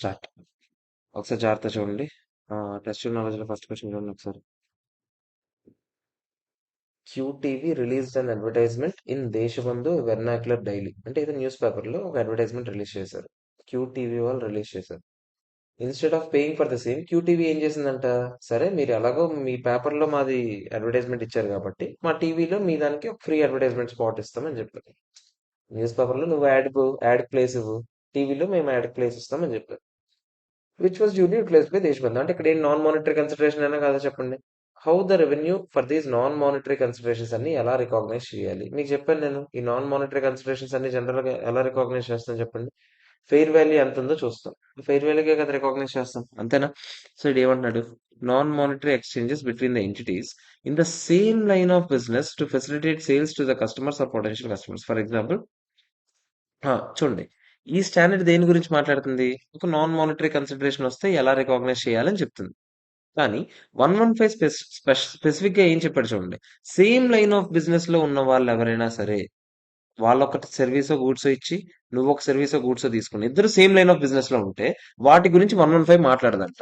Start. ఒకసారి జాగ్రత్త చూడండి. టెస్ట్ నాలెడ్జ్లో ఫస్ట్ క్వశ్చన్ చూడండి ఒకసారి. QTV released an advertisement in Deshbandhu vernacular daily. అంటే ఇది న్యూస్ పేపర్లో ఒక అడ్వర్టైజ్మెంట్ రిలీజ్ చేశారు. క్యూటీవీ వాళ్ళు రిలీజ్ చేశారు. Instead of paying for the same, QTV ఏం చేసిందంట, సరే మీరు ఎలాగో మీ పేపర్లో మాది అడ్వర్టైజ్మెంట్ ఇచ్చారు కాబట్టి మా టీవీలో మీ దానికి ఒక ఫ్రీ అడ్వర్టైజ్మెంట్ స్పాట్ ఇస్తామని చెప్పారు. న్యూస్ పేపర్లో నువ్వు యాడ్ ప్లేస్ ఇవ్వు, టీవీలో మేము యాడ్ ప్లేస్ ఇస్తామని చెప్పారు. Which was duly utilized by Deshabandhu. అంటే ఇక్కడ ఏం నాన్ మానిటరీ కన్సిడరేషన్ అయినా కాదా చెప్పండి. How the revenue for these non monetary considerations అన్ని ఎలా రికాగ్నైజ్ చేయాలి మీకు చెప్పాను నేను. ఈ నాన్ మానిటరీ కన్సిడరేషన్స్ అన్ని జనరల్ గా ఎలా రికాగ్నైజ్ చేస్తాను చెప్పండి. ఫెయిర్ వాల్యూ ఎంత ఉందో చూస్తాం, ఫెయిర్ వాల్యూకే కదా రికాగ్నైజ్ చేస్తాం, అంతేనా. సో ఇది ఏమంటున్నాడు, non monetary exchanges between the entities in the same line of business to facilitate sales to the customers or potential customers. For example చూడండి, ఈ స్టాండర్డ్ దేని గురించి మాట్లాడుతుంది, ఒక నాన్ మానిటరీ కన్సిడరేషన్ వస్తే ఎలా రికాగ్నైజ్ చేయాలని చెప్తుంది. కానీ 115 స్పెసిఫిక్ గా ఏం చెప్పాడు చూడండి, సేమ్ లైన్ ఆఫ్ బిజినెస్ లో ఉన్న వాళ్ళు ఎవరైనా సరే, వాళ్ళొక సర్వీస్ గూడ్స్ ఇచ్చి నువ్వు ఒక సర్వీస్ గూడ్స్ తీసుకుని ఇద్దరు సేమ్ లైన్ ఆఫ్ బిజినెస్ లో ఉంటే వాటి గురించి 115 మాట్లాడదంట.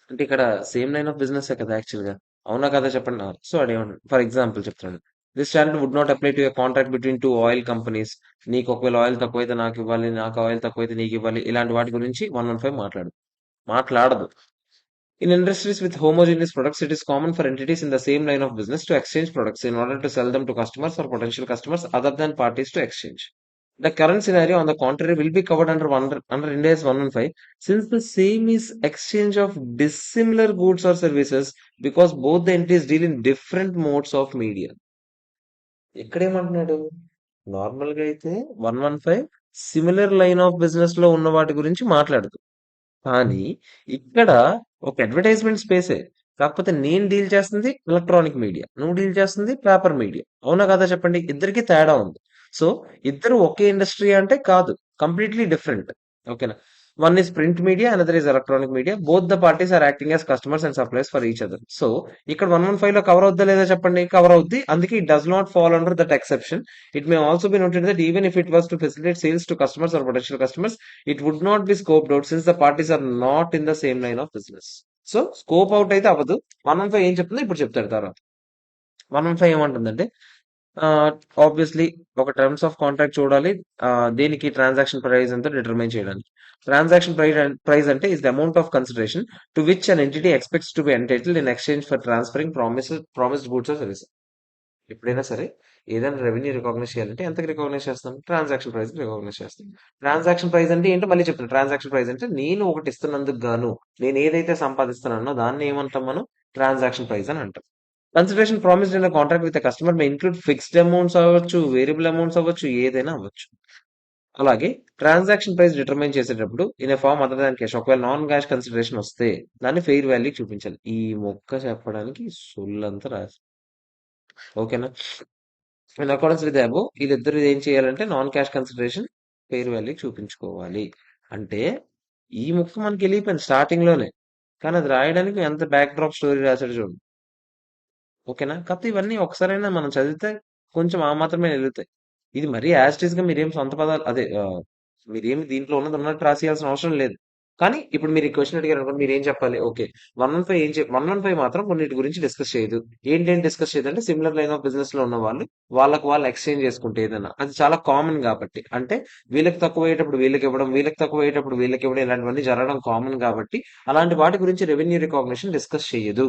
అంటే ఇక్కడ సేమ్ లైన్ ఆఫ్ బిజినెస్ కదా యాక్చువల్ గా, అవునా కదా చెప్పండి. సో అదేమంటారు, ఫర్ ఎగ్జాంపుల్ చెప్తాను, this standard would not apply to a contract between two oil companies. నీకు ఒకవేళ ఆయిల్ తక్కువైతే నాకు ఇవ్వాలి, నాకు ఆయిల్ తక్కువైతే నీకు ఇవ్వాలి, ఇలాంటి వాటి గురించి 115 మాట్లాడదు. In industries with homogeneous products, it is common for entities in the same line of business to exchange products in order to sell them to customers or potential customers other than parties to exchange. The current scenario, on the contrary, will be covered under Ind AS 115 since the same is exchange of dissimilar goods or services because both the entities deal in different modes of media. ఇక్కడేమంటున్నాడు, normal గా అయితే 115 similar line of business లో ఉన్న వాటి గురించి మాట్లాడదు. కానీ ఇక్కడ ఒక అడ్వర్టైజ్మెంట్ స్పేసే, కాకపోతే నేను డీల్ చేస్తుంది ఎలక్ట్రానిక్ మీడియా, నువ్వు డీల్ చేస్తుంది పేపర్ మీడియా, అవునా కదా చెప్పండి. ఇద్దరికి తేడా ఉంది. సో ఇద్దరు ఒకే ఇండస్ట్రీ అంటే కాదు, కంప్లీట్లీ డిఫరెంట్. ఓకేనా. One is print media, another is electronic media. Both the parties are acting as customers and suppliers for each other. So ఇక్కడ 115 లో కవర్ అవుద్దా లేదా చెప్పండి, కవర్ అవుద్ది. అందుకే it does not fall under that exception. It may also be noted that even if it was to facilitate sales to customers or potential customers, it would not be scoped out since the parties are not in the same line of business. So scope out అయితే అవ్వదు. 115 ఏం చెప్తుందో ఇప్పుడు చెప్తారు తర్వాత. 115 ఏమంటుందంటే, obviously ఒక terms of contract చూడాలి. దేనికి, ట్రాన్సాక్షన్ ప్రైస్ ఎంతో డిటర్మైన్ చేయడానికి. ట్రాన్సాక్షన్ ప్రైస్ అంటే is the amount of consideration to which an entity expects to be entitled in exchange for transferring promised goods or services. ఎప్పుడైనా సరే ఏదైనా రెవెన్యూ రికాగ్నైజ్ చేయాలంటే ఎంతకి రికాగ్నైజ్ చేస్తాం, ట్రాన్సాక్షన్ ప్రైస్ రికాగ్నైజ్ చేస్తాం. ట్రాన్సాక్షన్ ప్రైస్ అంటే ఏంటో మళ్ళీ చెప్తాను. ట్రాన్సాక్షన్ ప్రైస్ అంటే నేను ఒకటి ఇస్తున్నందుకు గాను నేను ఏదైతే సంపాదిస్తున్నానో దాన్ని ఏమంటాం మనం, ట్రాన్సాక్షన్ ప్రైస్ అని అంటాం. Consideration promised in contract with customer may include fixed amounts అవ్వచ్చు, వేరియబుల్ అమౌంట్స్ అవ్వచ్చు, ఏదైనా అవ్వచ్చు. అలాగే ట్రాన్సాక్షన్ ప్రైస్ డిటర్మైన్ చేసేటప్పుడు in a form other than cash, ఒకవేళ నాన్ క్యాష్ కన్సిడరేషన్ వస్తే దాన్ని ఫెయిర్ వాల్యూ చూపించాలి. ఈ మొక్క చెప్పడానికి సొల్లంతా రాసి, ఓకేనా. ఇన్ అకార్డెన్స్ విత్ అబోవ్, వీళ్ళిద్దరు ఏం చేయాలంటే non cash consideration fair value చూపించుకోవాలి. అంటే ఈ ముక్క మనకి వెళ్ళిపోయింది స్టార్టింగ్ లోనే, కానీ అది రాయడానికి ఎంత బ్యాక్ డ్రాప్ స్టోరీ రాశాడు చూడండి. ఓకేనా. కాకపోతే ఇవన్నీ ఒకసారైనా మనం చదివితే కొంచెం ఆ మాత్రమే వెళ్తాయి. ఇది మరీ యాజ్ ఇట్ ఈస్ గా మీరేం సొంత పదాలు అదే మీరేమి దీంట్లో ఉన్నది ఉన్నట్టు రాసేయాల్సిన అవసరం లేదు. కానీ ఇప్పుడు మీరు ఈ క్వశ్చన్ అడిగారు అనుకోండి, మీరు ఏం చెప్పాలి, ఓకే 115 115 మాత్రం కొన్నిటి గురించి డిస్కస్ చేయదు. ఏంటేంటి డిస్కస్ చేయదు అంటే, సిమిలర్ లైన్ ఆఫ్ బిజినెస్ లో ఉన్న వాళ్ళు వాళ్ళకి వాళ్ళు ఎక్స్చేంజ్ చేసుకుంటే ఏదైనా అది చాలా కామన్ కాబట్టి, అంటే వీళ్ళకి తక్కువ అయ్యేటప్పుడు వీళ్ళకి ఇవ్వడం, వీళ్ళకి తక్కువ అయ్యేటప్పుడు వీళ్ళకి ఇవ్వడం, ఇలాంటివన్నీ జరగడం కామన్ కాబట్టి అలాంటి వాటి గురించి రెవెన్యూ రికాగ్నిషన్ డిస్కస్ చేయదు.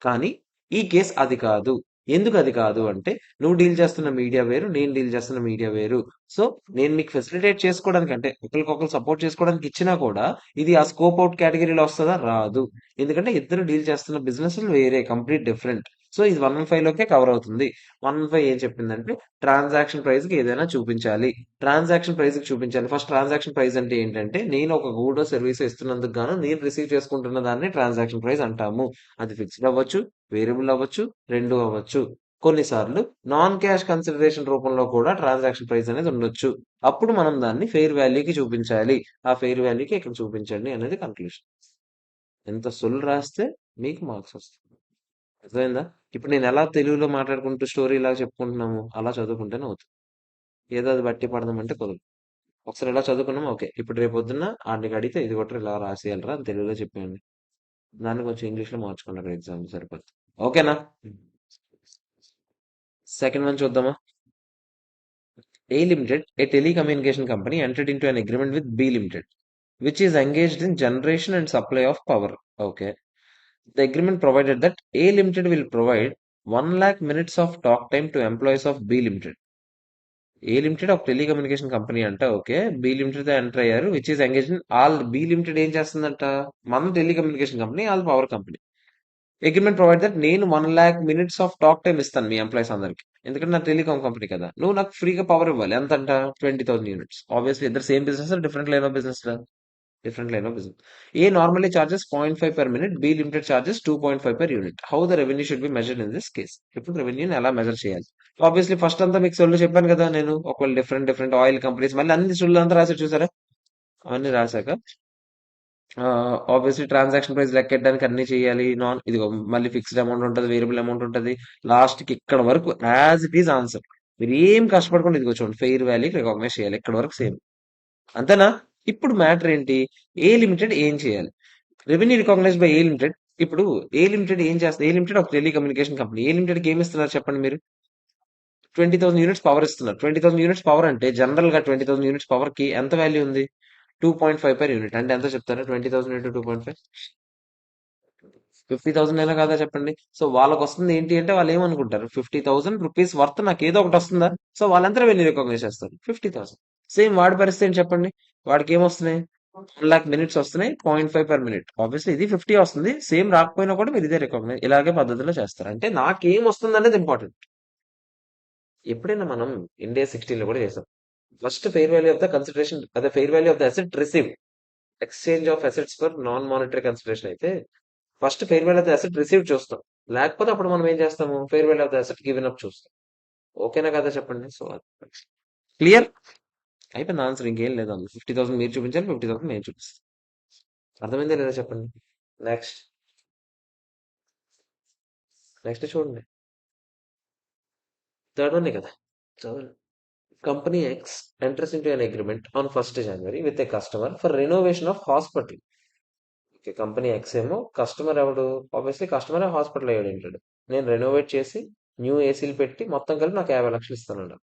కానీ ఈ కేస్ అది కాదు. ఎందుకు అది కాదు అంటే, నువ్వు డీల్ చేస్తున్న మీడియా వేరు, నేను డీల్ చేస్తున్న మీడియా వేరు. సో నేను మీకు ఫెసిలిటేట్ చేసుకోవడానికి అంటే ఒకరికొకరు సపోర్ట్ చేసుకోవడానికి ఇచ్చినా కూడా ఇది ఆ స్కోప్ అవుట్ కేటగిరీలో వస్తుందా, రాదు. ఎందుకంటే ఇద్దరు డీల్ చేస్తున్న బిజినెస్ వేరే, కంప్లీట్ డిఫరెంట్. సో ఇది 115 లోకే కవర్ అవుతుంది. 115 ఏం చెప్పిందంటే, ట్రాన్సాక్షన్ ప్రైస్ కి ఏదైనా చూపించాలి. ట్రాన్సాక్షన్ ప్రైస్ కి చూపించాలి. ఫస్ట్ ట్రాన్సాక్షన్ ప్రైస్ అంటే ఏంటంటే, నేను ఒక గూడ్ సర్వీస్ ఇస్తున్నందుకు గాను నేను రిసీవ్ చేసుకుంటున్న దాన్ని ట్రాన్సాక్షన్ ప్రైస్ అంటాము. అది ఫిక్స్డ్ అవ్వచ్చు, వేరియబుల్ అవ్వచ్చు, రెండు అవ్వచ్చు. కొన్నిసార్లు నాన్ క్యాష్ కన్సిడరేషన్ రూపంలో కూడా ట్రాన్సాక్షన్ ప్రైస్ అనేది ఉండొచ్చు. అప్పుడు మనం దాన్ని ఫెయిర్ వాల్యూకి చూపించాలి. ఆ ఫెయిర్ వాల్యూకి ఇక్కడ చూపించండి అనేది కన్క్లూషన్. ఎంత సొల్లు రాస్తే మీకు మార్క్స్ వస్తాయి. అర్థమైందా. ఇప్పుడు నేను ఎలా తెలుగులో మాట్లాడుకుంటూ స్టోరీ ఇలా చెప్పుకుంటున్నాము, అలా చదువుకుంటేనే అవుతుంది. ఏదో అది బట్టి పడదామంటే కుదరదు. ఒకసారి ఎలా చదువుకున్నాం ఓకే. ఇప్పుడు రేపు పొద్దున్న ఆడికి అడిగితే ఇది కొట్టరా ఇలా రాసేయాలరా అని తెలుగులో చెప్పేయండి. దాన్ని కొంచెం ఇంగ్లీష్లో మార్చుకున్నారు ఎగ్జామ్ సరిపోతుంది. ఓకేనా? సెకండ్ వన్ చూద్దామా? A Limited, a telecommunication company, entered into an agreement with B Limited, which is engaged in generation and supply of power. Okay. The agreement provided that A Limited will provide 1 lakh minutes of talk time to employees of B Limited. A Limited ఒక telecommunication company అంట. Okay. Be limited తో enter అయ్యారు which is engage in all. Be limited ఏం చేస్తుందంట? మన telecommunication company, వాళ్ళ power company. Agreement provide that నేను 1 lakh minutes of talk time ఇస్తాను మీ ఎంప్లాయీస్ అందరికి. ఎందుకంటే నా టెలికాం కంపెనీ కదా, నువ్వు నాకు ఫ్రీగా పవర్ ఇవ్వాలి. ఎంత అంట? 20,000 యూనిట్స్. ఆబ్వియస్లీ ఇద్దరు same business, different line of business. Different line of business. A normally charges 0.5 per minute, be limited charges 2.5 per unit. How the revenue should be measured in this case? ఇప్పుడు రెవెన్యూని ఎలా measure చేయాలి? Obviously first అంతా మీకు సొల్లు చెప్పాను కదా నేను, ఒకవేళ డిఫరెంట్ డిఫరెంట్ ఆయిల్ కంపెనీస్, మళ్ళీ అన్ని సొల్లు అంతా రాసి చూసారా? అవన్నీ రాశాక ఆబ్వియస్లీ ట్రాన్సాక్షన్ ప్రైస్ లెక్కెట్టడానికి అన్ని చేయాలి. ఇదిగో మళ్ళీ ఫిక్స్డ్ అమౌంట్ ఉంటుంది, వేరియబుల్ అమౌంట్ ఉంటుంది. లాస్ట్ కి ఇక్కడ వరకు యాజ్ ఇట్ ఈస్ ఆన్సర్. మీరు ఏం కష్టపడకుండా ఇదిగో చూడండి, ఫెయిర్ వాల్యూ రికాగ్నైజ్ చేయాలి. ఇక్కడ వరకు సేమ్. అంతేనా? ఇప్పుడు మ్యాటర్ ఏంటి? ఏ లిమిటెడ్ ఏం చేయాలి? Revenue recognise by a limited. ఇప్పుడు ఏ లిమిటెడ్ ఏం చేస్తుంది? ఏ లిమిటెడ్ ఒక టెలికమ్యూనికేషన్ కంపెనీ. ఏ లిమిటెడ్ కి ఏమి ఇస్తున్నారు చెప్పండి మీరు? 20,000 యూనిట్స్ పవర్ ఇస్తున్నారు. 20,000 యూనిట్స్ పవర్ అంటే జనరల్ గా 20,000 యూనిట్స్ పవర్ కి ఎంత వాల్యూ ఉంది? 2.5 per యూనిట్. అంటే ఎంత చెప్తారా? 20,000 ఇంటూ 2.5, 50,000 అయినా కాదా చెప్పండి. సో వాళ్ళకి వస్తుంది ఏంటి అంటే, వాళ్ళు ఏమనుకుంటారు? 50,000 రూపీస్ వర్త్ నాకు ఏదో ఒకటి వస్తుందా? సో వాళ్ళంతా రెవెన్యూ రికాగ్నైజ్ చేస్తారు 50,000. సేమ్ వాడి పరిస్థితి ఏంటి చెప్పండి? వాడికి ఏమొస్తున్నాయి? 1 lakh మినిట్స్ వస్తున్నాయి, 0.5 per minute. ఆబ్వియస్లీ ఇది 50 వస్తుంది. సేమ్ రాకపోయినా కూడా మీరు ఇదే రికాగ్నైజ్ ఇలాగే పద్ధతిలో చేస్తారు. అంటే నాకేం వస్తుంది అనేది ఇంపార్టెంట్. ఎప్పుడైనా మనం ఇండియా 16 లో కూడా చేసాం. First fair value of the consideration, అదే fair value of the asset receive, exchange of assets for non monetary consideration అయితే first fair value of the asset receive చూస్తాం. లేకపోతే అప్పుడు మనం ఏం చేస్తాము? Fair value of the asset given up చూస్తాం. ఓకేనా కదా చెప్పండి? సో క్లియర్ అయిపోయింది ఆన్సర్. ఇంకేం లేదు. 50,000 మీరు చూపించాలి, 50,000 మేము చూపిస్తాం. అర్థమైందా లేదా చెప్పండి? నెక్స్ట్ నెక్స్ట్ చూడండి. థర్డ్ వన్ కదా చదవండి. Company X enters into an agreement on 1st January with a customer for renovation of hospital. Okay. Company X ఏమో, కస్టమర్ ఎవడు? ఆబ్వియస్లీ కస్టమర్ హాస్పిటల్ అయ్యాడు ఏంటాడు. నేను రెనోవేట్ చేసి న్యూ ఏసీలు పెట్టి మొత్తం కలిపి నాకు 50 లక్షలు ఇస్తానన్నాడు.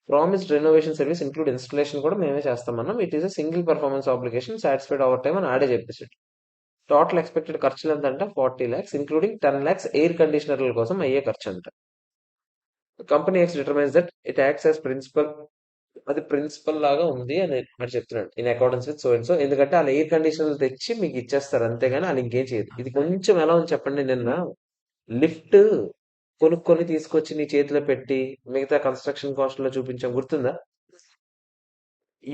Promised renovation service include installation కూడా మేమే చేస్తామన్నాం. It is a single performance obligation satisfied over time అని ఆడే చెప్పేసాడు. టోటల్ ఎక్స్పెక్టెడ్ ఖర్చులు ఎంత అంటే 40 lakhs, ఇంక్లూడింగ్ 10 lakhs ఎయిర్ కండిషనర్ల కోసం అయ్యే ఖర్చు అంట. Company X determines that it acts as principal. అది ప్రిన్సిపల్ లాగా ఉంది అని మరి చెప్తున్నాడు. In accordance with so and so. ఎందుకంటే వాళ్ళు ఎయిర్ కండిషనర్లు తెచ్చి మీకు ఇచ్చేస్తారు, అంతేగాని వాళ్ళు ఇంకేం చేయదు. ఇది కొంచెం ఎలా ఉంది చెప్పండి. నిన్న లిఫ్ట్ కొనుక్కొని తీసుకొచ్చి నీ చేతిలో పెట్టి మిగతా కన్స్ట్రక్షన్ కాస్ట్ లో చూపించాం, గుర్తుందా?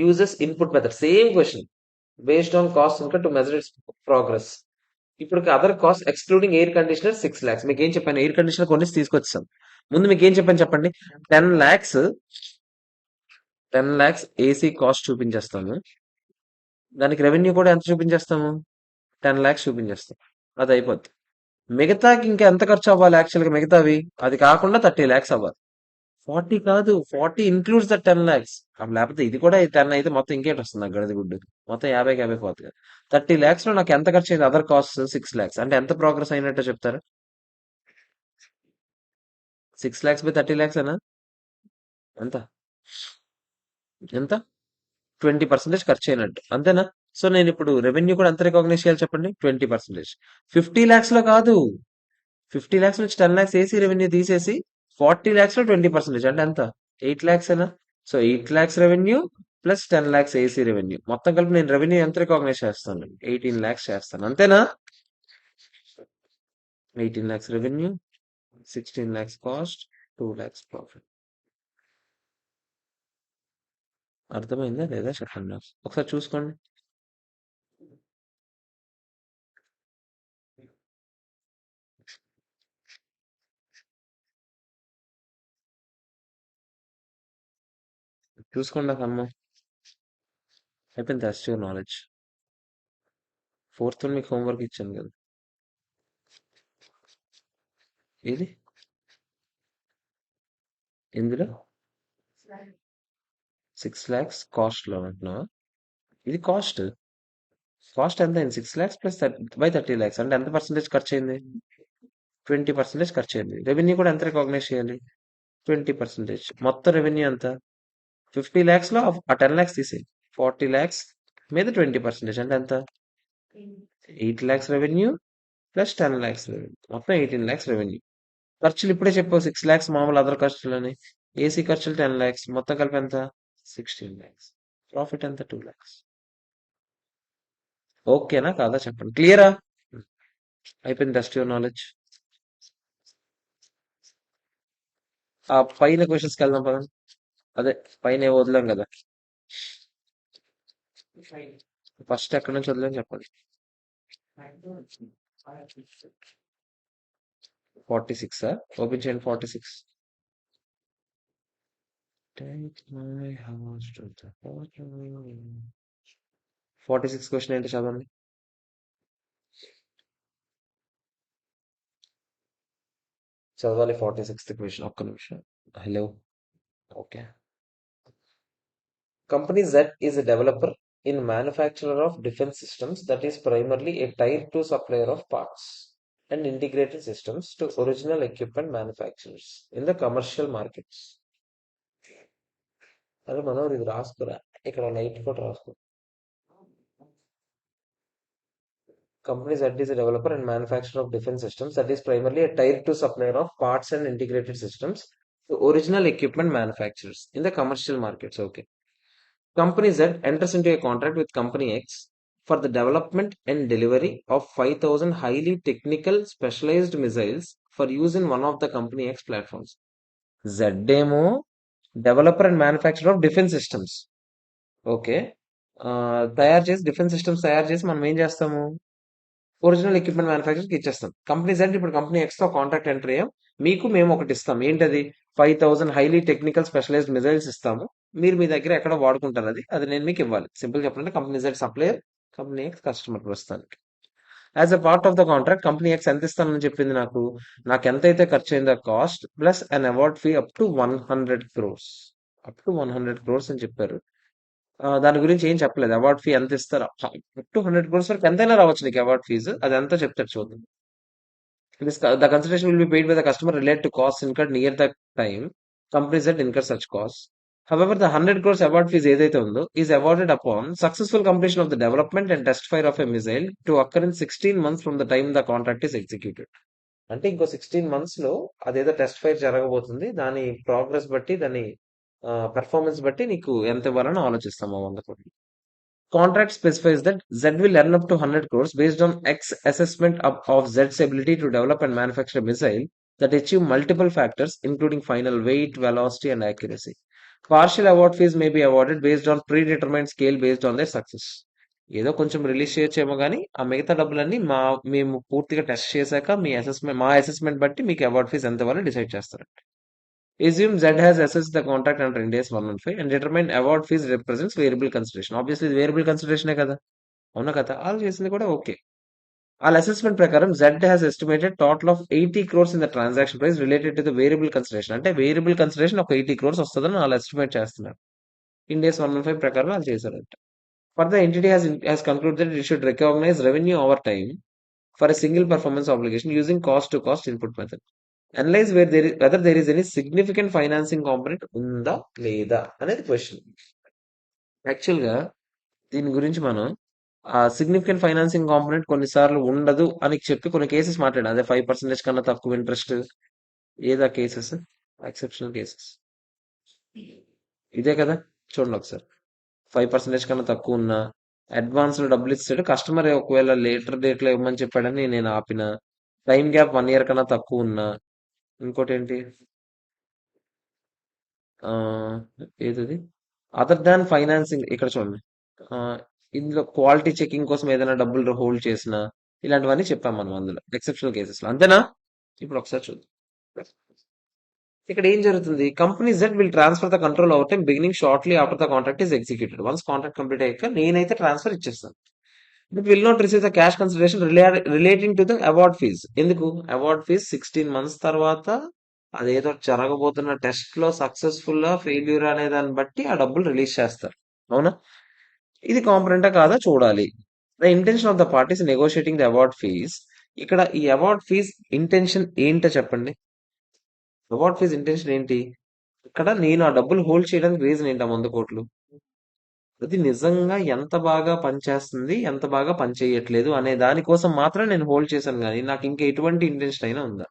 Uses input method same question. Based on cost ఇంకా టు మెజర్ ఇట్స్ ప్రోగ్రెస్. ఇప్పుడు other cost excluding air conditioner 6 lakhs. మీకు ఏం చెప్పాను? ఎయిర్ కండిషనర్ కొనేసి తీసుకొచ్చాం. ముందు మీకు ఏం చెప్పాను చెప్పండి? 10 lakhs, 10 lakhs ఏసీ కాస్ట్ చూపించేస్తాము. దానికి రెవెన్యూ కూడా ఎంత చూపించేస్తాము? 10 lakhs చూపించేస్తాం. అది అయిపోద్ది. మిగతాకి ఇంకా ఎంత ఖర్చు అవ్వాలి యాక్చువల్గా మిగతావి? అది కాకుండా 30 lakhs అవ్వాలి. 40 కాదు, 40 ఇంక్లూడ్స్ ద 10 lakhs. లేకపోతే ఇది కూడా 10 అయితే మొత్తం ఇంకేటి వస్తుంది నాకు గడిది గుడ్డు. మొత్తం 50కి 50 పోతుంది. 30 lakhs లో నాకు ఎంత ఖర్చు అయింది? Other cost 6 lakhs. అంటే ఎంత ప్రోగ్రెస్ అయినట్టు చెప్తారు? 6 lakhs బై 30 lakhs అనా? ఎంత? ఎంత? 20% ఖర్చు అయినట్టు అంతేనా? సో నేను ఇప్పుడు రెవెన్యూ కూడా ఎంత రికాగ్నైజ్ చేయాలి చెప్పండి? 20%. 50 lakhs లో కాదు. 50 lakhs నుంచి 10 lakhs ఏసీ రెవెన్యూ తీసేసి 40 lakhs లో 20% అంటే ఎంత? 8 lakhs ఏనా? So 8 lakhs revenue plus 10 lakhs AC revenue మొత్తం కలిపి నేను రెవెన్యూ ఎంత రికాగ్నైజ్ చేస్తాను? 18 lakhs చేస్తాను. అంతేనా? 18 lakhs revenue, 16 lakhs cost, 2 lakhs profit. అర్థమైందా లేదా చెప్పండి నాకు. ఒకసారి చూసుకోండి. చూసుకోండి నాకు అమ్మ. అయిపోయింది. Test your knowledge. Fourth one మీకు హోంవర్క్ ఇచ్చాను కదా. ఇది ఇందులో 6 lakhs కాస్ట్ లో అంటున్నావా? ఇది కాస్ట్. కాస్ట్ ఎంత అయింది? 6 lakhs ప్లస్ 30 lakhs అంటే ఎంత పర్సెంటేజ్ ఖర్చు అయింది? 20% ఖర్చు అయింది. రెవెన్యూ కూడా ఎంత రికాగ్నైజ్ చేయాలి? 20%. మొత్తం రెవెన్యూ ఎంత? 50 lakhs లో ఆ 10 lakhs తీసేయి. 40 lakhs మీద 20% అంటే ఎంత? 8 lakhs revenue plus 10 lakhs revenue, మొత్తం 18 lakhs రెవెన్యూ. ఖర్చులు ఇప్పుడే చెప్పావు 6 lakhs మామూలు అదర్ ఖర్చులని. ఏసీ ఖర్చులు 10 lakhs, మొత్తం కలిపి ఎంత? 16 lakhs. ప్రాఫిట్ ఎంత? 2 lakhs. ఓకేనా కాదా చెప్పండి. క్లియరా? అయిపోయింది. Test your knowledge. ఆ పైన క్వశ్చన్స్కి వెళ్దాం పదండి. అదే పైన ఏవో వదిలాం కదా. ఫస్ట్ ఎక్కడి నుంచి వదిలాం చెప్పండి. 46. ఓపెన్ చేయండి. 46. Take my house to the bottom. 46 question ఏంటి చదవండి. చదవాలి 46th క్వశ్చన్. ఒక్క నిమిషం. Hello. Okay. Company Z is a developer in manufacturer of defense systems that is primarily a tier 2 supplier of parts and integrated systems to original equipment manufacturers in the commercial markets. అదే మనోరు ఇది రాసుకురా, ఇక్కడ light కూడా రాసుకో. Company Z is a developer and manufacturer of defense systems that is primarily a tier 2 supplier of parts and integrated systems to original equipment manufacturers in the commercial markets. Okay. Company Z enters into a contract with Company X for the development and delivery of 5,000 highly technical specialized missiles for use in one of the Company X platforms. Z ఏమో developer and manufacturer of defense systems. Okay. తయారు చేసి defence systems తయారు చేసి మనం ఏం చేస్తాము? Original equipment మ్యానుఫ్యాక్చర్కి ఇచ్చేస్తాం. Company Z ఇప్పుడు కంపెనీ ఎక్స్ తో కాంట్రాక్ట్ ఎంటర్ అయ్యాం. మీకు మేము ఒకటి ఇస్తాం. ఏంటది? 5,000 హైలీ టెక్నికల్ స్పెషలైజ్డ్ మిజైల్స్ ఇస్తాము. మీరు మీ దగ్గర ఎక్కడ వాడుకుంటారు అది అది నేను మీకు ఇవ్వాలి. సింపుల్ చెప్పాలంటే company Z supplier, company X customer ప్రస్తుతానికి. As a part of the contract company X ఎంత ఇస్తానని చెప్పింది నాకు ఎంతైతే ఖర్చు అయిందో cost plus an award fee up to 100 crores. Up to 100 crores అని చెప్పారు. దాని గురించి ఏం చెప్పలేదు. అవార్డ్ ఫీ ఎంత ఇస్తారు? అప్ టు 100 crores వరకు ఎంతైనా రావచ్చు నీకు అవార్డ్ ఫీజు. అది ఎంత చెప్తారు చూద్దాం. The consideration will be paid by the customer related to costs incurred near the time companies that incur such costs. However, the 100 crores award fees ఏదైతే ఉందో is awarded upon successful completion of the development and test fire of a missile to occur in 16 months from the time the contract is executed. అంటే ఇంకో 16 months లో అదేదో test fire జరగబోతుంది. దాని progress బట్టి దాని పెర్ఫార్మెన్స్ బట్టి నీకు ఎంత ఇవ్వాలని ఆలోచిస్తాము. 100 కోట్లు. Contract specifies that Z will earn up to 100 crores based on X assessment of Z's ability to develop and manufacture a missile that achieve multiple factors, including final weight, velocity, and accuracy. Partial award fees may be awarded based on predetermined scale based on their success. ఏదో కొంచెం release చేయొచ్చేమో కానీ ఆ మిగతా డబ్బులన్నీ మేము పూర్తిగా test చేశాక మా అసెస్మెంట్ బట్టి మీకు అవార్డ్ ఫీజ్ ఎంత ఇవ్వాలో డిసైడ్ చేస్తారు. Assume Z has assessed the contract under Ind AS 115 and determined award fees represents variable consideration. Obviously, ఇది వేరియబుల్ కన్సిడరేషనే కదా. అవునా కదా? వాళ్ళు చేసింది కూడా ఓకే. వాళ్ళ అసెస్మెంట్ ప్రకారం Z has estimated total of 80 crores in the transaction price related to the variable consideration. అంటే వేరియబుల్ కన్సిడరేషన్ ఒక 80 crores వస్తుందని వాళ్ళు ఎస్టిమేట్ చేస్తున్నారు. Ind AS 115 ప్రకారం వాళ్ళు చేశారంట. For the entity has concluded that it should recognize revenue over time for a single performance obligation using cost to cost input method. Analyze whether there is any significant financing component ఉందా లేదా అనేది question. యాక్చువల్గా దీని గురించి మనం ఆ significant financing component కొన్నిసార్లు ఉండదు అని చెప్పి కొన్ని కేసెస్ మాట్లాడాం. అదే 5% కన్నా తక్కువ ఇంట్రెస్ట్. ఏదా కేసెస్? ఎక్సెప్షనల్ కేసెస్ ఇదే కదా. చూడండి ఒకసారి. 5% కన్నా తక్కువ ఉన్నా అడ్వాన్స్ లో డబ్బులు ఇస్తాడు కస్టమర్. ఒకవేళ లేటర్ డేట్ లో ఇవ్వమని చెప్పాడని నేను ఆపిన. టైం గ్యాప్ 1 year కన్నా తక్కువ ఉన్నా. ఇంకోటి ఏంటి? ఏదది? Other than financing. ఇక్కడ చూడండి. ఇందులో క్వాలిటీ చెకింగ్ కోసం ఏదైనా డబ్బులు హోల్డ్ చేసినా ఇలాంటివన్నీ చెప్పాం మనం అందులో ఎక్సెప్షనల్ కేసెస్ లో. అంతేనా? ఇప్పుడు ఒకసారి చూద్దాం. ఇక్కడ ఏం జరుగుతుంది? Company Z will transfer the control over time beginning shortly after the contract is executed. Once contract complete అయ్యాక నేనైతే ట్రాన్స్ఫర్ ఇచ్చేస్తాను. But will not receive the cash consideration relating to the award fees. ఎందుకు? Award fees 16 months తర్వాత అదేదో జరగబోతున్న test లో successful failure అనే దాన్ని బట్టి ఆ డబ్బులు రిలీజ్ చేస్తారు. అవునా? ఇది కాంపనెంటా కాదా చూడాలి. The intention of the parties negotiating the award fees. ఇక్కడ ఈ అవార్డ్ ఫీజ్ ఇంటెన్షన్ ఏంటో చెప్పండి. అవార్డ్ ఫీజ్ ఇంటెన్షన్ ఏంటి? ఇక్కడ నేను ఆ డబ్బులు హోల్డ్ చేయడానికి రీజన్ ఏంటి? ఆ 100 కోట్లు అది నిజంగా ఎంత బాగా పనిచేస్తుంది, ఎంత బాగా పనిచేయట్లేదు అనే దానికోసం మాత్రం నేను హోల్డ్ చేశాను గానీ, నాకు ఇంకా ఎటువంటి ఇంటెన్షన్ అయినా ఉందా?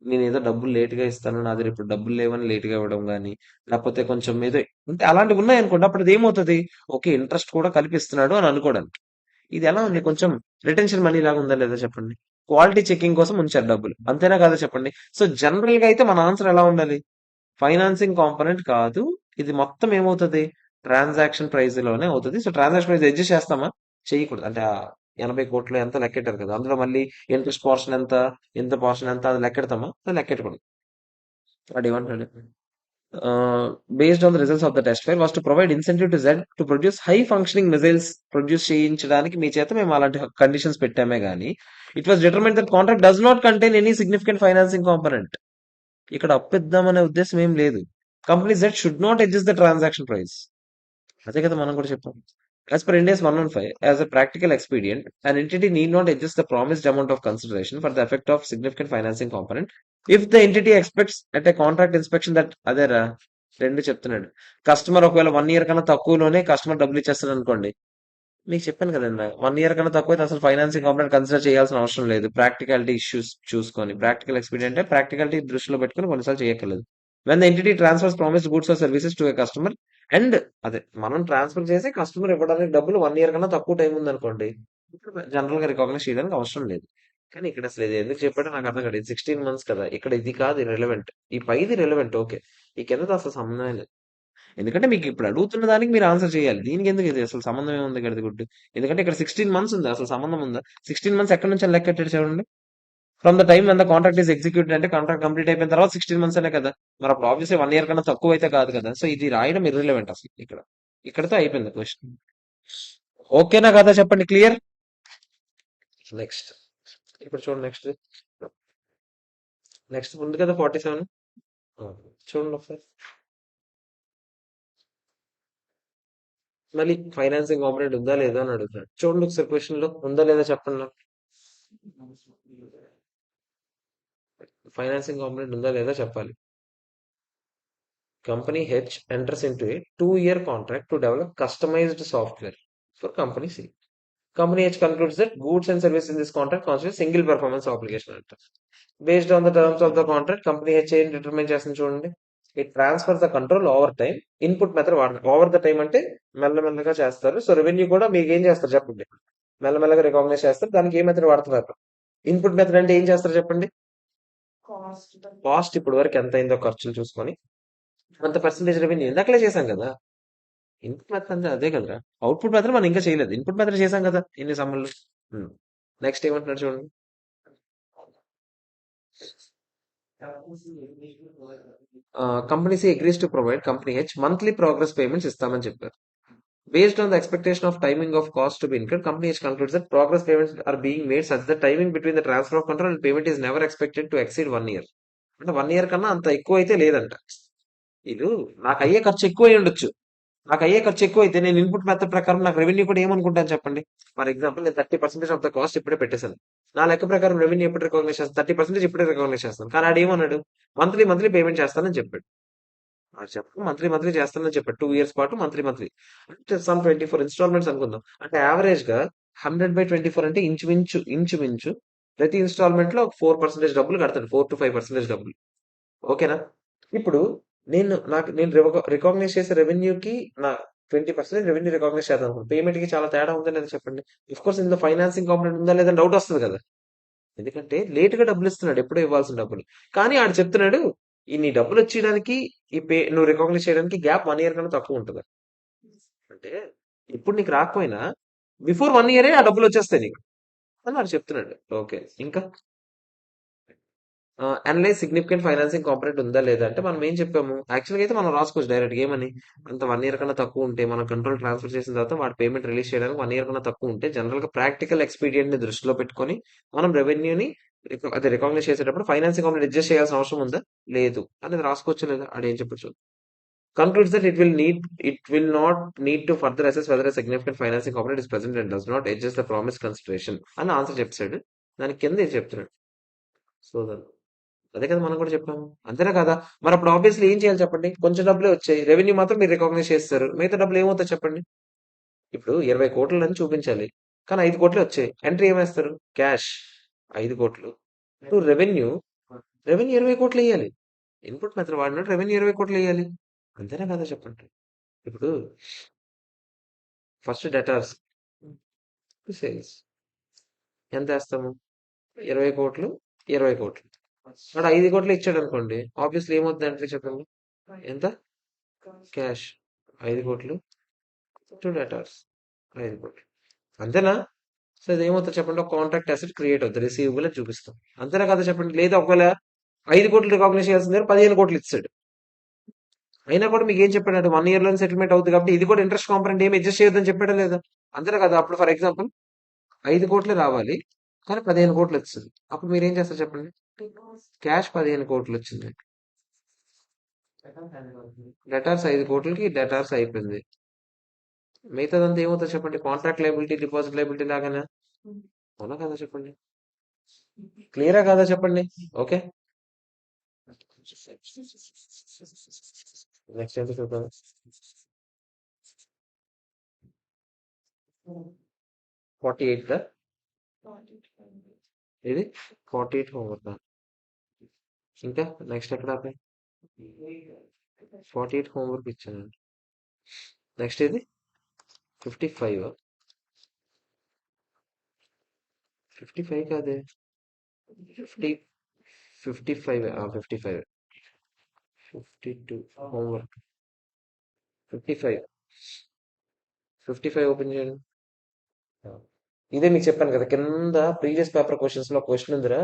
నేనేదో డబ్బులు లేట్‌గా ఇస్తాను. నా దగ్గర ఇప్పుడు డబ్బులు లేవని లేట్‌గా ఇవ్వడం గాని, లేకపోతే కొంచెం ఏదో అంటే అలాంటివి ఉన్నాయనుకోండి. అప్పుడు అదేమవుతది? ఓకే. ఇంట్రెస్ట్ కూడా కలిపిస్తున్నాడు అని అనుకోవడానికి. ఇది ఎలా ఉంది? కొంచెం రిటెన్షన్ మనీ లాగా ఉందా లేదా చెప్పండి? క్వాలిటీ చెకింగ్ కోసం ఉంచారు డబ్బులు. అంతేనా కాదా చెప్పండి? సో జనరల్‌గా అయితే మన ఆన్సర్ ఎలా ఉండాలి? ఫైనాన్సింగ్ కాంపోనెంట్ కాదు. ఇది మొత్తం ఏమవుతది? ట్రాన్సాక్షన్ ప్రైస్ లోనే అవుతది. సో ట్రాన్సాక్షన్ ప్రైస్ అడ్జస్ట్ చేస్తామా? చేయకూడదు. అంటే 80 కోట్లు ఎంత లెక్కెట్టారు కదా! అందులో మళ్ళీ ఇంట్రెస్ట్ పోర్షన్ ఎంత? ఇంత పోర్షన్ ఎంత? అది లెక్కెడతామా? అది లెక్కెట్టకూడదు. వాడేమంటున్నాడు? Based on the results of the test fire was to provide incentive to Z to produce high functioning missiles produce చేయించడానికి మీ చేత మేము అలాంటి కండిషన్స్ పెట్టామే గానీ it was determine that contract does not contain any significant financing component. ఇక్కడ అప్పిద్దామనే ఉద్దేశం ఏం లేదు. Company Z should not adjust the transaction price. అదే కదా మనం కూడా చెప్పాం. As per India's 115, as a practical expedient, an entity need not adjust the promised amount of consideration for the effect of significant financing component if the entity expects at a contract inspection that అదేరా రెండు చెప్తున్నాడు. Customer ఒకవేళ 1 year కన్నా తక్కువలోనే customer డబ్బులు ఇచ్చేస్తాడు అనుకోండి. మీకు చెప్పాను కదండి 1 ఇయర్ కన్నా తక్కువ అయితే అసలు ఫైనాన్సింగ్ కాంపోనెంట్ కన్సిడర్ చేయాల్సిన అవసరం లేదు. ప్రాక్టికాలిటీ ఇష్యూస్ చూసుకొని ప్రాక్టికల్ ఎక్స్పీరియన్స్ అంటే ప్రాక్టికాలిటీ దృష్టిలో పెట్టుకొని కొన్నిసార్లు చేయక్కర్లేదు. When the entity transfers promised goods or services to a customer and అదే మనం ట్రాన్స్ఫర్ చేసి కస్టమర్ ఇవ్వడానికి డబ్బులు 1 ఇయర్ కన్నా తక్కువ టైం ఉందనుకోండి, జనరల్ గా రికగ్నైజ్ చేయడానికి అవసరం లేదు. కానీ ఇక్కడ అసలు ఇది ఎందుకు చెప్పాడో నాకు అర్థం కాదు. ఇది 16 months కదా, ఇక్కడ ఇది కాదు రిలవెంట్. ఈ పైది రిలవెంట్ ఓకే, ఈ కిందతో అసలు సంబంధమే లేదు. ఎందుకంటే మీకు ఇప్పుడు అడుగుతున్న దానికి మీరు ఆన్సర్ చేయాలి. దీనికి ఎందుకు ఇది అసలు సంబంధం ఏముంది గడిది గుడ్డు? ఎందుకంటే ఇక్కడ 16 months ఉంది, అసలు సంబంధం ఉందా? 16 months ఎక్కడి నుంచి లెక్క కట్టాడు చూడండి. From the time one the contract is executed అంటే కాంట్రాక్ట్ కంప్లీట్ అయిపోయిన తర్వాత 16 months అనే కదా. మరి అప్పుడు ఆబ్వియస్లీ 1 ఇయర్ కన్నా తక్కువ అయితే కాదు కదా. సో ఇది రాయడం ఇర్రిలెవెంట్ అసలు ఇక్కడ. ఇక్కడతో అయిపోయింది క్వశ్చన్. ఓకేనా కదా చెప్పండి, క్లియర్. నెక్స్ట్ ఇప్పుడు చూడండి. నెక్స్ట్ ఉంది కదా 47. చూడండి ఒకసారి. మళ్ళీ ఫైనాన్సింగ్ కాంపొనెంట్ ఉందా లేదా అని అడుగుతాడు. చూడండి ఒకసారి క్వశ్చన్ లో ఉందా లేదా చెప్పండి నాకు. ఫైనాన్సింగ్ కాంపొనెంట్ ఉందా లేదా చెప్పాలి. Company H enters into a 2-year contract to develop customized software for Company C. Company H concludes that goods and services in this contract constitute single performance obligation. Based on the terms of the contract, Company H ఏం determine చేస్తుంది చూడండి. It transfers the control over time. Input method వాడతారు. Over the time అంటే మెల్లమెల్లగా చేస్తారు. So revenue కూడా మీకు ఏం చేస్తారు చెప్పండి. మెల్లమెల్లగా రికగ్నైజ్ చేస్తారు. దానికి ఏ మెథడ్ వాడుతున్నారు? ఇన్పుట్ మెథడ్ అంటే ఏం చేస్తారు చెప్పండి. కాస్ట్ ఇప్పుడు వరకు ఎంత అయిందో ఖర్చులు చూసుకొని అంత పర్సెంటేజ్ రెవెన్యూ ఇందాకలే చేశాం కదా. ఇన్పుట్ మెథడ్ అంటే అదే కదరా. అవుట్పుట్ మెథడ్ మనం ఇంకా చేయలేదు. ఇన్పుట్ మెథడ్ చేశాం కదా ఇన్ని సమ్మర్లు. నెక్స్ట్ ఏమంటున్నాడు చూడండి. Company C agrees to provide company H monthly progress payments ఇస్తామని చెప్పారు. Based on the expectation of timing of cost to be incurred, company H concludes that progress payments are being made such that timing between the transfer of control and payment is never expected to exceed 1 year. అంటే 1 year కన్నా అంత ఎక్కువ అయితే లేదంట. ఇది నాకు అయ్యే ఖర్చు ఎక్కువ అయి ఉండొచ్చు. నాకు అయ్యే ఖర్చు ఎక్కువ అయితే నేను ఇన్పుట్ మెథడ్ ప్రకారం నాకు రెవెన్యూ కూడా ఏమనుకుంటాను చెప్పండి. ఫర్ ఎగ్జాంపుల్ నేను 30% ఆఫ్ ద కాస్ట్ ఇప్పుడే పెట్టేశాను. నా లెక్క ప్రకారం రెవెన్యూ ఎప్పుడు రికగ్నైజ్ చేస్తాను? 30% ఇప్పుడే రికగ్నైజ్ చేస్తాను. కానీ ఆడు ఏమన్నాడు? మంత్లీ మంత్లీ పేమెంట్ చేస్తానని చెప్పాడు. ఆడు చెప్పు మంత్లీ మంత్లీ చేస్తానని చెప్పాడు. 2 years పాటు మంత్లీ మంత్లీ అంటే సమ్ 24 ఇన్స్టాల్మెంట్స్ అనుకుందాం. అంటే యావరేజ్ గా 100/24 అంటే ఇంచుమించు ప్రతి ఇన్స్టాల్మెంట్ లో ఒక 4% డబ్బులు కడతాడు. 4 to 5% డబ్బులు. ఓకేనా? ఇప్పుడు నేను రికగ్నైజ్ చేసే రెవెన్యూకి నా 20% రెవెన్యూ రికగ్నైజ్ చేద్దాం అనుకో. పేమెంట్ కి చాలా తేడా ఉందా లేదా చెప్పండి. ఇఫ్ కోర్స్ ఇందులో ఫైనాన్సింగ్ కాంపోనెంట్ ఉందా లేదా డౌట్ వస్తుంది కదా. ఎందుకంటే లేట్ గా డబ్బులు ఇస్తున్నాడు, ఎప్పుడో ఇవ్వాల్సిన డబ్బులు. కానీ ఆడు చెప్తున్నాడు ఈ నీ డబ్బులు వచ్చేయడానికి నువ్వు రికగ్నైజ్ చేయడానికి గ్యాప్ 1 year కన్నా తక్కువ ఉంటుంది. అంటే ఇప్పుడు నీకు రాకపోయినా బిఫోర్ 1 year ఆ డబ్బులు వచ్చేస్తాయి నీకు అని వాడు చెప్తున్నాడు. ఓకే, ఇంకా అనలైజ్ సిగ్నిఫికెంట్ ఫైనాన్సింగ్ కాంపొనెంట్ ఉందా లేదా అంటే మనం ఏం చెప్పాము. యాక్చువల్గా అయితే మనం రాసుకోవచ్చు డైరెక్ట్ ఏమని. అంత 1 year కన్నా తక్కువ ఉంటే మనం కంట్రోల్ ట్రాన్స్ఫర్ చేసిన తర్వాత వాడి పేమెంట్ రిలీజ్ చేయడానికి 1 year కన్నా తక్కువ ఉంటే జనరల్ గా ప్రాక్టికల్ ఎక్స్పీడియంట్ ని దృష్టిలో పెట్టుకొని మనం రెవెన్యూని అదే రికగ్నైజ్ చేసేటప్పుడు ఫైనాన్సింగ్ కంపెనీ అడ్జస్ట్ చేయాల్సిన అవసరం ఉందా? లేదు అనేది రాసుకోవచ్చు లేదా? ఆడేం చెప్పొచ్చు. Concludes that it will not need to further assess whether a significant financing component is present and does not adjust the promised consideration అని ఆన్సర్ చెప్తాడు. దాని కింద ఇది చెప్తున్నాడు. సో అదే కదా మనం కూడా చెప్పాము. అంతేనా కదా? మరి అప్పుడు ఆబ్వియస్లీ ఏం చేయాలి చెప్పండి? కొంచెం డబ్బులే వచ్చాయి. రెవెన్యూ మాత్రం మీరు రికగ్నైజ్ చేస్తారు. మిగతా డబ్బులు ఏమవుతాయి చెప్పండి? ఇప్పుడు 20 కోట్లు అని చూపించాలి. కానీ 5 కోట్లే వచ్చాయి. ఎంట్రీ ఏమేస్తారు? క్యాష్ 5 కోట్లు. ఇప్పుడు రెవెన్యూ 20 కోట్లు వేయాలి. ఇన్పుట్ మెథడ్ వాడినట్టు రెవెన్యూ 20 కోట్లు వేయాలి. అంతేనా కదా చెప్పండి? ఇప్పుడు ఫస్ట్ డెటార్స్ సేల్స్ ఎంత వేస్తాము? 20 కోట్లు 20 కోట్లు. వాడు 5 కోట్లు ఇచ్చాడు అనుకోండి. ఆబ్వియస్లీ ఏమవుతుంది అంటే చెప్పండి? ఎంత? క్యాష్ 5 కోట్లు టు డెటార్స్ 5 కోట్లు. అంతేనా? సో ఇది ఏమవుతుంది చెప్పండి? ఒక కాంట్రాక్ట్ అసెట్ క్రియేట్ అవుతుంది. రిసీవబుల్ అని చూపిస్తాం. అంతేనా కదా చెప్పండి? లేదా ఒకవేళ 5 కోట్లు రికగ్నైజ్ చేయాల్సిందే 15 కోట్లు ఇస్తాడు. అయినా కూడా మీకు ఏం చెప్పాడు? 1 ఇయర్ లోనే సెటిల్మెంట్ అవుతుంది కాబట్టి ఇది కూడా ఇంట్రెస్ట్ కాంపనెంట్ ఏమి అడ్జస్ట్ చేయొద్దని చెప్పాడా లేదా? అంతేనా కదా? అప్పుడు ఫర్ ఎగ్జాంపుల్ 5 కోట్లు రావాలి. కానీ 15 కోట్లు వచ్చింది. అప్పుడు మీరేం చేస్తారు చెప్పండి? క్యాష్ 15 కోట్లు వచ్చింది. డెటార్స్ 5 కోట్లకి డెటార్స్ అయిపోయింది. మిగతాదంతా ఏమవుతుంది చెప్పండి? కాంట్రాక్ట్ లయబిలిటీ, డిపాజిట్ లయబిలిటీ లాగానే. అవునా కదా చెప్పండి? క్లియరా కాదా చెప్పండి? ఓకే. నెక్స్ట్ ఏంటో చూద్దాం. 48 ఇది 48 హోంవర్క్. ఇంకా నెక్స్ట్ ఎక్కడ ఆపాయి? 48 హోంవర్క్ ఇచ్చానండి. నెక్స్ట్ ఇది 55. 55 కాదే, 50 55 55 52 హోంవర్క్ 55 55 ఓపెన్ చేయండి. ఇదే మీకు చెప్పాను కదా కింద ప్రీవియస్ పేపర్ క్వశ్చన్స్ లో క్వశ్చన్ ఉందిరా,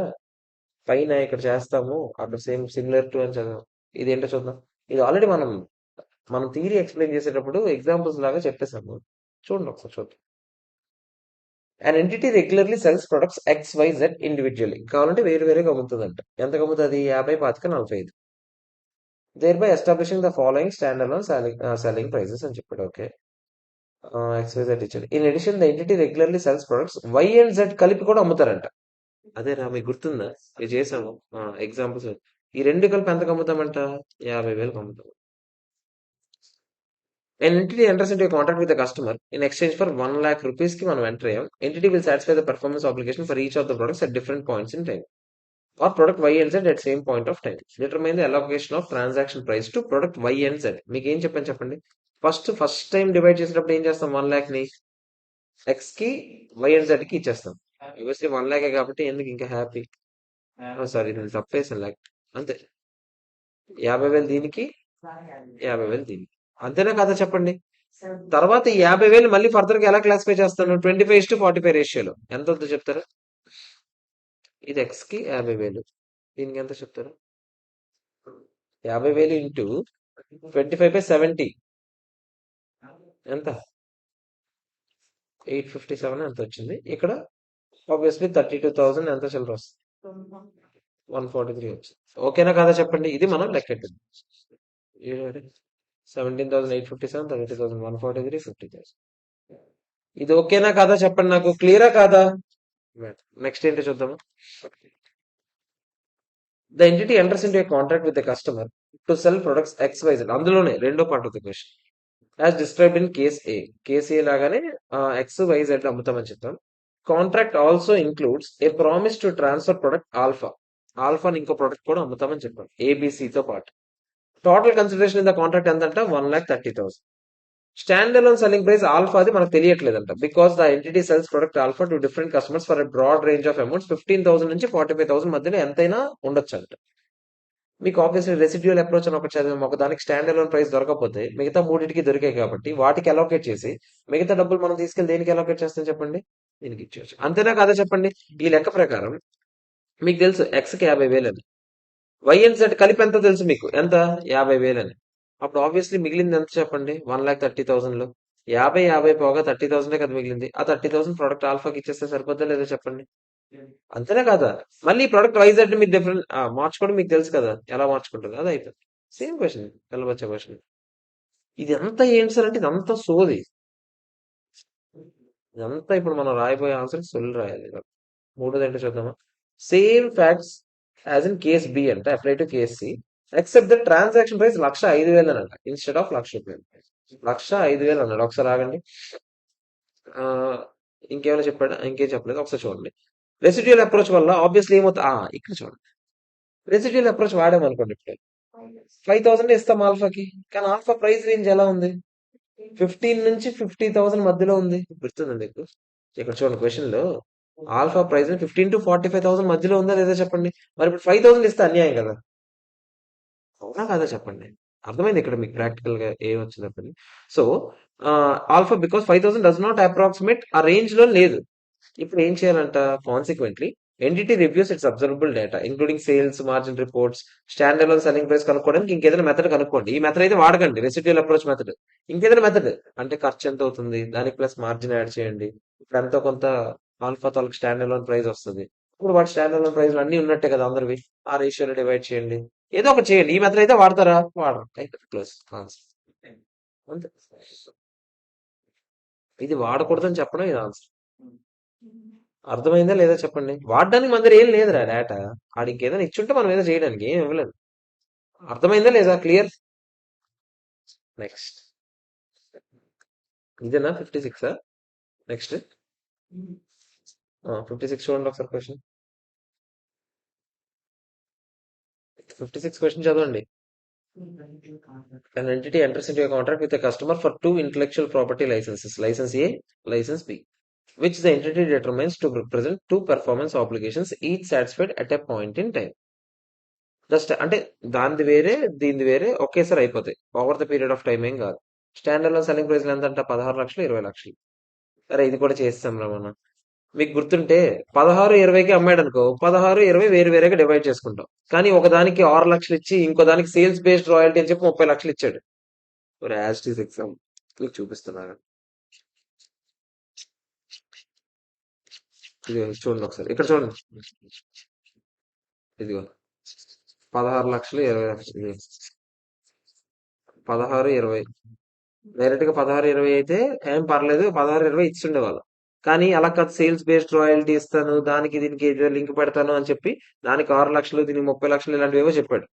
పైన ఇక్కడ చేస్తాము అక్కడ సేమ్ సిమిలర్ టు అని చదివాం. ఇది ఏంటో చూద్దాం. ఇది ఆల్రెడీ మనం థియరీ ఎక్స్ప్లెయిన్ చేసేటప్పుడు ఎగ్జాంపుల్స్ లాగా చెప్పేసాము. చూడండి ఒకసారి చూద్దాం. And entity regularly sells products X Y Z individually. కావాలంటే వేరు వేరేగా అమ్ముతుందంట. ఎంత అమ్ముతుంది? 50, 25, 45. Thereby establishing the following stand alone selling prices అని చెప్పాడు. ఓకే. ఎక్స్ వై జెడ్ ఇచ్చాడు. In addition the entity regularly sells products Y and Z కలిపి కూడా అమ్ముతారంట. అదేరా మీకు గుర్తుందా? ఇది చేసాము ఎగ్జాంపుల్స్. ఈ రెండు కలిపి ఎంతకు అమ్ముతామంట? 50,000 అమ్ముతాం. An entity enters into a contract with the customer in exchange for 1 lakh rupees కి మనం ఎంటర్ అయ్యాం. Entity will satisfy the performance obligation for each of the products at different points in time. Or product Y and Z at same point of time. Determine the allocation of transaction price to product Y and Z. మీకు ఏం చెప్పాను చెప్పండి? First time divide చేసేటప్పుడు ఏం చేస్తాం? 1 lakh ని X కి Y and Z కి ఇచ్చేస్తాం. obviously 1 lakh కాబట్టి ఎందుకు ఇంకా హ్యాపీ? సారీ నేను తప్పేసాను లాక్. అంతే. 50,000 దీనికి 50,000 దీనికి. అంతేనా కదా చెప్పండి? తర్వాత ఈ 50,000 మళ్ళీ ఫర్దర్ గా ఎలా క్లాసిఫై చేస్తాను? 25:45 రేషియోలో. ఎంత అవుతుందో చెప్తారా? ఇది ఎక్స్ కి 50,000. దీనికి ఎంత చెప్తారు? 50,000 ఇంటూ 25/70 ఎంత? 857 ఎంత వచ్చింది? ఇక్కడ ఆబ్వియస్లీ 32,000 ఎంత చిల్లర వస్తుంది? 143 వచ్చింది. ఓకేనా కదా చెప్పండి? ఇది మనం లెక్కెట్టింది. 17,857, 32,143, 50,000. ఇది ఓకేనా కాదా చెప్పండి నాకు? క్లియరా కాదా? నెక్స్ట్ ఏంటో చూద్దాము. The entity enters into a contract with the customer to sell products XYZ. అందులోనే రెండో part of the question. As described in case A. Case A లాగానే XYZ అమ్ముతామని చెప్తాం. Contract also includes a promise to transfer product alpha. ఆల్ఫాని ఇంకో product కూడా అమ్ముతామని చెప్పాం ఏబిసితో పాటు. Total consideration in the contract ఎంతంట? 1,30,000. Stand alone selling price alpha అది మనకు తెలియట్లేదంట. Because the entity cells product alpha to different customers for broad range of amounts 15,000 నుంచి 45,000 మధ్యలో ఎంతైనా ఉండొచ్చు అంట. మీకు ఆబ్వియస్లీ రెసిడ్యూల్ అప్రోచ్ అని ఒకటి చదివాం. ఒక దానికి స్టాండ్ అలోన్ ప్రైస్ దొరకకపోతే మిగతా మూడింటికి దొరికాయి కాబట్టి వాటికి అలోకేట్ చేసి మిగతా డబ్బులు మనం తీసుకెళ్లి దేనికి అలోకేట్ చేస్తాం చెప్పండి? దీనికి ఇచ్చేయచ్చు. అంతేనా కాదా చెప్పండి? ఈ లెక్క ప్రకారం మీకు తెలుసు ఎక్స్ కి 50,000 అని, వై అండ్ జెడ్ కలిపి ఎంత తెలుసు మీకు? ఎంత? 50,000 అని. అప్పుడు ఆబ్వియస్లీ మిగిలింది ఎంత చెప్పండి? 1,30,000 లో 50 పోగా 30,000 కదా మిగిలింది. ఆ 30,000 ప్రొడక్ట్ ఆల్ఫాకి ఇచ్చేస్తే సరిపోద్దా లేదా చెప్పండి? అంతేనా కదా? మళ్ళీ ప్రొడక్ట్ వైజ్ అంటే మీరు డిఫరెంట్ మార్చుకోవడం మీకు తెలుసు కదా ఎలా మార్చుకుంటారు అది అయిపోతుంది. సేమ్ క్వశ్చన్ వెళ్ళవచ్చే క్వశ్చన్. ఇది అంతా ఏంటి సార్ అంటే ఇదంతా సోది. ఇదంతా ఇప్పుడు మనం రాయబోయే ఆన్సర్ సొల్లు రాయాలి. మూడోది ఏంటో చూద్దామా? Same facts as in case B అంటే apply to case C except the transaction price 1,05,000 అని అంట ఇన్స్టెడ్ ఆఫ్ 1,00,000. 1,05,000 అన్నాడు. ఒకసారి ఆగండి. ఆ, ఇంకేమైనా చెప్పాడా? ఇంకేం చెప్పలేదు. ఒకసారి చూడండి. రెసిడ్యూల్ అప్రోచ్ వల్ల ఆబ్వియస్లీ ఏమవుతుంది? ఇక్కడ చూడండి. రెసిడ్యూల్ అప్రోచ్ వాడామనుకోండి ఇప్పుడు 5,000 ఇస్తాం ఆల్ఫాకి. కానీ ఆల్ఫా ప్రైస్ రేంజ్ ఎలా ఉంది? 15 నుంచి 50,000 మధ్యలో ఉంది. గుర్తుందా మీకు? ఇక్కడ చూడండి క్వశ్చన్ లో ఆల్ఫా ప్రైస్ 15 to 45,000 మధ్యలో ఉందా లేదా చెప్పండి. మరి ఇప్పుడు 5,000 ఇస్తే అన్యాయం కదా? అవునా కాదా చెప్పండి. అర్థమైంది ఇక్కడ మీకు ప్రాక్టికల్ గా ఏం వచ్చినప్పని. So alpha because 5,000 does not approximate ఆ రేంజ్ లో లేదు. ఇప్పుడు ఏం చేయాలంట? Consequently entity reviews its observable data including sales margin reports stand alone selling price కనుక్కోవడానికి ఇంకేదైనా మెథడ్ కనుక్కోండి. ఈ మెథడ్ అయితే వాడకండి, రెసిడ్యూల్ అప్రోచ్ మెథడ్. ఇంకేదైనా మెథడ్ అంటే ఖర్చు ఎంత అవుతుంది దానికి ప్లస్ మార్జిన్ యాడ్ చేయండి. ఇప్పుడు ఎంతో కొంత ఆల్ఫా తాలూకు స్టాండ్ అలోన్ ప్రైస్ వస్తుంది. ఇప్పుడు వాటి స్టాండ్ అలోన్ ప్రైస్ అన్ని ఉన్నట్టే కదా అందరివి. ఆ రేషియోలో డివైడ్ చేయండి. ఏదో ఒకటి చేయండి. ఈ మెథడ్ అయితే వాడతారా? వాడరు. Close answer. అంతే. ఇది వాడకూడదని చెప్పడం ఇది ఆన్సర్. అర్థమైందా లేదా చెప్పండి. వాడడానికి మన దగ్గర ఏం లేదురా డేటా. ఆడికి ఏదైనా ఇచ్చుంటే మనం ఏదో చేయడానికి ఏం ఇవ్వలేదు. అర్థమైందా లేదా? క్లియర్. నెక్స్ట్. ఇదేనా 56? నెక్స్ట్ 56 చూడండి ఒకసారి క్వశ్చన్. 56 క్వశ్చన్ చదవండి. An entity enters into a contract with a customer for two intellectual property licenses, license A, license B, which the entity determines to represent two performance obligations each satisfied at a point in time. Just అంటే దానిది వేరే దీనిది వేరే ఒకేసారి అయిపోతాయి. Over the period of time ఏం కాదు. Standard లో సెల్లింగ్ ప్రైస్ ఎంత అంట? 16 లక్షలు, 20 లక్షలు. సరే ఇది కూడా చేస్తాం రా మనం. మీకు గుర్తుంటే 16, 20కి అమ్మాడు అనుకో, 16, 20 వేరు వేరేగా డివైడ్ చేసుకుంటాం. కానీ ఒకదానికి 6 లక్షలు ఇచ్చి ఇంకో దానికి సేల్స్ బేస్డ్ రాయల్టీ అని చెప్పి 30 లక్షలు ఇచ్చాడు. యాజ్ టీస్ ఎగ్జామ్ మీకు చూపిస్తున్నాను. ఇది చూడండి ఒకసారి ఇక్కడ చూడండి. ఇదిగో 16 లక్షలు, 20 లక్షలు. 16, 20 డైరెక్ట్ గా 16, 20 అయితే ఏం పర్లేదు. 16, 20 ఇచ్చిండే వాళ్ళు. కానీ అలా కాదు, సేల్స్ బేస్డ్ రాయల్టీ ఇస్తాను దానికి దీనికి ఏదో లింక్ పెడతాను అని చెప్పి దానికి 6 లక్షలు దీనికి 30 లక్షలు ఇలాంటివి ఏవో చెప్పాడు.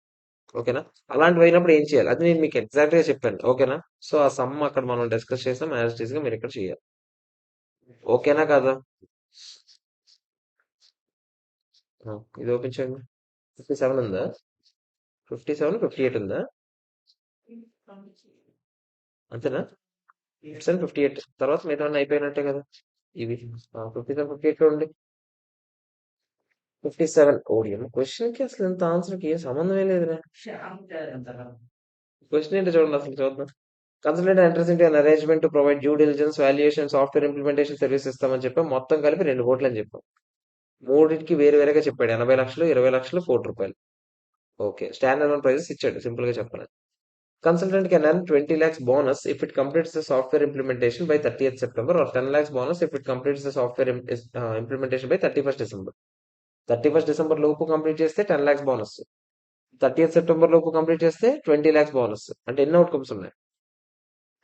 ఓకేనా? అలాంటివి అయినప్పుడు ఏం చేయాలి అది నేను మీకు ఎగ్జాక్ట్ గా చెప్పాను. ఓకేనా? సో ఆ సమ్ అక్కడ మనం డిస్కస్ చేసాం. యాజ్ టీస్ గా మీరు ఇక్కడ చేయాలి. ఓకేనా కదా? ఇది ఓపెన్ చేయండి. 57 ఉందా? 57, 58 ఉందా? అంతేనా? 57, 58 తర్వాత మిగతా అయిపోయినట్టే కదా ఇవి. 57, 58 చూడండి. 57 ఓడియం క్వశ్చన్ కి అసలు ఎంత ఆన్సర్ కి ఏం సంబంధమే లేదురా. క్వశ్చన్ ఏంటో చూడండి అసలు చూద్దాం. Consultant enters into an arrangement to provide due diligence valuation software implementation service ఇస్తామని చెప్పాం. మొత్తం కలిపి 2 కోట్లు అని చెప్పాం. మూడింటికి వేరు వేరేగా చెప్పాడు. 80 లక్షలు, 20 లక్షలు, ₹1,00,00,000. ఓకే. స్టాండ్ అలోన్ ప్రైజెస్ ఇచ్చాడు సింపుల్ గా చెప్పాలి. Consultant can earn 20 lakhs bonus if it completes the software implementation by 30th September or 10 lakhs bonus if it completes the software implementation by 31st December. 31st December లోపు complete చేస్తే 10 lakhs bonus. 30th September లోపు complete చేస్తే 20 lakhs bonus. అంటే ఎన్ని outcomes ఉన్నాయి?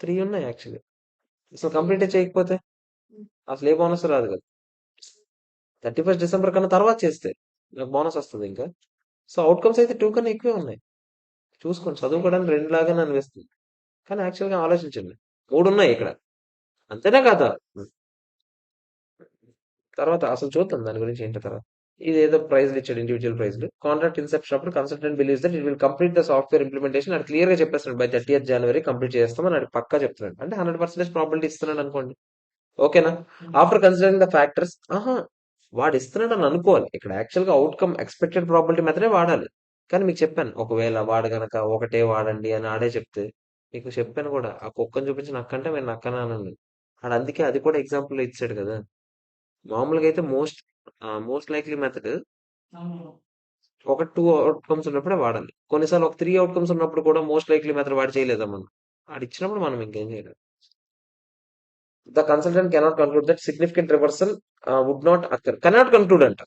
3 ఉన్నాయి actually. అసలు complete చేయకపోతే అసలు ఏ బోనస్ రాదు కదా. 31st December కన్నా తర్వాత చేస్తే నాకు బోనస్ వస్తుంది ఇంకా. సో అవుట్కమ్స్ అయితే 2 కన్నా ఎక్కువే ఉన్నాయి. చూసుకోండి, చదువుకోవడానికి 2 లాగానే అనిపిస్తుంది. కానీ యాక్చువల్గా ఆలోచించండి, 3 ఉన్నాయి ఇక్కడ. అంతేనా కదా? తర్వాత అసలు చూద్దాం దాని గురించి ఏంటో తర్వాత. ఇది ఏదో ప్రైజ్ ఇచ్చాడు, ఇండివిజువల్ ప్రైజ్లు. కాంట్రాక్ట్ ఇన్సెప్షన్ అప్పుడు consultant believes that it will complete the software implementation అది క్లియర్ గా చెప్పేస్తున్నాడు. బై 30th January కంప్లీట్ చేస్తామని అది పక్కా చెప్తున్నాడు. అంటే 100% ప్రాబిలిటీ ఇస్తున్నాడు అనుకోండి. ఓకేనా? ఆఫ్టర్ కన్సిడరింగ్ ద ఫ్యాక్టర్స్ వాడు ఇస్తున్నాడు అని అనుకోవాలి. ఇక్కడ యాక్చువల్ గా అవుట్కమ్ ఎక్స్పెక్టెడ్ ప్రాబిలిటీ మెథడే వాడాలి. కానీ మీకు చెప్పాను, ఒకవేళ వాడు గనక ఒకటే వాడండి అని ఆడే చెప్తే మీకు చెప్పాను కూడా, ఆ కుక్కను చూపించి నక్కంటే మీరు నక్కనానండి. ఆడు అందుకే అది కూడా ఎగ్జాంపుల్ ఇచ్చాడు కదా. మామూలుగా అయితే మోస్ట్ లైక్లీ మెథడ్ ఒక 2 అవుట్కమ్స్ ఉన్నప్పుడే వాడాలి. కొన్నిసార్లు ఒక 3 అవుట్కమ్స్ ఉన్నప్పుడు కూడా మోస్ట్ లైక్లీ మెథడ్ వాడి చేయలేదా మనం. వాడు ఇచ్చినప్పుడు మనం ఇంకేం చేయలేదు. The consultant cannot conclude that significant reversal would not occur cannot conclude అంట.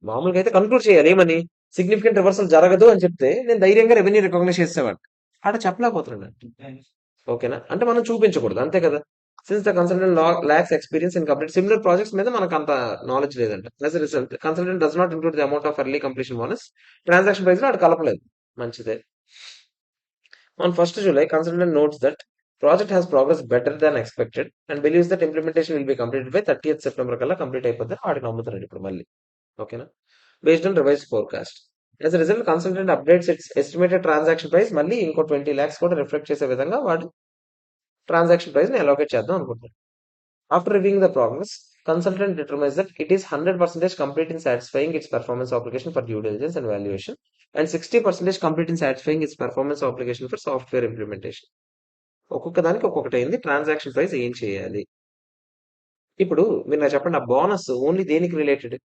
మామూలుగా అయితే కంక్లూడ్ చేయాలి ఏమని, సిగ్నిఫికెంట్ రివర్సల్ జరగదు అని చెప్తే నేను ధైర్యంగా రెవెన్యూ రికగ్నైజ్ చేసేవాడిని. ఆడ చెప్పలేకపోతున్నాను. ఓకేనా, అంటే మనం చూపించకూడదు అంతే కదా. Since the consultant lakhs experience in complete similar projects మీద మనకు అంత నాలెడ్జ్ లేదంట. As a result consultant does not include the amount of early completion bonus transaction price లో ఆడ కలపలేదు. మంచిదే. On 1st July, consultant notes that project has progressed better than expected and believes that implementation will be completed by 30th September కల్లా complete అయిపోద్ది వాడికి నమ్ముతున్నాడు ఇప్పుడు మళ్ళీ. ఓకేనా, based on revise forecast. As a result consultant updates it's estimated transaction price మళ్ళీ ఇంకో 20 lakhs కూడా reflect చేసే విధంగా వాడు ట్రాన్సాక్షన్ ప్రైస్ ని అలోకేట్ చేద్దాం అనుకుంటున్నాడు. After reviewing the progress, consultant determines that it is 100% complete in satisfying its performance obligation for due diligence and valuation and 60% complete in satisfying its performance obligation for software implementation. ఒక్కొక్క దానికి ఒక్కొక్కటి అయింది. Transaction price ఏం చేయాలి ఇప్పుడు మీరు నాకు చెప్పండి. ఆ బోనస్ ఓన్లీ దేనికి రిలేటెడ్?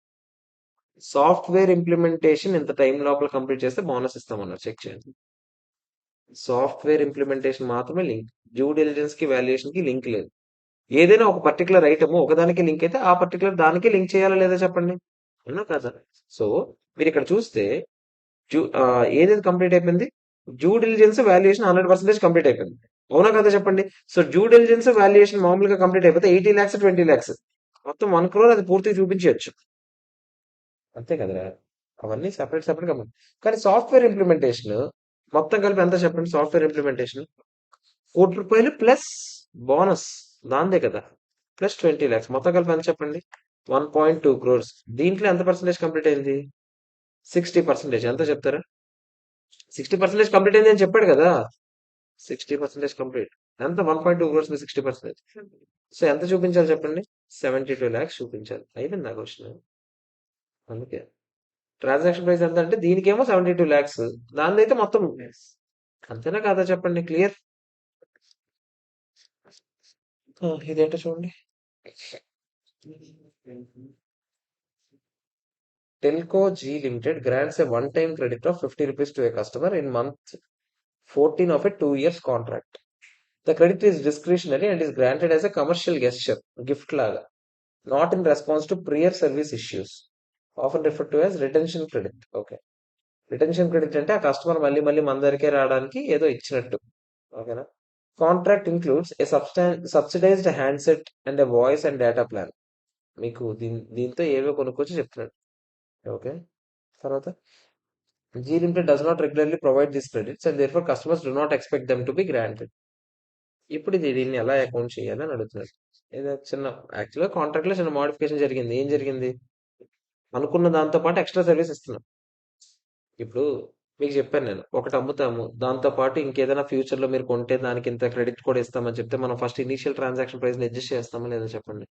సాఫ్ట్వేర్ ఇంప్లిమెంటేషన్ ఇంత టైం లోపల కంప్లీట్ చేస్తే బోనస్ ఇస్తామన్నారు. చెక్ చేయండి. సాఫ్ట్వేర్ ఇంప్లిమెంటేషన్ మాత్రమే లింక్. డ్యూ డిలిజెన్స్ కి వాల్యుయేషన్ కి లింక్ లేదు. ఏదైనా ఒక పర్టికులర్ ఐటమ్ ఒకదానికి లింక్ అయితే ఆ పర్టికులర్ దానికి లింక్ చేయాలా లేదా చెప్పండి, అవునా కదా. సో మీరు ఇక్కడ చూస్తే ఏదైతే కంప్లీట్ అయిపోయింది, డ్యూ డిలిజెన్స్ వాల్యుయేషన్ 100% కంప్లీట్ అయిపోయింది, అవునా కదా చెప్పండి. సో డ్యూ డిలిజెన్స్ వాల్యుయేషన్ మామూలుగా కంప్లీట్ అయిపోతే 80 lakhs 20 lakhs మొత్తం 1 crore అది పూర్తిగా చూపించవచ్చు, అంతే కదరా. అవన్నీ సెపరేట్ సెపరేట్ కంప్లీట్. కానీ సాఫ్ట్వేర్ ఇంప్లిమెంటేషన్ మొత్తం కలిపి ఎంత చెప్పండి. సాఫ్ట్వేర్ ఇంప్లిమెంటేషన్ ₹1 ప్లస్ బోనస్ దాందే కదా, ప్లస్ 20 lakhs మొత్తం కలిపి ఎంత చెప్పండి. 1.2 crores. దీంట్లో ఎంత పర్సెంటేజ్ కంప్లీట్ అయింది? 60%. ఎంత చెప్తారా? 60% కంప్లీట్ అయింది అని చెప్పాడు కదా. 60% కంప్లీట్. ఎంత? 1.2 crores 60%. సో ఎంత చూపించాలి చెప్పండి? 72 lakhs చూపించాలి. అయిపోయింది ఆ క్వశ్చన్. అందుకే ట్రాన్సాక్షన్ ప్రైస్ ఎంత అంటే దీనికేమో 72 lakhs, దాని అయితే మొత్తం అంతేనా కాదా చెప్పండి. క్లియర్. ఇదేంటో చూడండి. Telco G Limited grants a one-time credit of 50 rupees to a customer in month 14 of a 2 years contract. The credit is discretionary and is granted as a commercial gesture, gift laga, not in response to prior service issues, often referred to as retention credit. Okay. Retention credit అంటే ఆ customer మళ్ళీ మళ్ళీ మన దగ్గరికే రావడానికి ఏదో ఇచ్చినట్టు. ఓకేనా. Contract includes A subsidised handset and a voice and data plan. మీకు దీంతో ఏవో కొనుక్కొచ్చి చెప్తున్నాడు. ఓకే. తర్వాత G Limited does not regularly provide these credits and therefore customers do not expect them to be granted. ఇప్పుడు దీన్ని ఎలా అకౌంట్ చేయాలి అని అడుగుతున్నాడు. ఏదో చిన్న యాక్చువల్గా కాంట్రాక్ట్ లో చిన్న మోడిఫికేషన్ జరిగింది. ఏం జరిగింది? అనుకున్న దాంతో పాటు ఎక్స్ట్రా సర్వీస్ ఇస్తున్నాం. ఇప్పుడు మీకు చెప్పాను నేను, ఒకటి అమ్ముతాము, దాంతో పాటు ఇంకేదైనా ఫ్యూచర్ లో మీరు కొంటే దానికి ఇంత క్రెడిట్ కూడా ఇస్తామని చెప్తే మనం ఫస్ట్ ఇనిషియల్ ట్రాన్సాక్షన్ ప్రైస్ ని అడ్జస్ట్ చేస్తామా లేదా చెప్పండి.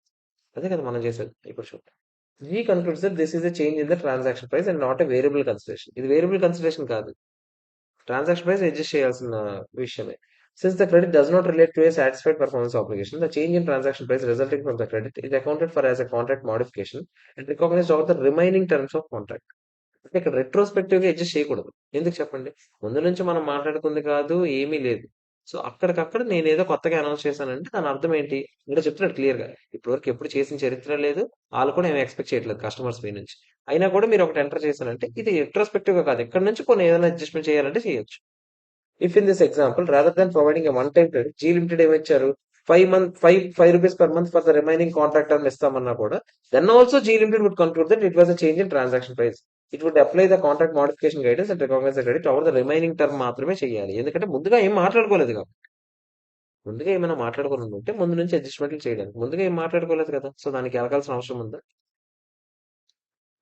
అదే కదా మనం చేసేది. ఇప్పుడు చూడండి. He concludes that this is a change in the transaction price and not a variable consideration. ఇది వేరియబుల్ కన్సిడరేషన్ కాదు, ట్రాన్సాక్షన్ ప్రైస్ అడ్జస్ట్ చేయాల్సిన విషయమే. Since the credit does not relate to a satisfied performance obligation, the change in transaction price resulting from the credit is accounted for as a contract modification and recognized over the remaining terms of contract. అంటే ఇక్కడ retrospective గా adjust చేయకూడదు. ఎందుకు చెప్పండి? ముందు నుంచి మనం మాట్లాడుకుంది కాదు, ఏమీ లేదు. సో అక్కడికక్కడ నేను ఏదో కొత్తగా అనౌన్స్ చేశానంటే దాని అర్థం ఏంటి? ఇంకా చెప్తున్నాడు క్లియర్ గా. ఇప్పటివరకు ఎప్పుడు చేసిన చరిత్ర లేదు, వాళ్ళు కూడా ఏమి ఎక్స్పెక్ట్ చేయట్లేదు కస్టమర్స్ పై నుంచి. అయినా కూడా మీరు ఒకటి ఎంటర్ చేశానంటే ఇది రెట్రోస్పెక్టివ్ గా కాదు, ఇక్కడ నుంచి కొన్ని ఏదైనా అడ్జస్ట్మెంట్ చేయాలంటే చేయొచ్చు. If in this example rather than providing a one time credit, G limited ఏమిచ్చారు? 5 rupees per month for the remaining contract అని ఇస్తామన్నా కూడా then also G limited would conclude that it was a change in transaction price. It would apply the contract modification guidance and recognise the credit over the remaining term మాత్రమే చేయాలి. ఎందుకంటే ముందుగా ఏం మాట్లాడుకోలేదు కాబట్టి. ముందుగా ఏమైనా మాట్లాడుకుని ఉంటే ముందు నుంచి అడ్జస్ట్మెంట్లు చేయడానికి, ముందుగా ఏం మాట్లాడుకోలేదు కదా. సో దానికి వెనకాల్సిన అవసరం ఉందా?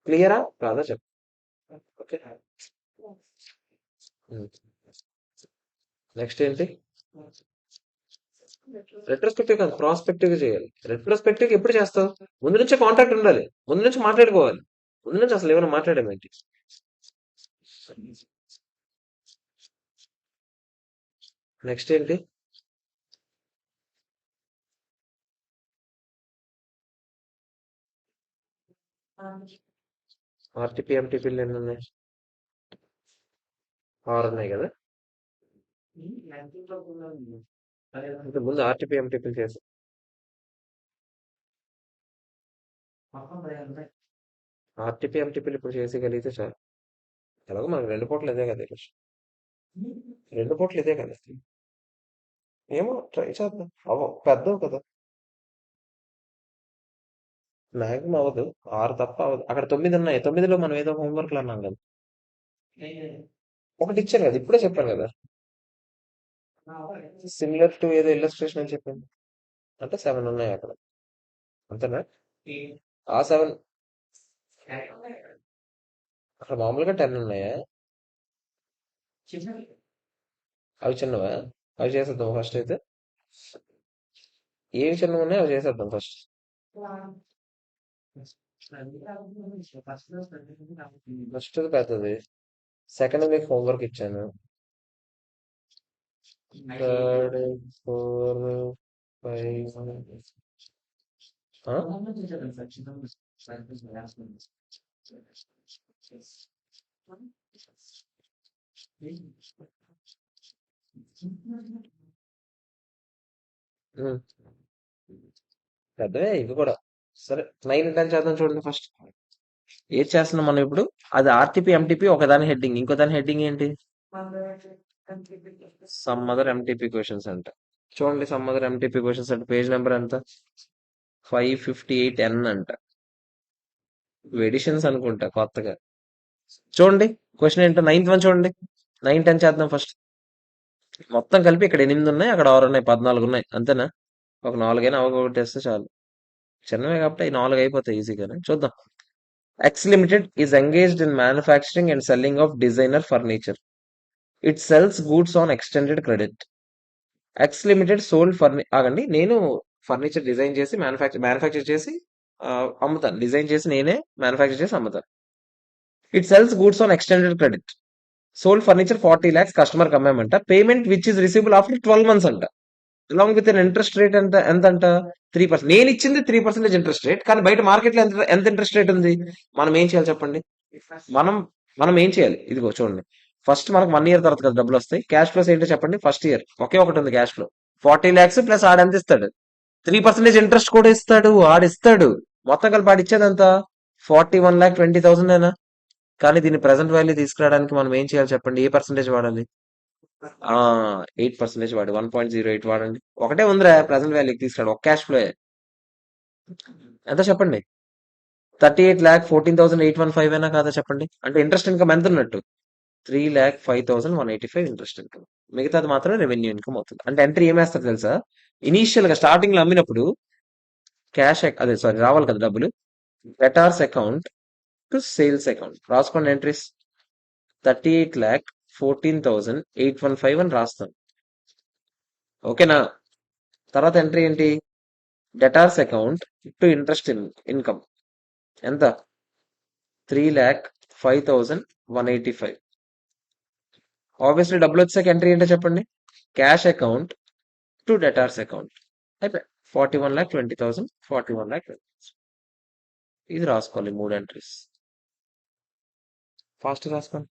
క్లియరా కాదా చెప్పు. ఓకే. నెక్స్ట్ ఏంటి? రెట్రోస్పెక్టివ్ కాదు, ప్రాస్పెక్టివ్ గా చేయాలి. రెట్రోస్పెక్టివ్ ఎప్పుడు చేస్తావు? ముందు నుంచే కాంటాక్ట్ ఉండాలి, ముందు నుంచి మాట్లాడుకోవాలి. ముందు నుంచి అసలు ఏమైనా మాట్లాడేమేంటి? నెక్స్ట్ ఏంటి? ఆర్టీపీ ఎంటీపీలు ఎన్ని ఉన్నాయి? 6 ఉన్నాయి కదా. అంటే ముందు ఆర్టీపీ ఎంటీపీలు చేసి ఆర్టీపీ ఎంటీపీలు ఇప్పుడు చేసేయగలిగితే చాలు. ఎలాగో మనకు 2 పూటలు ఇదే కదా ఈరోజు. 2 పూటలు ఇదే కదా. ఏమో ట్రై చేద్దాం. పెద్దవి కదా. మాక్సిమం అవ్వదు. 6 తప్ప అవ్వదు. అక్కడ 9 ఉన్నాయి. 9లో మనం ఏదో హోంవర్క్‌లు అన్నాం కదా! ఒకటి ఇచ్చాను కదా! ఇప్పుడే చెప్పాను కదా! సిమిలర్ టు ఏదో ఇల్లస్ట్రేషన్ అని చెప్పాను. అంటే 7 ఉన్నాయి అక్కడ. అంతేనా? ఆ 7 అక్కడ మామూలుగా 10 ఉన్నాయా? అవి చిన్నవా? అవి చేసేద్దాం ఫస్ట్ అయితే. ఏవి చిన్నవి ఉన్నాయో అవి చేసేద్దాం ఫస్ట్. ఫస్ట్ పెద్దది. సెకండ్ మీకు హోంవర్క్ ఇచ్చాను. థర్డ్ 4 5 పెద్దవే ఇవి కూడా. సరే 9, 10 చేద్దాం చూడండి ఫస్ట్. ఏది చేస్తున్నాం మనం ఇప్పుడు? అది ఆర్టీపీ ఎంటీపీ ఒకదాని హెడ్డింగ్. ఇంకో దాని హెడ్డింగ్ ఏంటి? సమ్ అదర్ ఎంటీపీ క్వశ్చన్స్ అంట. చూడండి సమ్ అదర్ ఎంటీపీ క్వశ్చన్స్ అంటే పేజ్ నెంబర్ ఎంత? 558 ఎన్ అంట. ఎడిషన్స్ అనుకుంటా కొత్తగా. చూడండి క్వశ్చన్ ఏంటో 9th వన్ చూడండి. 9, 10 చేద్దాం ఫస్ట్. మొత్తం కలిపి ఇక్కడ 8 ఉన్నాయి, అక్కడ 6 ఉన్నాయి, 14 ఉన్నాయి. అంతేనా? ఒక 4 అవగొట్టేస్తే చాలు. చిన్నవే కాబట్టి ఈ 4 అయిపోతాయి ఈజీగానే. చూద్దాం. X limited is engaged in manufacturing and selling of designer furniture. It sells goods on extended credit. X limited sold ఆగండి, నేను ఫర్నిచర్ డిజైన్ చేసి మ్యానుఫ్యాక్చర్ చేసి అమ్ముతాను. డిజైన్ చేసి నేనే మ్యానుఫ్యాక్చర్ చేసి అమ్ముతాను. It sells goods on extended credit. Sold furniture 40 lakhs customer అమ్మామంట. Payment which is receivable after 12 months అంట. Along with an interest rate ఎంత అంట? 3%. నేను ఇచ్చింది 3% ఇంట్రెస్ట్ రేట్, కానీ బయట మార్కెట్ లో ఎంత ఇంట్రెస్ట్ రేట్ ఉంది? మనం ఏం చేయాలి చెప్పండి? మనం మనం ఏం చేయాలి? ఇదిగో చూడండి. ఫస్ట్ మనకు 1 year తర్వాత కదా డబ్బులు వస్తాయి. క్యాష్ ఫ్లోస్ ఏంటో చెప్పండి. ఫస్ట్ ఇయర్ ఒకే ఒకటి ఉంది క్యాష్ ఫ్లో. 40 lakhs ప్లస్ ఆడెంత ఇస్తాడు? 3% ఇంట్రెస్ట్ కూడా ఇస్తాడు. ఆడిస్తాడు. మొత్తం కలిపి ఆడిచ్చేదంతా 41,20,000 అయినా. కానీ దీన్ని ప్రెసెంట్ వాల్యూ తీసుకురావడానికి మనం ఏం చేయాలి చెప్పండి? ఏ పర్సెంటేజ్ వాడాలి? ఆ 8% వాడు. 1.08 వాడండి. ఒకటే ఉందిరా ప్రెసెంట్ వాల్యూకి తీసుకురాడు. ఒక క్యాష్ ఫ్లో ఎంత చెప్పండి? 38,14,815 అయినా కాదా చెప్పండి? అంటే ఇంట్రెస్ట్ ఇన్కమ్ ఎంత ఉన్నట్టు? 3,05,185 ఇంట్రెస్ట్ ఇన్కమ్. మిగతాది మాత్రం రెవెన్యూ ఇన్కమ్ అవుతుంది. అంటే ఎంట్రీ ఏమేస్తారు తెలుసా? ఇనీషియల్ గా స్టార్టింగ్ లో అమ్మినప్పుడు క్యాష్ అదే సారీ రావాలి కదా డబ్బులు. Debtors account to sales account రాసుకోండి ఎంట్రీస్. 38,14,815 అని రాస్తాం. ఓకేనా? తర్వాత ఎంట్రీ ఏంటి? Debtors account to interest income ఎంత? 3,05,185. ఆబ్వియస్లీ డబ్బులు వచ్చాక ఎంట్రీ ఏంటో చెప్పండి? Cash account to debtors account. అయిపోయి 41,20,000, 41,20,000. ఇది రాసుకోవాలి 3 ఎంట్రీస్. ఫాస్ట్ రాసుకోండి.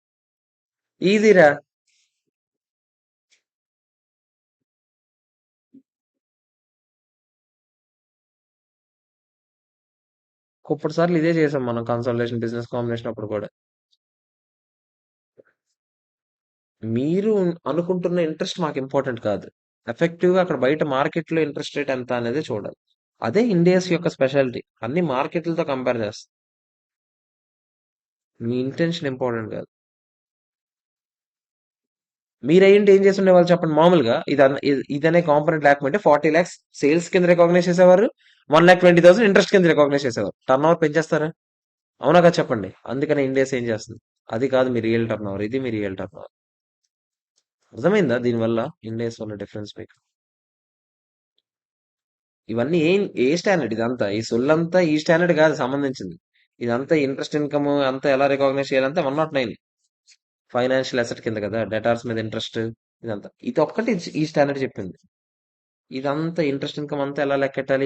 ఈజీరా. ఇప్పుడు సార్లు ఇదే చేసాం మనం కన్సల్టేషన్ బిజినెస్ కాంబినేషన్ అప్పుడు కూడా. మీరు అనుకుంటున్న ఇంట్రెస్ట్ మాకు ఇంపార్టెంట్ కాదు. ఎఫెక్టివ్ గా అక్కడ బయట మార్కెట్ లో ఇంట్రెస్ట్ రేట్ ఎంత అనేది చూడాలి. అదే ఇండియాస్ యొక్క స్పెషాలిటీ. అన్ని మార్కెట్లతో కంపేర్ చేస్తాం. మీ ఇంటెన్షన్ ఇంపార్టెంట్ కాదు. మీరేంటి ఏం చేసి ఉండేవాళ్ళు చెప్పండి? మామూలుగా ఇదనే కాంపొనెంట్ లేకపోతే 40 lakhs సేల్స్ కింద రికాగ్నైజ్ చేసేవారు. 1,20,000 ఇంట్రెస్ట్ కింద రికాగ్నైజ్ చేసేవారు. టర్న్ ఓవర్ పెంచేస్తారా? అవునా కదా చెప్పండి? అందుకని ఇండియాస్ ఏం చేస్తుంది? అది కాదు మీ రియల్ టర్న్ ఓవర్, ఇది మీ రియల్ టర్న్ ఓవర్. అర్థమైందా దీనివల్ల ఇండియాస్ వల్ల డిఫరెన్స్ మీకు? ఇవన్నీ ఏ స్టాండర్డ్ ఇదంతా? ఈ సొల్లంతా ఈ స్టాండర్డ్ కాదు సంబంధించింది. ఇదంతా ఇంట్రెస్ట్ ఇన్కమ్ అంతా ఎలా రికాగ్నైజ్ చేయాలంటే 109 ఫైనాన్షియల్ అసెట్ కింద కదా. డెటార్స్ మీద ఇంట్రెస్ట్ ఇదంతా. ఇది ఒక్కటి ఈ స్టాండర్డ్ చెప్పింది. ఇదంతా ఇంట్రెస్ట్ ఇన్కమ్ అంతా ఎలా లెక్కెట్టాలి,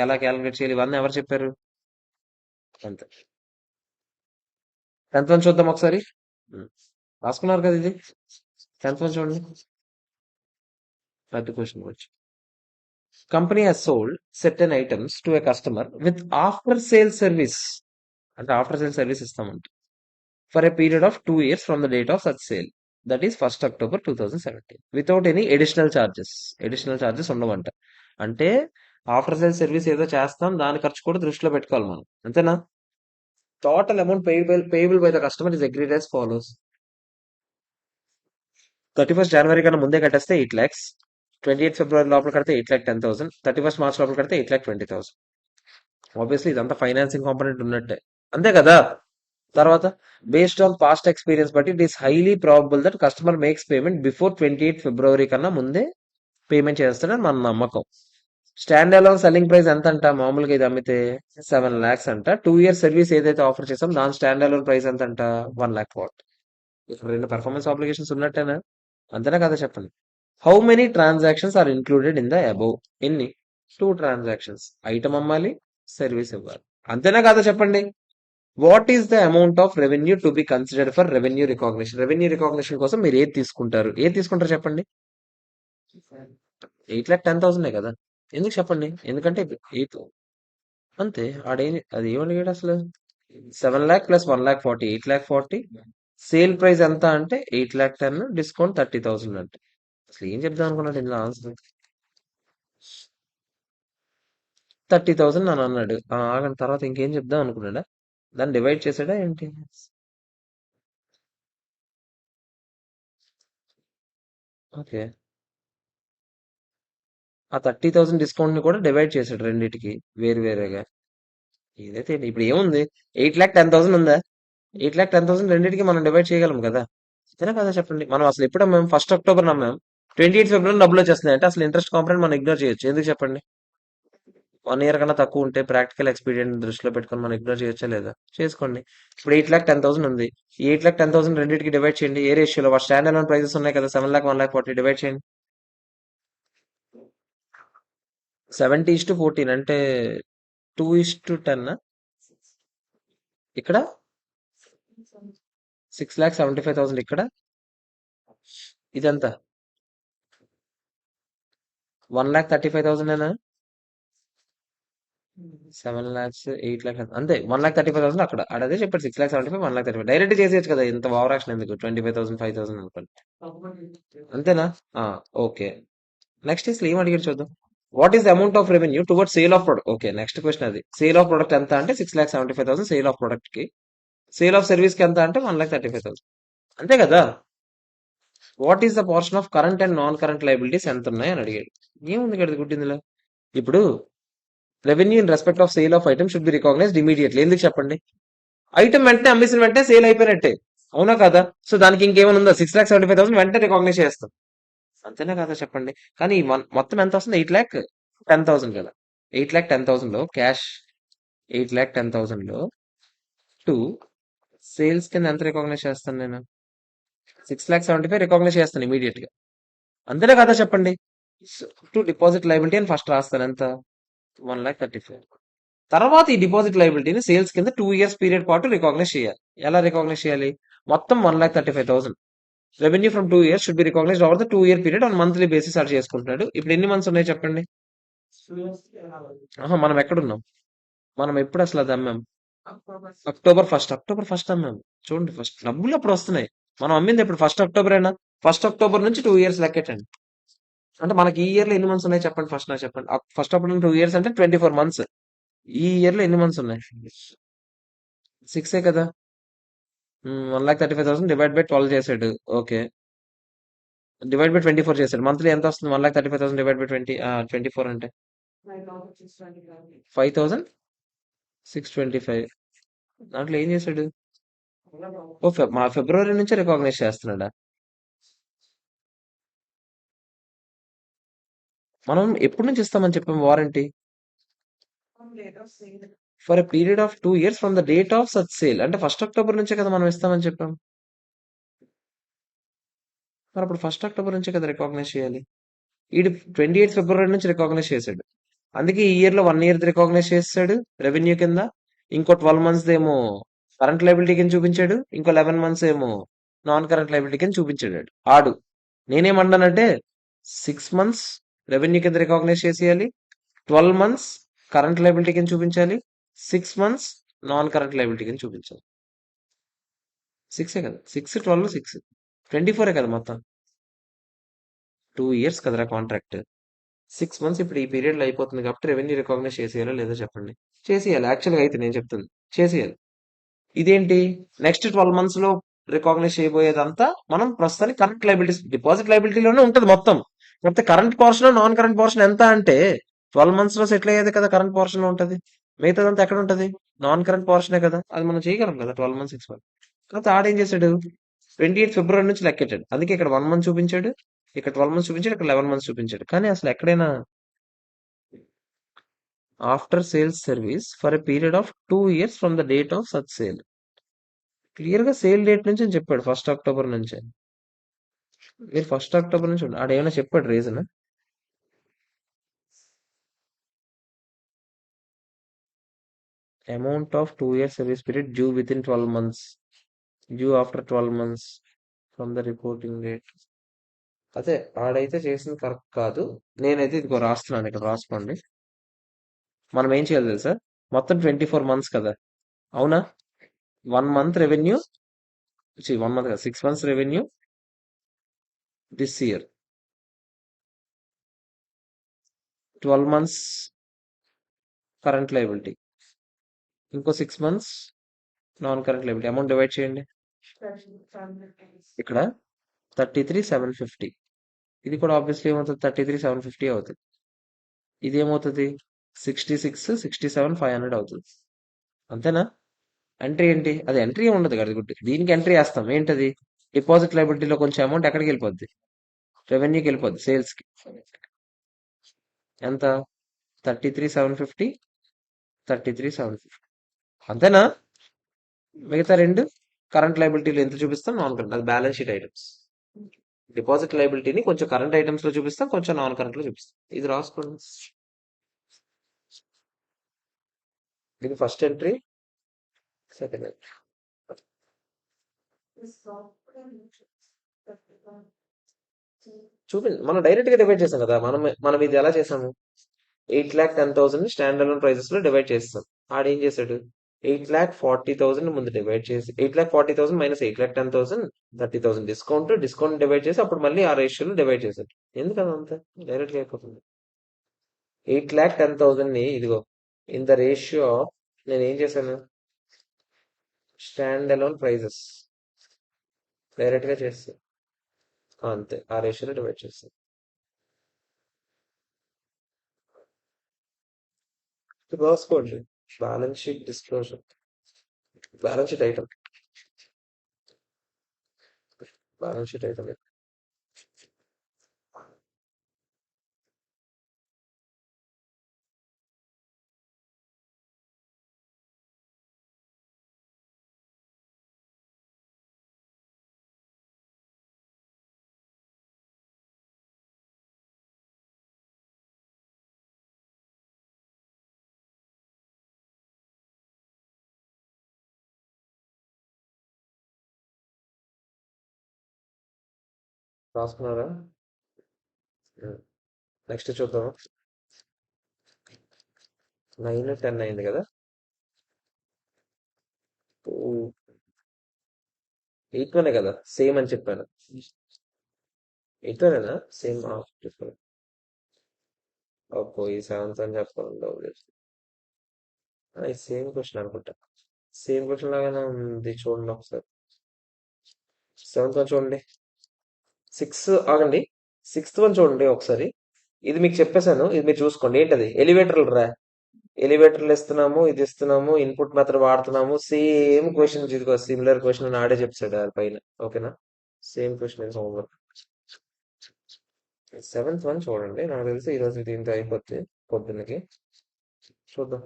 ఎలా క్యాలిక్యులేట్ చేయాలి, ఇవన్నీ ఎవరు చెప్పారు? అంతే. 10th వన్ చూద్దాం ఒకసారి. ఉమ్. రాసుకున్నారు కదా ఇది. 10th వన్ చూడండి. పెద్ద క్వశ్చన్ వచ్చి company has sold certain items to a customer with after sale service. అంటే ఆఫ్టర్ సేల్ సర్వీస్ ఇస్తామంట. For a period of 2 years from the date of such sale. That is 1 October 2017. Without any additional charges. Additional charges ఉండవంట. అంటే after sale service ఏదో చేస్తాం, దాని ఖర్చు కూడా దృష్టిలో పెట్టుకోవాలి మనం. అంతేనా? Total amount payable by the customer is agreed as follows. 31st January కన్నా ముందే కట్టేస్తే 8 lakhs, 28th February లోపల కడితే 8,10,000, 31st March లోపల కడితే 8,20,000. ఆబ్వియస్లీ ఇదంతా ఫైనాన్సింగ్ కాంపోనెంట్ ఉన్నట్టే. అంతే కదా? తర్వాత బేస్డ్ ఆన్ పాస్ట్ ఎక్స్పీరియన్స్ బట్టి it is highly probable that customer makes payment before 28th February కన్నా ముందే పేమెంట్ చేస్తాడని మన నమ్మకం. స్టాండ్ అలోన్ సెల్లింగ్ ప్రైస్ ఎంత అంట? మామూలుగా ఇది అమ్మితే 7 lakhs అంట. 2 years సర్వీస్ ఏదైతే ఆఫర్ చేసాం దాని స్టాండ్ అలోన్ ప్రైస్ ఎంత అంట? 1 lakh వాట్. ఇక్కడ 2 పెర్ఫార్మెన్స్ ఆబ్లిగేషన్స్ ఉన్నట్టేనా? అంతేనా కదా చెప్పండి. How many transactions are included in the above? ఎన్ని? 2 transactions. ఐటమ్ అమ్మాలి, సర్వీస్ ఇవ్వాలి. అంతేనా కదా చెప్పండి. What is the amount of revenue to be considered for revenue recognition? Revenue recognition కోసం మీరు ఏది తీసుకుంటారు? ఏది తీసుకుంటారు చెప్పండి. 8,10,000 కదా. ఎందుకు చెప్పండి? ఎందుకంటే 8 అంతే. అది ఏమడిగాడు అసలు? 7 lakh ప్లస్ 1,40,000, 8,40,000. సేల్ ప్రైస్ ఎంత అంటే 8,10,000, డిస్కౌంట్ 30,000 అంటే. అసలు ఏం చెప్దాం అనుకున్నాడు ఇందులో ఆన్సర్? 30,000 అని అన్నాడు. ఆగండి, తర్వాత ఇంకేం చెప్దాం అనుకున్నాడా? దాన్ని డివైడ్ చేసాడా ఏంటి? ఓకే. ఆ 30,000 డిస్కౌంట్ ని కూడా డివైడ్ చేసాడు రెండిటికి వేరు వేరేగా. ఏదైతే ఇప్పుడు ఏముంది? 8,10,000 ఉందా? 8,10,000 రెండింటికి మనం డివైడ్ చేయగలం కదా. అంతేనా కదా చెప్పండి. మనం అసలు ఎప్పుడు మేము 1 October నమ్మాం, 28th February డబ్బులు వచ్చేస్తున్నాయి అంటే అసలు ఇంట్రెస్ట్ కాంపౌండ్ మనం ఇగ్నోర్ చేయొచ్చు. ఎందుకు చెప్పండి? 1 year కన్నా తక్కువ ఉంటే ప్రాక్టికల్ ఎక్స్పీరియన్స్ దృష్టిలో పెట్టుకొని మనం ఇగ్నోర్ చేయొచ్చా లేదా? చేసుకోండి. ఇప్పుడు 8,10,000 ఉంది. ఈ 8,10,000 రెండింటికి డివైడ్ చేయండి. ఏ రేషియోలో? వాటి స్టాండ్ అలోన్ ప్రైసెస్ ఉన్నాయి కదా, 7 lakh, 1,40,000 డివైడ్ చేయండి. 70:14 అంటే 2:10. ఇక్కడ 6,75,000 ఇక్కడ. ఇదంతా 1,35,000 7 lakhs, 8 lakhs అంతే. 1,35,000 అక్కడ. అదే చెప్పాడు 6,75,000, 1,35,000. డైరెక్ట్ చేసేయచ్చు కదా, ఇంత ఓవర్ యాక్షన్ ఎందుకు? 25,000, 5,000 అనుకోండి. అంతేనా? ఓకే. నెక్స్ట్ అసలు ఏం అడిగాడు చూద్దాం. What is the amount of revenue towards sale of product? Okay, next question అది. సేల్ ఆఫ్ ప్రొడక్ట్ ఎంత అంటే 6,75,000 సేల్ ఆఫ్ ప్రొడక్ట్ కి. సేల్ ఆఫ్ సర్వీస్ కి ఎంత అంటే 1,35,000. అంతే కదా. What is the portion of current and non current liabilities ఎంత ఉన్నాయి అని అడిగాడు. ఏముంది కదా గుడ్డిందిలో. ఇప్పుడు revenue in respect of sale of item should be recognised immediately. ఎందుకు చెప్పండి? ఐటమ్ వెంటనే అమ్మేసిన వెంటనే సేల్ అయిపోయినట్టే. అవునా కదా? సో దానికి ఇంకేమైనా ఉందా? 6,75,000 వెంటనే రికాగ్నైజ్ చేస్తాం. అంతేనా కదా చెప్పండి. కానీ మొత్తం ఎంత వస్తుంది? 8,10,000 కదా. 8,10,000 లో క్యాష్, 8,10,000 లో టూ సేల్స్ కింద ఎంత రికాగ్నైజ్ చేస్తాను నేను? 6,75,000 రికాగ్నైజ్ చేస్తాను ఇమీడియట్ గా. అంతేనా కదా చెప్పండి. టు డిపాజిట్ లైబిలిటీ అని ఫస్ట్ రాస్తాను. ఎంత? 1,35,000. తర్వాత ఈ డిపాజిట్ లైబిలిటీని సేల్స్ కింద 2 years పీరియడ్ పాటు రికాగ్నైజ్ చేయాలి. ఎలా రికాగ్నైజ్ చేయాలి? మొత్తం 1,35,000 revenue from 2 years should be recognised over the 2 year period on monthly basis అది చేసుకుంటున్నాడు. ఇప్పుడు ఎన్ని మంత్స్ ఉన్నాయి చెప్పండి? మనం ఎక్కడున్నాం? మనం ఎప్పుడు అసలు అది అమ్మాం? October first అమ్మాం. చూడండి, ఫస్ట్ డబ్బులు అప్పుడు వస్తున్నాయి. మనం అమ్మింది ఎప్పుడు? 1 October అయినా. 1 October నుంచి 2 years లెక్కెట్టండి. అంటే మనకి ఈ ఇయర్ లో ఎన్ని మంత్స్ ఉన్నాయి చెప్పండి? ఫస్ట్ నాకు చెప్పండి. 1 October నుంచి 2 years అంటే 24 months. ఈ ఇయర్ లో ఎన్ని మంత్స్ ఉన్నాయి? 6 కదా. 1,35,000 డివైడ్ బై 12 చేసాడు. ఓకే, డివైడ్ బై 24 చేశాడు. మంత్లీ ఎంత వస్తుంది? 1,35,000 డివైడ్ బై 24 అంటే 5,625. దాంట్లో ఏం చేశాడు? మా ఫిబ్రవరి నుంచే రికాగ్నైజ్ చేస్తున్నాడా? మనం ఎప్పటి నుంచి ఇస్తామని చెప్పాం warranty? For a period of 2 years from the date of such sale. అంటే 1 October నుంచే కదా మనం ఇస్తామని చెప్పాం. మరి అప్పుడు 1 October నుంచే కదా రికాగ్నైజ్ చేయాలి. ఈ 28th February నుంచి రికాగ్నైజ్ చేశాడు. అందుకే ఈ ఇయర్ లో 1 year రికాగ్నైజ్ చేశాడు రెవెన్యూ కింద. ఇంకో 12 months ఏమో కరెంట్ లైబిలిటీ కింద చూపించాడు. ఇంకో 11 months ఏమో నాన్ కరెంట్ లైబిలిటీ కింద చూపించాడు. ఆడు నేనేమన్నానంటే 6 months రెవెన్యూ కింద రికాగ్నైజ్ చేసేయాలి. 12 months కరెంట్ లైబిలిటీ కింద చూపించాలి. 6 months నాన్ కరెంట్ లైబిలిటీ కింద చూపించాలి. 6 కదా, 6, 12, 6, 24 కదా మొత్తం. 2 years కదరా కాంట్రాక్ట్. 6 months ఇప్పుడు ఈ పీరియడ్ లో అయిపోతుంది కాబట్టి రెవెన్యూ రికాగ్నైజ్ చేసేయాలో లేదో చెప్పండి. చేసేయాలి, యాక్చువల్గా అయితే నేను చెప్తుంది చేసేయాలి. ఇదేంటి, నెక్స్ట్ 12 months లో రికాగ్నైజ్ చేయబోయేదంతా మనం ప్రస్తుతానికి కరెంట్ లైబిలిటీస్ డిపాజిట్ లైబిలిటీలోనే ఉంటుంది మొత్తం. కాకపోతే current portion non current portion ఎంత అంటే 12 months లో సెటిల్ అయ్యేది కదా కరెంట్ పోర్షన్ లో ఉంటది. మిగతాదంతా ఎక్కడ ఉంటది, నాన్ కరెంట్ పోర్షనే కదా. అది మనం చేయగలం కదా 12 months 6 months. కాకపోతే ఆడేం చేశాడు, 28 ఫిబ్రవరి నుంచి లెక్కెట్టాడు. అందుకే ఇక్కడ 1 month చూపించాడు, ఇక్కడ 12 months చూపించాడు, ఇక్కడ 11 months చూపించాడు. కానీ అసలు ఎక్కడైనా after sales service for a period of 2 years from the date of such sale. Clear గా సేల్ డేట్ నుంచి అని చెప్పాడు, 1 October నుంచి. మీరు 1 October నుంచి ఆడేమైనా చెప్పాడు reason? Amount of 2 years service period due with in 12 months, due after 12 months from the reporting date. అదే ఆడైతే చేసింది కరెక్ట్ కాదు. నేనైతే ఇదిగో రాస్తున్నాను, ఇక్కడ రాసుకోండి. మనం ఏం చేయాలి తెలుసా, మొత్తం 24 months కదా, అవునా. 1 month రెవెన్యూ, 1 month కదా, 6 months revenue this year, 12 months current liability, ఇంకో 6 months non current liability. Amount divide చేయండి. ఇక్కడ 33,750. ఇది కూడా ఆబ్వియస్లీ ఏమవుతుంది, 33,750 అవుతుంది. ఇది ఏమవుతుంది, 66,67,500 అవుతుంది. అంతేనా. ఎంట్రీ ఏంటి, అది ఎంట్రీ ఉండదు కదా గుడ్డి, దీనికి ఎంట్రీ వేస్తాం. ఏంటది, డిపాజిట్ లైబిలిటీలో కొంచెం అమౌంట్ ఎక్కడికి వెళ్ళిపోద్ది, రెవెన్యూకి వెళ్ళిపోద్ది, సేల్స్ కి. ఎంత, 33,750, 33,750. అంతేనా. మిగతా రెండు కరెంట్ లైబిలిటీలు ఎంత చూపిస్తాం, నాన్ కరెంట్, అది బ్యాలెన్స్ షీట్ ఐటమ్స్. డిపాజిట్ లైబిలిటీని కొంచెం కరెంట్ ఐటమ్స్ లో చూపిస్తాం, కొంచెం నాన్ కరెంట్ లో చూపిస్తాం. ఇది రాసుకోండి. ఇది ఫస్ట్ ఎంట్రీ, సెకండ్ ఎంట్రీ. చూపించండి, మనం డైరెక్ట్ గా డివైడ్ చేసాం కదా. మనం ఇది ఎలా చేసాము, 8,10,000 స్టాండ్ అలోన్ ప్రైజెస్ లో డివైడ్ చేస్తాం. ఆడేం చేశాడు, 8,40,000 ముందు డివైడ్ చేసి, 8,40,000 మైనస్ 8,10,000, 30,000 డిస్కౌంట్ డివైడ్ చేసి అప్పుడు మళ్ళీ ఆ రేషియోలో డివైడ్ చేశాడు. ఎందుకు అదంతా డైరెక్ట్ గా అయిపోతుంది. 8,10,000 ని ఇదిగో ఇన్ ద రేషియో ఆఫ్, నేను ఏం చేశాను, స్టాండ్ అలోన్ ప్రైజెస్ డైరెక్ట్ గా చేస్తాను. అంతే, ఆ రేషియోలో డివైడ్ చేస్తాను. రాసుకోండి, balance sheet disclosure, balance sheet item, balance sheet item. రాసుకున్నారా. నెక్స్ట్ చూద్దాం. 9, 10 అయింది కదా. 8 కదా, సేమ్ అని చెప్పాను. 8 సేమ్ చెప్పాను. ఓకే, ఈ 7th అని చెప్పాలి. ఇది సేమ్ క్వశ్చన్ అనుకుంటా, సేమ్ క్వశ్చన్ లాగానే ఉంది. చూడండి ఒకసారి, 7th చూడండి. 6 ఆగండి, 6th చూడండి ఒకసారి. ఇది మీకు చెప్పేశాను, ఇది మీరు చూసుకోండి. ఏంటది, ఎలివేటర్లు రా. ఎలివేటర్లు ఇస్తున్నాము, ఇది ఇస్తున్నాము, ఇన్పుట్ మెథడ్ వాడుతున్నాము. సేమ్ క్వశ్చన్, ఇదిగో సిమిలర్ క్వశ్చన్ అని ఆడే చెప్తాడు ఆ పైన. ఓకేనా, సేమ్ క్వశ్చన్ హోంవర్క్. 7th చూడండి, నాకు తెలిసి ఈరోజు దీంతో అయిపోద్ది పొద్దున్నకి. చూద్దాం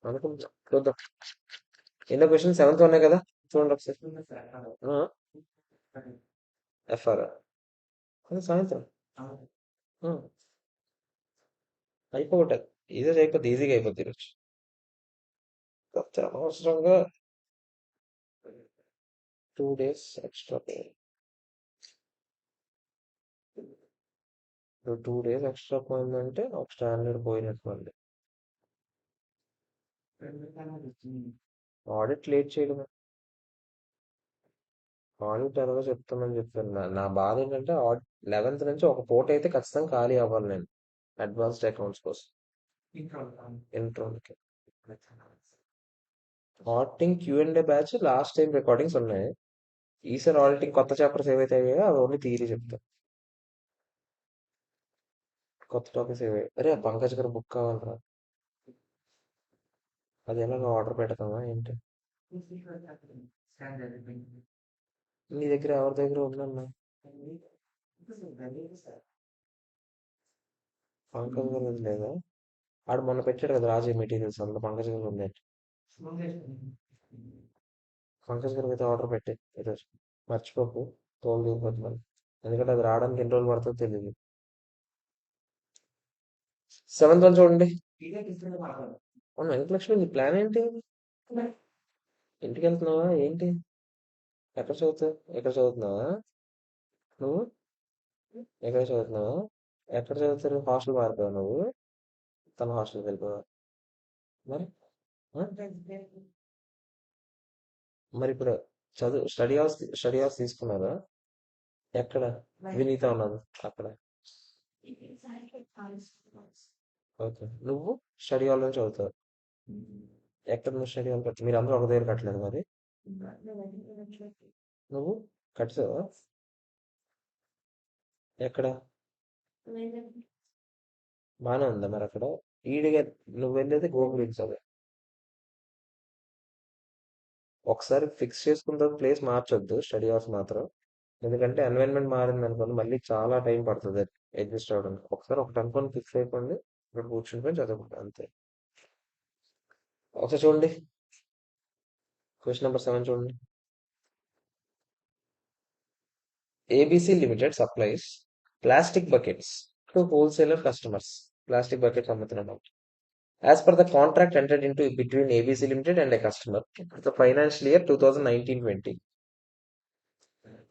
అనుకుంటా, చూద్దాం. ఎన్నో క్వశ్చన్, 7th కదా, చూడండి ఒకసారి. ఎఫ్ఆర్ అది సాయంత్రం ఆ, అయిపోగొట్టారు. ఈరోజు అయిపోద్ది, ఈజీగా అయిపోద్ది ఈరోజు. కాకపోతే అనవసరంగా 2 days ఎక్స్ట్రా. ఇప్పుడు 2 days ఎక్స్ట్రా పోయిందంటే ఒక స్టాండర్డ్ పోయినట్టు మళ్ళీ. ఆడిట్ లేట్ చేయడమే. ఆడిట్ ఎలాగో చెప్తామని చెప్పాను. నా బాధ ఏంటంటే 11th నుంచి ఒక పూట అయితే ఖచ్చితంగా ఖాళీ అవ్వాలి నేను అడ్వాన్స్డ్ అకౌంట్స్ కోసం. ఇంట్రోకి auditing Q&A batch last time recordings ఉన్నాయి. ఈసారి ఆడిటింగ్ కొత్త చాప్టర్స్ ఏవైతే అయ్యాయో అవి ఓన్లీ థియరీ చెప్తాను. కొత్త టాపిక్స్ ఏవి అరే ఆ పంకజ్ గారు బుక్ కావాలరా. అది ఎలాగో ఆర్డర్ పెడతామా ఏంటి? నీ దగ్గర ఎవరి దగ్గర ఉందన్నా? పంకజ్ గారు లేదా? ఆడు మొన్న పెట్టాడు కదా రాజీ మెటీరియల్స్, అందులో పంకజ్ గారు ఉంది. పంకజ్ గారికి అయితే ఆర్డర్ పెట్టే ఈరోజు. మర్చిపోకు, తోలు దిగిపోతున్నాను. ఎందుకంటే అది రావడానికి ఎన్ని రోజులు పడుతుందో తెలియదు. 7th చూడండి. అవును వెంకటలక్ష్మి, నీ ప్లాన్ ఏంటి? ఇంటికి వెళ్తున్నావా ఏంటి? ఎక్కడ చదువుతావు? ఎక్కడ చదువుతున్నావా నువ్వు? ఎక్కడ చదువుతున్నావా? ఎక్కడ చదువుతారు? హాస్టల్ మారిపోయావు నువ్వు? తన హాస్టల్కి వెళ్ళిపోయావా? మరి ఆ? మరి ఇప్పుడు స్టడీ అవర్స్ తీసుకున్నారా? ఎక్కడ? వినీత ఉన్నది అక్కడ. ఓకే, నువ్వు స్టడీ హాల్ నుంచి చదువుతావు. ఎక్కడ నువ్వు స్టడీ హాల్ కట్టి మీరు అందరూ ఒక దగ్గర కట్టలేదు మరి? నువ్వు కట్టావా? ఎక్కడ? బానే ఉందా మరి అక్కడ? ఈడిగా నువ్వు వెళ్ళేది గోకుల్ అదే. ఒకసారి ఫిక్స్ చేసుకున్న తర్వాత ప్లేస్ మార్చొద్దు స్టడీ అవర్స్ మాత్రం. ఎందుకంటే ఎన్వైరన్మెంట్ మారింది అనుకోండి మళ్ళీ చాలా టైం పడుతుంది అడ్జస్ట్ అవ్వడానికి. ఒకసారి ఒకటి అనుకొని ఫిక్స్ అయిపోండి, ఇక్కడ కూర్చుని చదువుకుంటా అంతే. ఒకసారి చూడండి, క్వశ్చన్ నెంబర్ 7 చూడండి. ABC limited supplies plastic buckets to wholesaler customers. Plastic buckets అమ్ముతున్నాం. As per the contract entered into between ABC Limited and a customer for the financial year 2019-20,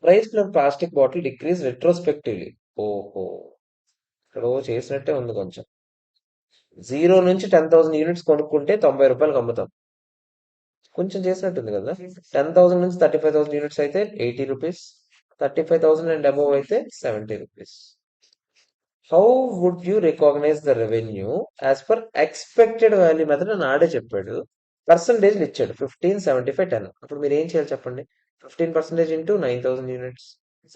price per plastic bottle decreased retrospectively. ఓహో, ఇక్కడ చేసినట్టే ఉంది కొంచెం. 0 నుంచి 10,000 units కొనుక్కుంటే 90 రూపాయలకు అమ్ముతాం. కొంచెం చేసినట్టుంది కదా. 10,000 నుంచి 35,000 యూనిట్స్ అయితే 80 రూపీస్, 35,000 అండ్ అబోవ్ అయితే 70 rupees. How would you recognize the revenue as per expected value method అని ఆడే చెప్పాడు. పర్సంటేజ్లు ఇచ్చాడు 15, 75, 10. అప్పుడు మీరు ఏం చేయాలి చెప్పండి? 15% into 9,000 units,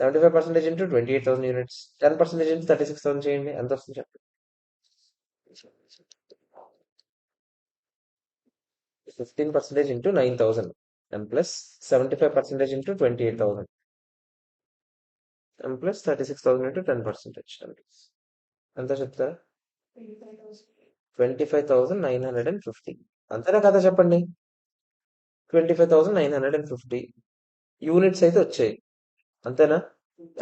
75% into 28,000 units, 10% into 36,000 చేయండి. ఎంత వస్తుంది చెప్పండి? 15% into 9,000 and plus 75% into 28,000 and plus 36,000 into 10%. ఎంత చెప్తారా? 25,950. అంతేనా కదా చెప్పండి? 25,950 యూనిట్స్ అయితే వచ్చాయి, అంతేనా?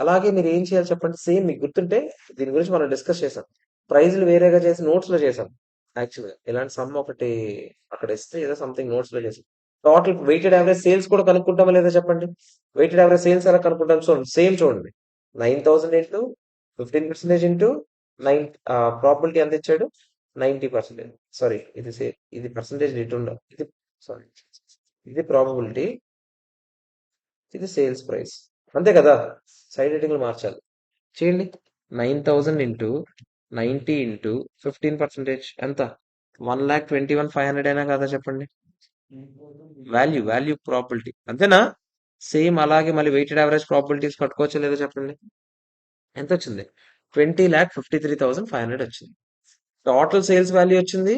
అలాగే మీరు ఏం చేయాలి చెప్పండి? సేమ్ మీకు గుర్తుంటే దీని గురించి మనం డిస్కస్ చేసాం. ప్రైజ్లు వేరేగా చేసి నోట్స్ లో చేసాం. యాక్చువల్గా ఇలాంటి సమ్ ఒకటి అక్కడ ఇస్తే ఏదో సంథింగ్ నోట్స్ లో చేసాం. టోటల్ వెయిటెడ్ యావరేజ్ సేల్స్ కూడా కనుక్కుంటామా లేదా చెప్పండి? వెయిటెడ్ యావరేజ్ సేల్స్ ఎలా కనుక్కుంటాం? చూడండి, సేమ్ చూడండి. 9,000 ఇంటూ 15% ఇంటూ 9, ప్రాబిలిటీ ఎంత ఇచ్చాడు? 90%. సారీ, ఇది పర్సంటేజ్ ఇటు ఉండదు. ఇది సారీ, ఇది ప్రాబబిలిటీ, ఇది సేల్స్ ప్రైస్. అంతే కదా? సైడ్ హెడ్డింగ్లు మార్చాలి. చేయండి. 9,000 ఇంటూ 90 ఇంటూ 15% ఎంత? 1,21,500 అయినా కదా చెప్పండి? వాల్యూ ప్రాబిలిటీ, అంతేనా? సేమ్ అలాగే మళ్ళీ వెయిటెడ్ యావరేజ్ ప్రాబిలిటీస్ కట్టుకోవచ్చా లేదా చెప్పండి? ఎంత వచ్చింది? 20,53,500 వచ్చింది. టోటల్ సేల్స్ వాల్యూ వచ్చింది,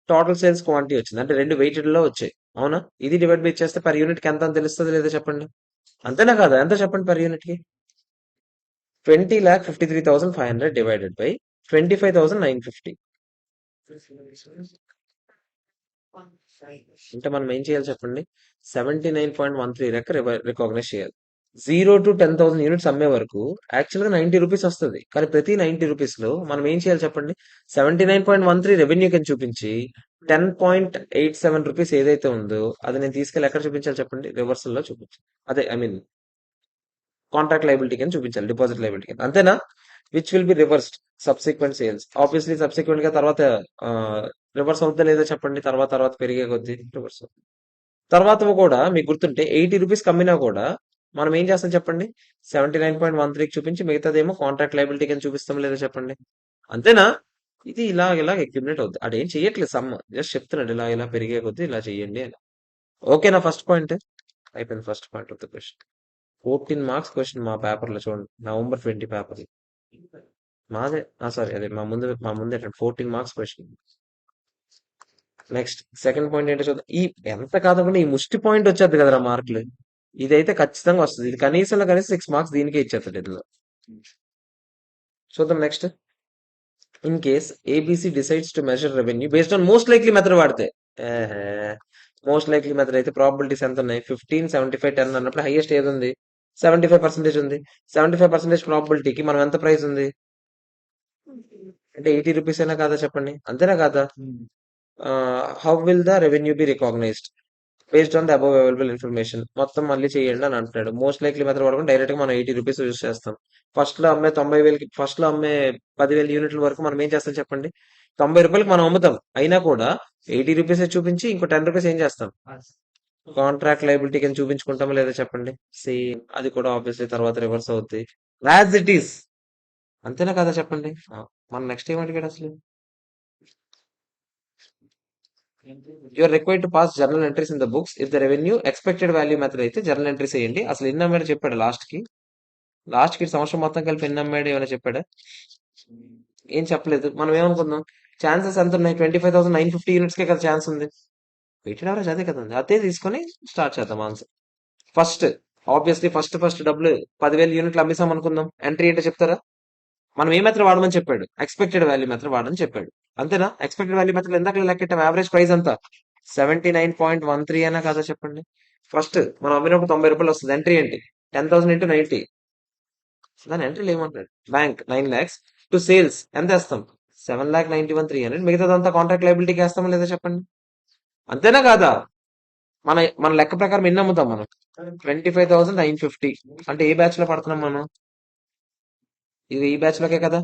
టోటల్ సేల్స్ క్వాంటిటీ వచ్చింది. అంటే రెండు వెయిటెడ్ లో వచ్చాయి, అవునా? ఇది డివైడ్ బై చేస్తే పర్ యూనిట్ కి ఎంత అని తెలుస్తుంది లేదా చెప్పండి? అంతేనా కాదా? ఎంత చెప్పండి పర్ యూనిట్ కి? 20,53,500 డివైడెడ్ బై 25,950. అంటే మనం ఏం చేయాలి చెప్పండి? 79.13 లెక్క రికాగ్నైజ్ చేయాలి. 0 to 10,000 యూనిట్స్ అమ్మే వరకు యాక్చువల్ గా 90 రూపీస్ వస్తుంది. కానీ ప్రతి 90 రూపీస్ లో మనం ఏం చేయాలి చెప్పండి? 79.13 రెవెన్యూ కింద చూపించి 10.87 రూపీస్ ఏదైతే ఉందో అది నేను తీసుకెళ్ళి ఎక్కడ చూపించాలి చెప్పండి? రివర్సల్ లో చూపించాలి. అదే ఐ మీన్ కాంట్రాక్ట్ లైబిలిటీ కింద చూపించాలి, డిపాజిట్ లైబిలిటీ కింద. అంతేనా? Which will be reversed subsequent sales. Obviously subsequent గా తర్వాత రివర్స్ అవుతుందా లేదో చెప్పండి. తర్వాత తర్వాత పెరిగే కొద్దీ రివర్స్. తర్వాత కూడా మీకు గుర్తుంటే 80 రూపీస్ కమ్మినా కూడా మనం ఏం చేస్తాం చెప్పండి? 79.13 చూపించి మిగతాదేమో కాంట్రాక్ట్ లైబిలిటీ కింద చూపిస్తాం లేదా చెప్పండి. అంతేనా? ఇది ఇలా ఇలా అక్యుములేట్ అవుద్ది. అదేం చెయ్యట్లేదు సమ్, జస్ట్ చెప్తున్నాడు ఇలా ఇలా పెరిగే కొద్దీ ఇలా చెయ్యండి అని. ఓకేనా? ఫస్ట్ పాయింట్ అయిపోయింది. First point of the question. 14 marks question మా పేపర్లో చూడండి, November 20 పేపర్. మాదే, సారీ, అదే మా ముందే 14 marks question. Next second point ఏంటో చూద్దాం. ఎంత కాదనుకున్నా ఈ ముష్టి పాయింట్ వచ్చేది కదరా మార్కులు. ఇదైతే ఖచ్చితంగా వస్తుంది. ఇది కనీసంలో కనీసం 6 మార్క్స్ దీనికే ఇచ్చేస్తాడు ఇందులో. చూద్దాం next. In case ABC decides to measure revenue based on most likely method వాడితే, మోస్ట్ లైక్లీ మెథడ్ అయితే ప్రాబిలిటీస్ ఎంత ఉన్నాయి? 15, 75, 10 అన్నప్పుడు హైయెస్ట్ ఏది ఉంది? 75% ఉంది. 75% ప్రాబిలిటీకి మనం ఎంత ప్రైస్ ఉంది అంటే 80 రూపీస్ అయినా కాదా చెప్పండి. అంతేనా కాదా? How will the revenue be recognized based on the above available information. మొత్తం మళ్ళీ చేయండి అని అంటున్నాడు. మోస్ట్ లైక్లీ మెథడ్ వాడుకుని డైరెక్ట్ గా మనం 80 రూపీస్ యూస్ చేస్తాం. ఫస్ట్ లో అమ్మే 10,000 యూనిట్ల వరకు మనం ఏం చేస్తాం చెప్పండి? 90 రూపాయలకి మనం అమ్ముతాం. అయినా కూడా 80 రూపీస్ చూపించి ఇంకో 10 రూపీస్ ఏం చేస్తాం? కాంట్రాక్ట్ లైబిలిటీ కింద చూపించుకుంటామా లేదా చెప్పండి. సేమ్ అది కూడా ఆబ్వియస్లీ తర్వాత రివర్స్ అవుద్ది యాజ్ ఇట్ ఈస్. అంతేనా కదా చెప్పండి. మనం నెక్స్ట్ ఏం అడిగాడు అసలు? You're required to pass journal entries in the books if the revenue expected value method అయితే జర్నల్ ఎంట్రీస్ వేయండి. అసలు ఎన్ని అమ్మాడు చెప్పాడు లాస్ట్ కి సంవత్సరం మొత్తం కలిపి ఎన్ని అమ్మాడు ఏమైనా చెప్పాడా? ఏం చెప్పలేదు. మనం ఏమనుకుందాం? ఛాన్సెస్ ఎంత ఉన్నాయి? 25,950 యూనిట్స్ కే కదా ఛాన్స్ ఉంది. వెయిటెడ్ యావరేజ్ అదే కదండి. అదే తీసుకొని స్టార్ట్ చేద్దాం ఆన్సర్. ఫస్ట్ ఆబ్వియస్లీ ఫస్ట్ డబ్బులు 10,000 యూనిట్లు అమ్మేసాం అనుకుందాం. ఎంట్రీ ఏంటో చెప్తారా? మనం ఏ మెథడ్ వాడమని చెప్పాడు? ఎక్స్పెక్టెడ్ వాల్యూ మెథడ్ వాడని చెప్పాడు. అంతేనా? ఎక్స్పెక్టెడ్ వాల్యూ మెథడ్ ఇందాక లెక్కెట్టాం. యావరేజ్ ప్రైస్ అంతా 79.13 అయినా కాదా చెప్పండి. ఫస్ట్ మనం అమ్మినప్పుడు 90 రూపాయలు వస్తుంది. ఎంట్రీ ఏంటి? 10,000 ఇంటూ 90. దాని ఎంట్రీలు ఏమంటాడు? బ్యాంక్ 9 lakhs టు సేల్స్ ఎంత వేస్తాం? 7,91,300. మిగతాదంతా కాంట్రాక్ట్ లైబిలిటీకి వేస్తామా లేదా చెప్పండి. అంతేనా కాదా? మన లెక్క ప్రకారం ఎన్ని అమ్ముతాం మనం? 25,950. అంటే ఏ బ్యాచ్ లో పడుతున్నాం మనం? ఇది ఈ బ్యాచ్ లోకే కదా.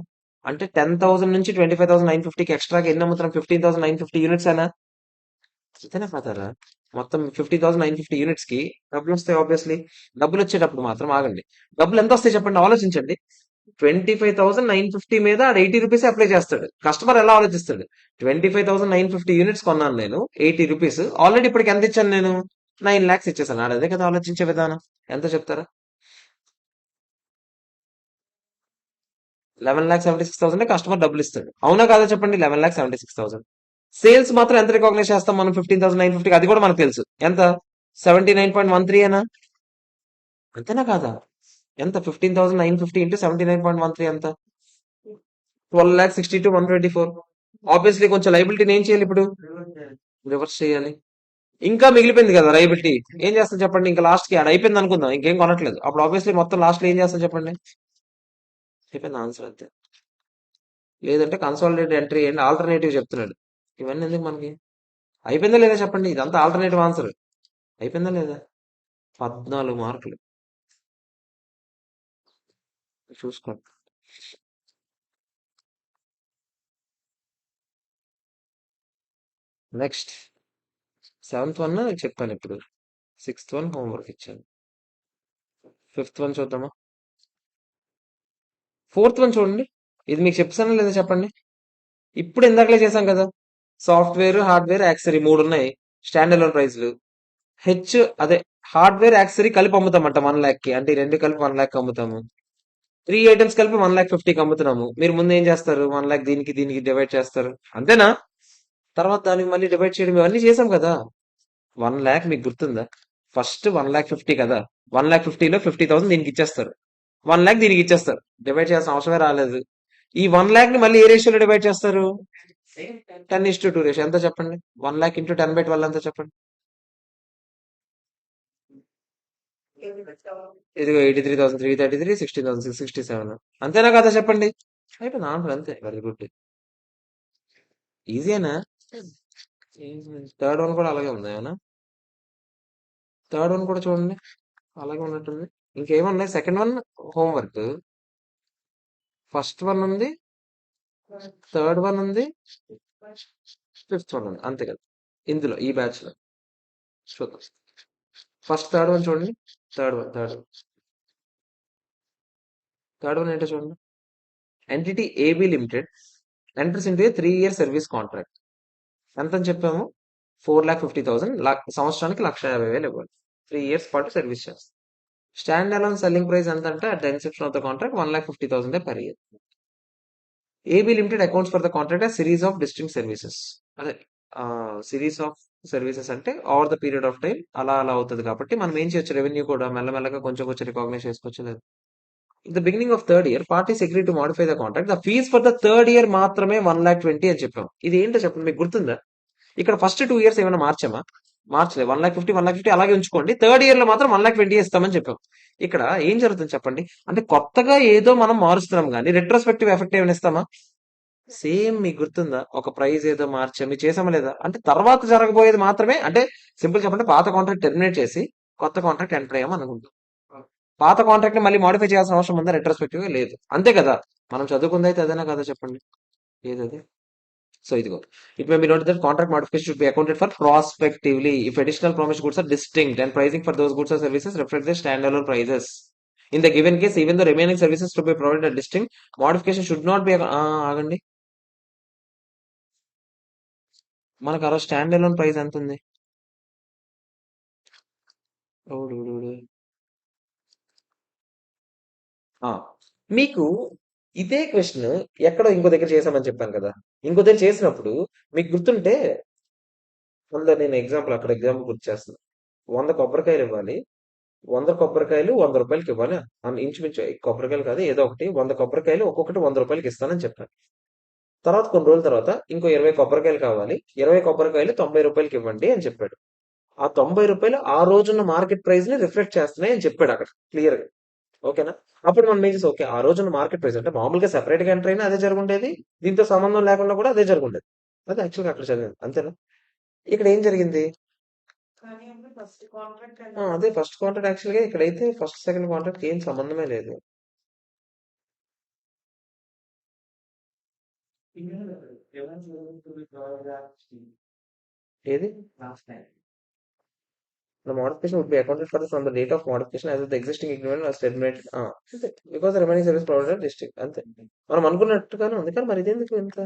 అంటే 10,000 నుంచి 25,950కి ఎక్స్ట్రాగా ఎన్ని అమ్ముతున్నాం? 15,950 యూనిట్స్ అయినా. అంతేనా కాదారా? మొత్తం 50,950 యూనిట్స్ కి డబ్బులు వస్తాయి. ఆబ్వియస్లీ డబ్బులు వచ్చేటప్పుడు మాత్రం ఆగండి. డబ్బులు ఎంత వస్తాయి చెప్పండి, ఆలోచించండి. 25,950 మీద ఆడు 80 రూపీస్ అప్లై చేస్తాడు. కస్టమర్ ఎలా ఆలోచిస్తాడు? 25,950 యూనిట్స్ కొన్నాను నేను, 80 రూపీస్. ఆల్రెడీ ఇప్పటికి ఎంత ఇచ్చాను నేను? 9 lakhs ఇచ్చేసాను. ఆడు అదే కదా ఆలోచించే విధానం. ఎంత చెప్తారా? 11,76,000 కస్టమర్ డబ్బులు ఇస్తాడు. అవునా కాదా చెప్పండి? 11,76,000. సేల్స్ మాత్రం ఎంత రికాగ్నైజ్ చేస్తాం మనం? 15,950. అది కూడా మనకు తెలుసు. ఎంత? 79.13 అయినా. అంతేనా కాదా? ఎంత? 15,950 ఇంటూ 79.13 ఎంత? 12,62,124. ఆబ్వియస్లీ కొంచెం లైబిలిటీని ఏం చేయాలి ఇప్పుడు? రివర్స్ చేయాలి. ఇంకా మిగిలిపోయింది కదా లైబిలిటీ. ఏం చేస్తాం చెప్పండి? ఇంకా లాస్ట్ కి ఆడ అయిపోయింది అనుకుందాం, ఇంకేం కొనట్లేదు. అప్పుడు ఆబ్వియస్లీ మొత్తం లాస్ట్ లో ఏం చేస్తాం చెప్పండి? అయిపోయింది ఆన్సర్ అంతే. లేదంటే కన్సాలిడేట్ ఎంట్రీ చేయండి. ఆల్టర్నేటివ్ చెప్తున్నాడు. ఇవన్నీ ఎందుకు మనకి? అయిపోయిందా లేదా చెప్పండి? ఇదంతా ఆల్టర్నేటివ్ ఆన్సర్. అయిపోయిందా లేదా? 14 మార్కులు చూసుకోండి. నెక్స్ట్ 7th 1 చెప్పాను ఇప్పుడు. 6th 1 హోంవర్క్ ఇచ్చాను. 5th 1 చూద్దామా? 4th 1 చూడండి. ఇది మీకు చెప్తానా లేదా చెప్పండి. ఇప్పుడు ఇందాకలే చేశాం కదా. సాఫ్ట్వేర్, హార్డ్వేర్, యాక్సరీ 3 ఉన్నాయి. స్టాండ్ అలోన్ ప్రైస్లు. హెచ్ అదే హార్డ్వేర్, యాక్సరీ కలిపి అమ్ముతామంట 1 lakh కి. అంటే ఈ రెండు కలిపి 1 lakh అమ్ముతాము. 3 ఐటమ్స్ కలిపి 1,50,000కి అమ్ముతున్నాము. మీరు ముందు ఏం చేస్తారు? 1 lakh దీనికి దీనికి డివైడ్ చేస్తారు. అంతేనా? తర్వాత దానికి మళ్ళీ డివైడ్ చేయడం ఇవన్నీ చేసాం కదా. 1 lakh మీకు గుర్తుందా? ఫస్ట్ 1,50,000 కదా. 1,50,000లో 50,000 దీనికి ఇచ్చేస్తారు. 1 lakh దీనికి ఇచ్చేస్తారు. డివైడ్ చేయాల్సిన అవసరమే రాలేదు. ఈ 1 lakh ని మళ్ళీ ఏ రేషియోలో డివైడ్ చేస్తారు? 10:2 రేషియో. ఎంత చెప్పండి? 1 lakh ఇంటూ 10/12 ఎంత చెప్పండి? ఇదిగో 83,333, 16,667. అంతేనా కదా చెప్పండి. అయిపోయింది ఆన్సర్ అంతే. Very good. ఈజీనా? థర్డ్ వన్ కూడా అలాగే ఉంది ఏమన్నా? థర్డ్ వన్ కూడా చూడండి, అలాగే ఉన్నట్టుంది. ఇంకేమున్నాయి? Second one homework, first one ఉంది, థర్డ్ వన్ ఉంది, ఫిఫ్త్ వన్ ఉంది, అంతే కదా ఇందులో ఈ బ్యాచ్ లో. చూద్దాం. ఫస్ట్ థర్డ్ వన్ చూడండి. థర్డ్ వన్ ఏంటో చూడండి. Entity AB limited enters into a 3 year service contract. ఎంత అని చెప్పాము? 4,50,000, సంవత్సరానికి 1,50,000 ఇవ్వాలి. 3 years పాటు సర్వీస్ చేస్తాం. స్టాండ్ అలోన్ సెల్లింగ్ ప్రైస్ ఎంత అంటే at the inception of the contract 1,50,000 per year. AB limited accounts for the contract as series of distinct services. అదే సిరీస్ ఆఫ్ సర్వీసెస్ అంటే over the period of time అలా అలా అవుతుంది కాబట్టి మనం ఏం చేయొచ్చు, రెవెన్యూ కూడా మెల్లమెల్లగా కొంచెం కొంచెం రికాగ్నైజ్ చేసుకోవచ్చు. లేదు, in the beginning of third year parties agree to modify the contract. The fees for the third year మాత్రమే 1,20,000 అని చెప్పాం. ఇది ఏంటో చెప్పండి, మీకు గుర్తుందా? ఇక్కడ ఫస్ట్ 2 years ఏమైనా మార్చామా? మార్చలేదు. 1,50,000 అలాగే ఉంచుకోండి. థర్డ్ ఇయర్ లో మాత్రం 1,20,000 ఇస్తామని చెప్పాం. ఇక్కడ ఏం జరుగుతుంది చెప్పండి? అంటే కొత్తగా ఏదో మనం మారుస్తున్నాం కానీ రెట్రోస్పెక్టివ్ ఎఫెక్ట్ ఏమైనా ఇస్తామా? సేమ్ మీకు గుర్తుందా? ఒక ప్రైస్ ఏదో మార్చాము చేసామా లేదా? అంటే తర్వాత జరగబోయేది మాత్రమే. అంటే సింపుల్ చెప్పండి, పాత కాంట్రాక్ట్ టెర్మినేట్ చేసి కొత్త కాంట్రాక్ట్ ఎంటర్ అయ్యాము అనుకుంటాం. పాత కాంట్రాక్ట్ ని మళ్ళీ మాడిఫై చేయాల్సిన అవసరం ఉందా? రెట్రోస్పెక్టివ్ లేదు, అంతే కదా. మనం చదువుకుంది అయితే అదేనా కదా చెప్పండి. ఏదది? సో ఇదిగో, it may be noted that contract modification should be accounted for prospectively if additional promised goods are distinct and pricing for those goods or services reflects the standalone prices. In the given case, even though remaining services to be provided are distinct, modification should not be ఆగండి. మనకు ఆ రోజు stand alone price ఎంత ఉంది? ఓడుడుడు. ఆ, మీకు ఇదే question ఎక్కడో ఇంకో దగ్గర చేసామని చెప్పాను కదా. ఇంకో దగ్గర చేసినప్పుడు మీకు గుర్తుంటే, అందులో నేను ఎగ్జాంపుల్ గుర్తు చేస్తాను. 100 కొబ్బరికాయలు ఇవ్వాలి. 100 కొబ్బరికాయలు 100 రూపాయలకి ఇవ్వాలి. ఇంచుమించు కొబ్బరికాయలు కాదు, ఏదో ఒకటి 100 కొబ్బరికాయలు ఒక్కొక్కటి 100 రూపాయలకి ఇస్తానని చెప్పాను. తర్వాత కొన్ని రోజుల తర్వాత ఇంకో 20 కొబ్బరికాయలు కావాలి, 20 కొబ్బరికాయలు 90 రూపాయలకి ఇవ్వండి అని చెప్పాడు. ఆ 90 రూపాయలు ఆ రోజున్న మార్కెట్ ప్రైస్ ని రిఫ్లెక్ట్ చేస్తున్నాయి అని చెప్పాడు అక్కడ క్లియర్ గా. ఓకేనా? అప్పుడు మనం ఏం చేసి, ఓకే ఆ రోజున్న మార్కెట్ ప్రైస్ అంటే మామూలుగా సెపరేట్ గా ఎంటర్ అయినా అదే జరుగుండేది, దీంతో సంబంధం లేకుండా కూడా అదే జరుగుండేది. అది యాక్చువల్గా అక్కడ చదివింది, అంతేనా? ఇక్కడ ఏం జరిగింది? అదే ఫస్ట్ కాంట్రాక్ట్. యాక్చువల్ గా ఇక్కడైతే ఫస్ట్ సెకండ్ కాంట్రాక్ట్ ఏం సంబంధమే లేదు. ఏది? The modification would be accounted for from the date of modification as if the existing agreement was terminated. అంతే. Because the remaining service provider district. అంతే. మనం అనుకున్నట్టుగానే ఉంది కానీ మరి ఇదేందుకు ఇంత?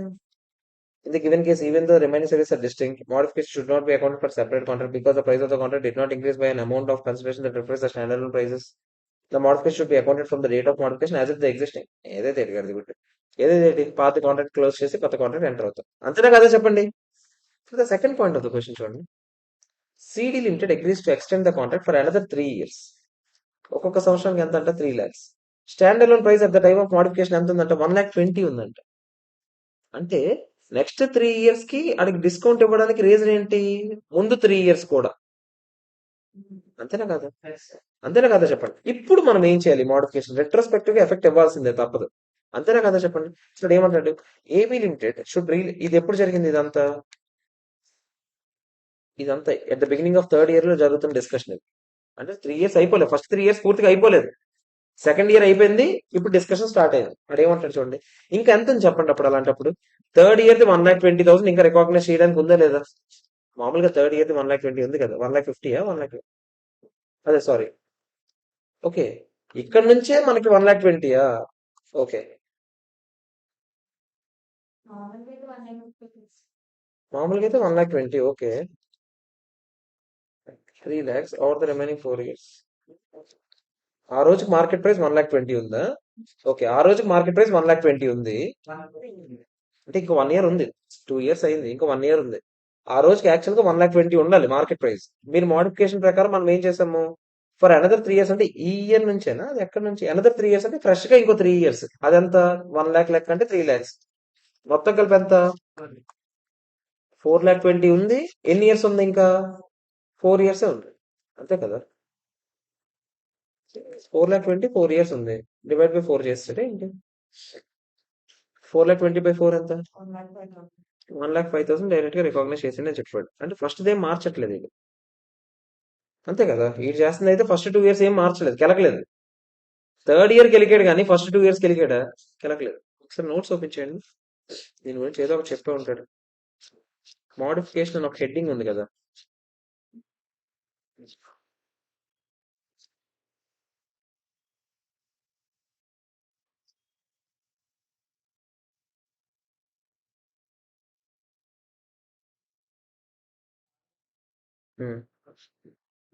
In the given case, even though remaining services are distinct, modification should not be accounted for separate contract because the price of the contract did not increase by an amount of consideration that reflects the standalone prices. The modification should be accounted from the date of modification as if the existing. ఏదైతే అడిగారు good. ఏదైతే పాత contract close చేసి కొత్త contract enter అవుతాం. అంతేనా కదా చెప్పండి. So the second point of the question చూడండి. CD limited agrees to extend the contract for another 3 years. ఒక్కొక్క సంవత్సరానికి ఎంత అంటే 3 lakhs. Stand alone price at the time of modification ఎంత ఉందంటే 1,20,000 ఉందంట. అంటే నెక్స్ట్ 3 years కి అడిగి డిస్కౌంట్ ఇవ్వడానికి రీజన్ ఏంటి? ముందు 3 years కూడా. అంతేనా కదా? అంతేనా కదా చెప్పండి. ఇప్పుడు మనం ఏం చేయాలి? మోడిఫికేషన్ రెట్రోస్పెక్టివ్ గా ఎఫెక్ట్ ఇవ్వాల్సిందే, తప్పదు. అంతేనా కదా చెప్పండి. ఇక్కడ ఏమంటాడు? ఏబీ లిమిటెడ్ షుడ్ ఇది ఎప్పుడు జరిగింది? ఇదంతా at the beginning of third year లో జరుగుతున్న డిస్కషన్ ఇది. అంటే 3 years అయిపోలేదు, ఫస్ట్ 3 years పూర్తిగా అయిపోలేదు, సెకండ్ ఇయర్ అయిపోయింది, ఇప్పుడు డిస్కషన్ స్టార్ట్ అయింది. అక్కడ ఏమంటాడు చూడండి, ఇంకా ఎంత అని చెప్పండి అప్పుడు. అలాంటప్పుడు థర్డ్ ఇయర్ ది 1,20,000 ఇంకా రికాగ్నైజ్ చేయడానికి ఉందా లేదా? మామూలుగా థర్డ్ ఇయర్ ది 1,20,000 ఉంది కదా. 1,50,000 1,00,000, అదే సారీ. ఓకే, ఇక్కడ నుంచే మనకి 1,20,000. ఓకే, మామూలుగా అయితే 1,20,000. Okay, 3 lakhs over the remaining 4 years. ఆ రోజుకి మార్కెట్ ప్రైస్ 1,20,000 ఉందా? ఓకే, ఆ రోజుకి మార్కెట్ ప్రైస్ 1,20,000 ఉంది. అంటే ఇంకో 1 year ఉంది. 2 years అయింది, ఇంకో 1 year ఉంది. ఆ రోజుకి యాక్చువల్ గా 1,20,000 ఉండాలి మార్కెట్ ప్రైస్. మీరు మోడిఫికేషన్ ప్రకారం మనం ఏం చేసాము? ఫర్ అనదర్ 3 years అంటే ఈ ఇయర్ నుంచేనా? అది ఎక్కడి నుంచి? అనదర్ 3 years అంటే ఫ్రెష్ గా ఇంకో 3 years. అదెంత? 1 lakh లెక్క అంటే 3 lakhs. మొత్తం కలిపి ఎంత? 4,20,000 ఉంది. ఎన్ని ఇయర్స్ ఉంది ఇంకా? 4 years ఉంది, అంతే కదా. 4,20,000 4 years ఉంది. డివైడ్ బై 4 చేస్తే ఏంటి? 4,20,000/4 ఎంత? 1,05,000 డైరెక్ట్ గా రికాగ్నైజ్ చేసిందని చెప్పాడు. అంటే ఫస్ట్ దేం మార్చట్లేదు ఇది, అంతే కదా. ఇది చేస్తుంది అయితే ఫస్ట్ 2 years ఏం మార్చలేదు, కెలకలేదు. థర్డ్ ఇయర్కి వెళ్ళాడు కానీ ఫస్ట్ 2 ఇయర్స్కి వెళ్ళాడా? వెళ్ళట్లేదు. ఒకసారి నోట్స్ ఓపెన్ చేయండి. దీని గురించి ఏదో ఒకటి చెప్పే ఉంటాడు. మోడిఫికేషన్ అని ఒక హెడ్డింగ్ ఉంది కదా.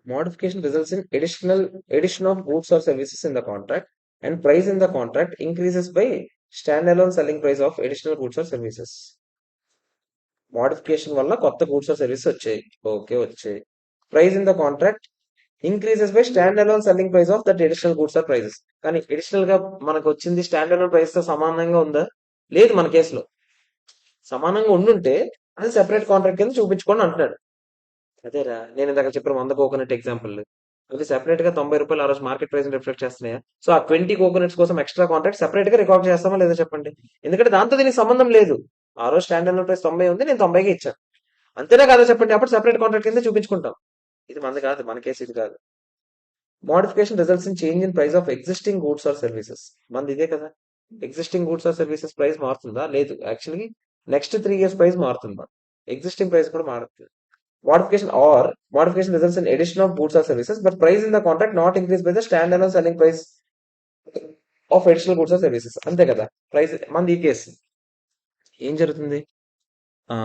Modification results in addition of goods or services in the contract, and price in the contract increases by standalone selling price of additional goods or services. Modification వల్ల కొత్త గూడ్స్ ఆర్ సర్వీసెస్ వచ్చాయి. Okay, వచ్చాయి. Price in the contract increases by stand alone selling price of that additional goods or prices. కానీ additional గా మనకు వచ్చింది stand alone price తో సమానంగా ఉందా? లేదు. మన కేసులో సమానంగా ఉండుంటే అది సెపరేట్ కాంట్రాక్ట్ కింద చూపించుకోండి అంటున్నాడు. అదేరా నేను ఇందాక చెప్పిన 100 కోకోనట్ ఎగ్జాంపుల్. అవి సెపరేట్ గా ₹90 ఆ రోజు మార్కెట్ ప్రైస్ రిఫ్లెక్ట్ చేస్తున్నాయా? సో ఆ 20 కోకోనట్స్ కోసం ఎక్స్ట్రా కాంట్రాక్ట్ సెపరేట్ గా రికార్డ్ చేస్తామా లేదా చెప్పండి? ఎందుకంటే దాంతో దీనికి సంబంధం లేదు. ఆ రోజు స్టాండ్ అలోన్ ప్రైస్ 90 ఉంది, నేను 90కి ఇచ్చాను. అంతేనా కాదా చెప్పండి? అప్పుడు సెపరేట్ కాంట్రాక్ట్ కింద చూపించుకుంటాం. ఇది మనది కాదు, మన కేసు ఇది కాదు. Modification results in change in price of existing goods or services. మనది ఇదే కదా. Existing goods or services price మారుతుందా? లేదు. యాక్చువల్లీ నెక్స్ట్ 3 years ప్రైస్ మారుతుంది. ఎగ్జిస్టింగ్ ప్రైస్ కూడా మారుతుంది. Modification results in addition of goods or services, but price in the contract not increased by the standalone selling price of additional goods or services. అంతే కదా. Price మనది ఈ case. ఏం జరుగుతుంది? ఆ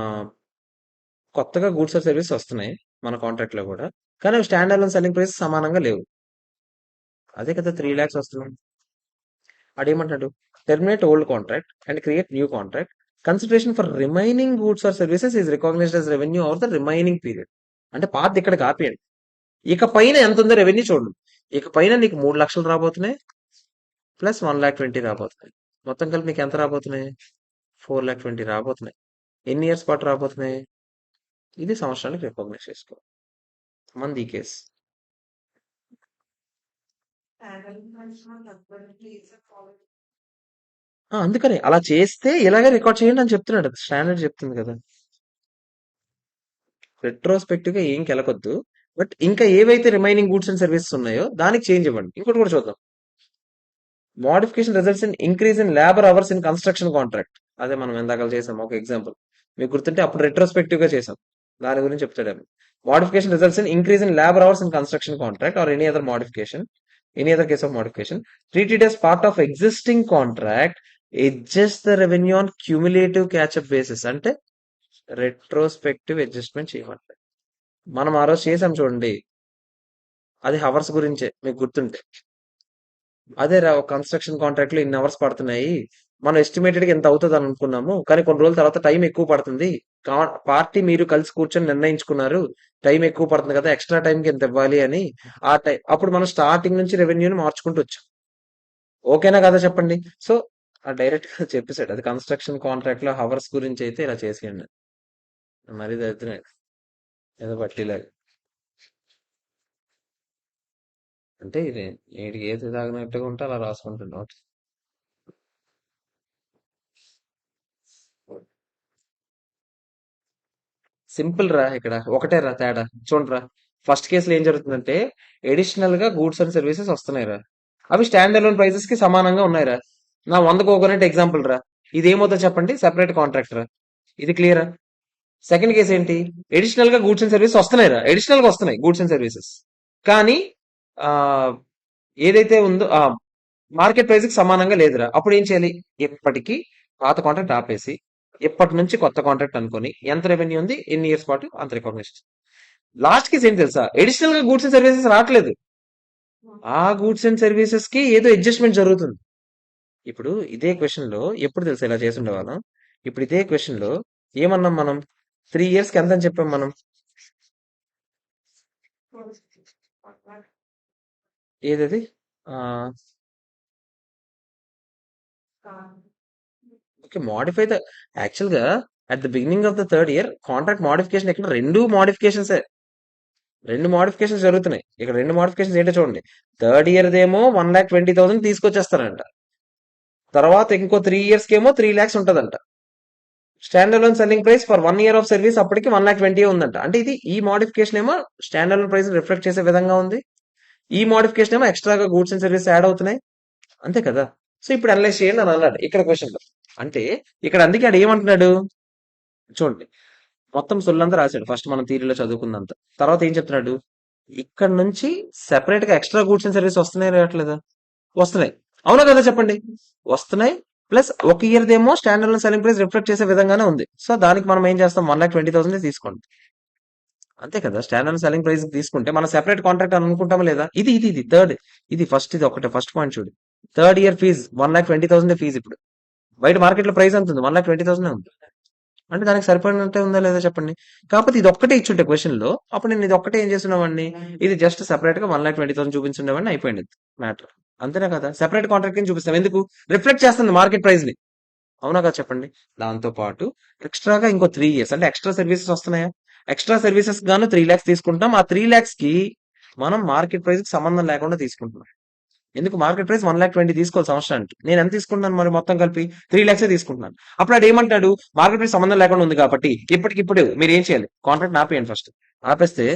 కొత్తగా గూడ్స్ ఆర్ సర్వీసెస్ వస్తున్నాయి మన కాంట్రాక్ట్ లో కూడా, కానీ అవి స్టాండ్ అలోన్ సెల్లింగ్ ప్రైస్ సమానంగా లేవు. అదే కదా 3 lakhs వస్తున్నాయి. అదేమంటాడు? Terminate old contract and create new contract. Consideration for remaining goods or services is recognised as revenue of the remaining period. అంటే పాత ఇక్కడ ఆపేయండి. ఇక పైన ఎంత ఉందో రెవెన్యూ చూడండి. ఇక పైన నీకు 3 లక్షలు రాబోతున్నాయి, ప్లస్ 1,20,000 రాబోతున్నాయి. మొత్తం కలిపి నీకు ఎంత రాబోతున్నాయి? 4,20,000 రాబోతున్నాయి. ఎన్ని ఇయర్స్ పాటు రాబోతున్నాయి? ఇది సంవత్సరానికి రికాగ్నైజ్ చేసుకో. మంది ఈ కేసు. అందుకని అలా చేస్తే ఇలాగే రికార్డ్ చేయండి అని చెప్తున్నాడు. స్టాండర్డ్ చెప్తుంది కదా. రెట్రోస్పెక్టివ్ గా ఏం కెలకొద్దు. బట్ ఇంకా ఏవైతే రిమైనింగ్ గూడ్స్ అండ్ సర్వీసెస్ ఉన్నాయో దానికి చేంజ్ ఇవ్వండి. ఇంకోటి కూడా చూద్దాం. Modification results in increase in labour hours in construction contract. అదే మనం ఎందాక చేసాం ఒక ఎగ్జాంపుల్. మీకు గుర్తుంటే అప్పుడు రెట్రోస్పెక్టివ్ గా చేసాం. దాని గురించి చెప్తాడు. Modification results in increase in labour hours in construction contract or any other case of modification treated as part of existing contract adjust the revenue on cumulative catch-up basis. అంటే retrospective adjustment చేయమంటారు. మనం ఆ రోజు చేసాం చూడండి, అది hours గురించే మీకు గుర్తుంటే. అదే రా, ఒక కన్స్ట్రక్షన్ కాంట్రాక్ట్ లో ఇన్ని అవర్స్ పడుతున్నాయి, మనం ఎస్టిమేటెడ్ గా ఎంత అవుతుంది అని అనుకున్నాము, కానీ కొన్ని రోజుల తర్వాత టైం ఎక్కువ పడుతుంది. పార్టీ మీరు కలిసి కూర్చొని నిర్ణయించుకున్నారు టైం ఎక్కువ పడుతుంది కదా, ఎక్స్ట్రా టైంకి ఎంత ఇవ్వాలి అని. ఆ టైం అప్పుడు మనం స్టార్టింగ్ నుంచి రెవెన్యూని మార్చుకుంటూ వచ్చాం. ఓకేనా కదా చెప్పండి. సో డైరెక్ట్ గా చెప్పేసాడు, అది కన్స్ట్రక్షన్ కాంట్రాక్ట్ లో హవర్స్ గురించి అయితే ఇలా చేసేయండి. మరి దరిద్రం ఏదో పట్టిలాగా. అంటే ఇది వీడికి ఏది తాగినట్టుగా ఉంటే అలా రాసుకుంటున్నావు. సింపుల్ రా, ఇక్కడ ఒకటే రా తేడా. చూడరా, ఫస్ట్ కేసులో ఏం జరుగుతుందంటే ఎడిషనల్ గా గూడ్స్ అండ్ సర్వీసెస్ వస్తున్నాయి రా, అవి స్టాండ్ అలోన్ ప్రైసెస్ కి సమానంగా ఉన్నాయి రా. నా 100 కోకోనట్ ఎగ్జాంపుల్ రా, ఇది ఏమవుతుందో చెప్పండి? సెపరేట్ కాంట్రాక్ట్ రా. ఇది క్లియరా? సెకండ్ కేసు ఏంటి? ఎడిషనల్ గా గూడ్స్ అండ్ సర్వీసెస్ వస్తున్నాయి రా, అడిషనల్ గా వస్తున్నాయి గూడ్స్ అండ్ సర్వీసెస్, కానీ ఆ ఏదైతే ఉందో ఆ మార్కెట్ ప్రైస్ కి సమానంగా లేదురా. అప్పుడు ఏం చేయాలి? ఎప్పటికీ పాత కాంట్రాక్ట్ ఆపేసి ఎప్పటి నుంచి కొత్త కాంట్రాక్ట్ అనుకొని ఎంత రెవెన్యూ ఉంది, ఎన్ని ఇయర్స్ పాటు అంత రికగ్నైజేషన్. లాస్ట్ కేసు ఏంటి తెలుసా? ఎడిషనల్ గా గూడ్స్ అండ్ సర్వీసెస్ రావట్లేదు, ఆ గూడ్స్ అండ్ సర్వీసెస్ కి ఏదో అడ్జస్ట్మెంట్ జరుగుతుంది. ఇప్పుడు ఇదే క్వశ్చన్ లో ఎప్పుడు తెలుసా ఇలా చేసి ఉండేవాళ్ళం? ఇప్పుడు ఇదే క్వశ్చన్ లో ఏమన్నాం మనం? 3 years కి ఎంత అని చెప్పాం మనం? ఏదది? ఓకే, మాడిఫై ద యాక్చువల్ గా at the beginning of the third year contract modification ఇక్కడ రెండు మోడిఫికేషన్స్ జరుగుతున్నాయి. ఇక్కడ రెండు మోడిఫికేషన్స్ ఏంటో చూడండి. థర్డ్ ఇయర్ దేమో 1,20,000 తీసుకొచ్చేస్తారంట, తర్వాత ఇంకో 3 years కేమో 3 lakhs ఉంటదంట. Stand alone selling price for 1 year of service అప్పటికి 1,20,000 ఉందంట. అంటే ఇది ఈ మోడిఫికేషన్ ఏమో స్టాండ్ అలోన్ ప్రైస్ రిఫ్లెక్ట్ చేసే విధంగా ఉంది, ఈ మోడిఫికేషన్ ఏమో ఎక్స్ట్రాగా గూడ్స్ అండ్ సర్వీస్ యాడ్ అవుతున్నాయి. అంతే కదా. సో ఇప్పుడు అనలైజ్ చేయండి అని అన్నాడు ఇక్కడ క్వశ్చన్ లో. అంటే ఇక్కడ అందుకే ఆడు ఏమంటున్నాడు చూడండి, మొత్తం సొల్లంతా రాశాడు ఫస్ట్ మనం థియరీలో చదువుకున్నంత. తర్వాత ఏం చెప్తున్నాడు, ఇక్కడ నుంచి సెపరేట్ గా ఎక్స్ట్రా గూడ్స్ అండ్ సర్వీస్ వస్తున్నాయి రావట్లేదా? వస్తున్నాయి. అవునా కదా చెప్పండి? వస్తున్నాయి. ప్లస్ ఒక ఇయర్ దేమో స్టాండర్డ్ సెల్లింగ్ ప్రైస్ రిఫ్లెక్ట్ చేసే విధంగానే ఉంది. సో దానికి మనం ఏం చేస్తాం, 1,20,000 తీసుకోండి. అంతే కదా. స్టాండర్డ్ సెల్లింగ్ ప్రైస్ తీసుకుంటే మనం సెపరేట్ కాంట్రాక్ట్ అని అనుకుంటామా లేదా? ఇది థర్డ్. ఇది ఫస్ట్, ఇది ఒకటి ఫస్ట్ పాయింట్ చూడు. థర్డ్ ఇయర్ ఫీజ్ 1,20,000 ఫీజు ఇప్పుడు. బయట మార్కెట్ లో ప్రైస్ ఎంత ఉంది? 1,20,000 ఉంది. అంటే దానికి సరిపడినట్టే ఉందా లేదా చెప్పండి. కాకపోతే ఇది ఒక్కటే ఇచ్చుంటే క్వశ్చన్ లో, అప్పుడు నేను ఇది ఒక్కటే ఏం చేస్తున్నామండి, ఇది జస్ట్ సెపరేట్ గా 1,20,000 చూపించుండేవాడిని, అయిపోయింది మ్యాటర్. అంతేనా కదా. సెపరేట్ కాంట్రాక్ట్ కింద చూపిస్తాం, ఎందుకు? రిఫ్లెక్ట్ చేస్తుంది మార్కెట్ ప్రైస్ ని. అవునా కదా చెప్పండి. దాంతో పాటు ఎక్స్ట్రాగా ఇంకో 3 ఇయర్స్ అంటే ఎక్స్ట్రా సర్వీసెస్ వస్తున్నాయా? ఎక్స్ట్రా సర్వీసెస్ గాను 3 lakhs తీసుకుంటాం. ఆ 3 lakhs కి మనం మార్కెట్ ప్రైస్ కి సంబంధం లేకుండా తీసుకుంటున్నాం. ఎందుకు? మార్కెట్ ప్రైస్ 1,20,000 తీసుకోవాలి సంవత్సరానికి. నేను ఎంత తీసుకుంటున్నాను మరి మొత్తం కలిపి? 3 lakhs తీసుకుంటున్నాను. అప్పుడు ఆడు ఏమంటాడు, మార్కెట్ ప్రైస్ సంబంధం లేకుండా ఉంది కాబట్టి ఇప్పటికిప్పుడు మీరు ఏం చేయాలి, కాంట్రాక్ట్ ఆపేయండి ఫస్ట్. ఆపేస్తే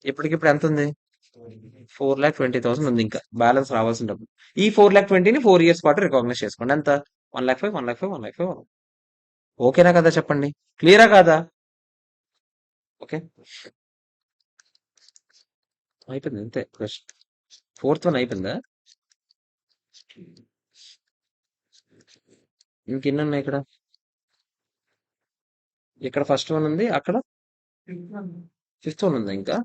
ఇప్పటికిప్పుడు ఎంత ఉంది? 4,20,000 ఉంది, ఇంకా బ్యాలెన్స్ రావాల్సిన డబ్బులు. ఈ 4,20,000ని 4 years పాటు రికాగ్నైజ్ చేసుకోండి. ఎంత? 1,05,000, 1,05,000, 1,05,000. ఓకేనా కదా చెప్పండి. క్లియరా కాదా? ఓకే, అయిపోయింది అంతే. ఫోర్త్ వన్ అయిపోయిందా? ఇంకెన్ని ఉన్నాయి ఇక్కడ? ఇక్కడ ఫస్ట్ వన్ ఉంది, అక్కడ ఫిఫ్త్ వన్ ఉంది ఇంకా.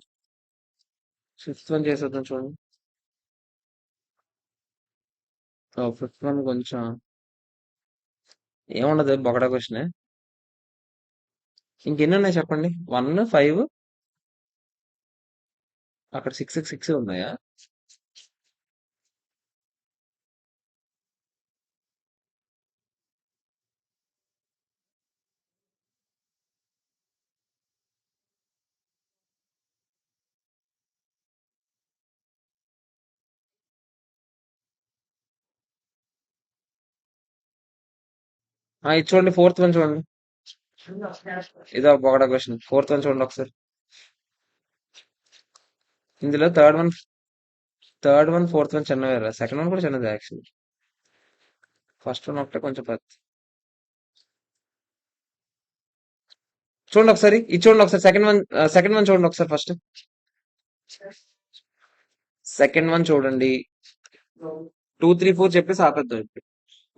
ఫిఫ్త్ వన్ చేసేద్దాం చూడండి. ఫిఫ్త్ వన్ కొంచెం ఏముండదు, బొగడా క్వశ్చన్. ఇంకెన్ని ఉన్నాయి చెప్పండి? 1, 5, అక్కడ 6 ఉన్నాయా? ఇది చూడండి, ఫోర్త్ వన్ చూడండి. ఇదో బొగడా క్వశ్చన్. ఫోర్త్ వన్ చూడండి ఒకసారి. ఇందులో థర్డ్ వన్ ఫోర్త్ వన్ చిన్నవేరా, సెకండ్ వన్ కూడా చిన్నది యాక్చువల్లీ. ఫస్ట్ వన్ ఒకటే కొంచెం పెద్ద. చూడండి ఒకసారి, ఇది చూడండి ఒకసారి. సెకండ్ వన్ చూడండి ఒకసారి ఫస్ట్. సెకండ్ వన్ చూడండి. 2, 3, 4 చెప్పేసి ఆపేద్దాం ఇప్పుడు.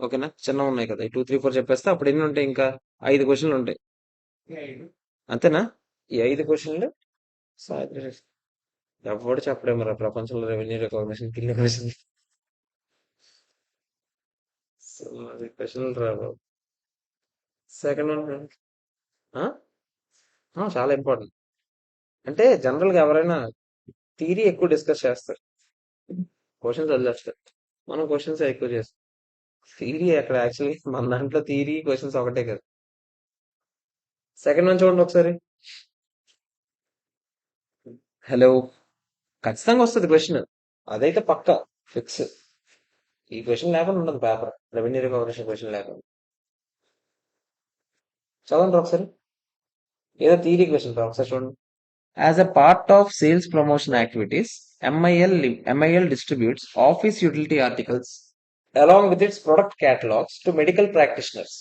ఓకేనా, చిన్న ఉన్నాయి కదా, 2, 3, 4 చెప్పేస్తే అప్పుడు ఎన్ని ఉంటాయి, ఇంకా 5 క్వశ్చన్లు ఉంటాయి. అంతేనా? ఈ 5 క్వశ్చన్లు ఎవడు చెప్పడే మరి ప్రపంచంలో రెవెన్యూ రికగ్నిషన్ కింద క్వశ్చన్. అది క్వశ్చన్లు రావు. సెకండ్ వన్ చాలా ఇంపార్టెంట్. అంటే జనరల్ గా ఎవరైనా థియరీ ఎక్కువ డిస్కస్ చేస్తారు, క్వశ్చన్స్ వదిలేస్తారు. మనం క్వశ్చన్స్ ఎక్కువ చేస్తాం. థియరీ అక్కడ యాక్చువల్లీ మన దాంట్లో థియరీ క్వశ్చన్స్ ఒకటే కదా. సెకండ్ వన్ చూడండి ఒకసారి. హలో, ఖచ్చితంగా వస్తుంది క్వశ్చన్, అదైతే పక్కా ఫిక్స్. ఈ క్వశ్చన్ లేకుండా ఉండదు పేపర్, రెవెన్యూ రికగ్నిషన్ క్వశ్చన్ లేకుండా. చదవండి ఒకసారి, ఏదో థియరీ క్వశ్చన్ ఒకసారి చూడండి. As a part of sales promotion activities, MIL distributes office utility articles along with its product catalogs to medical practitioners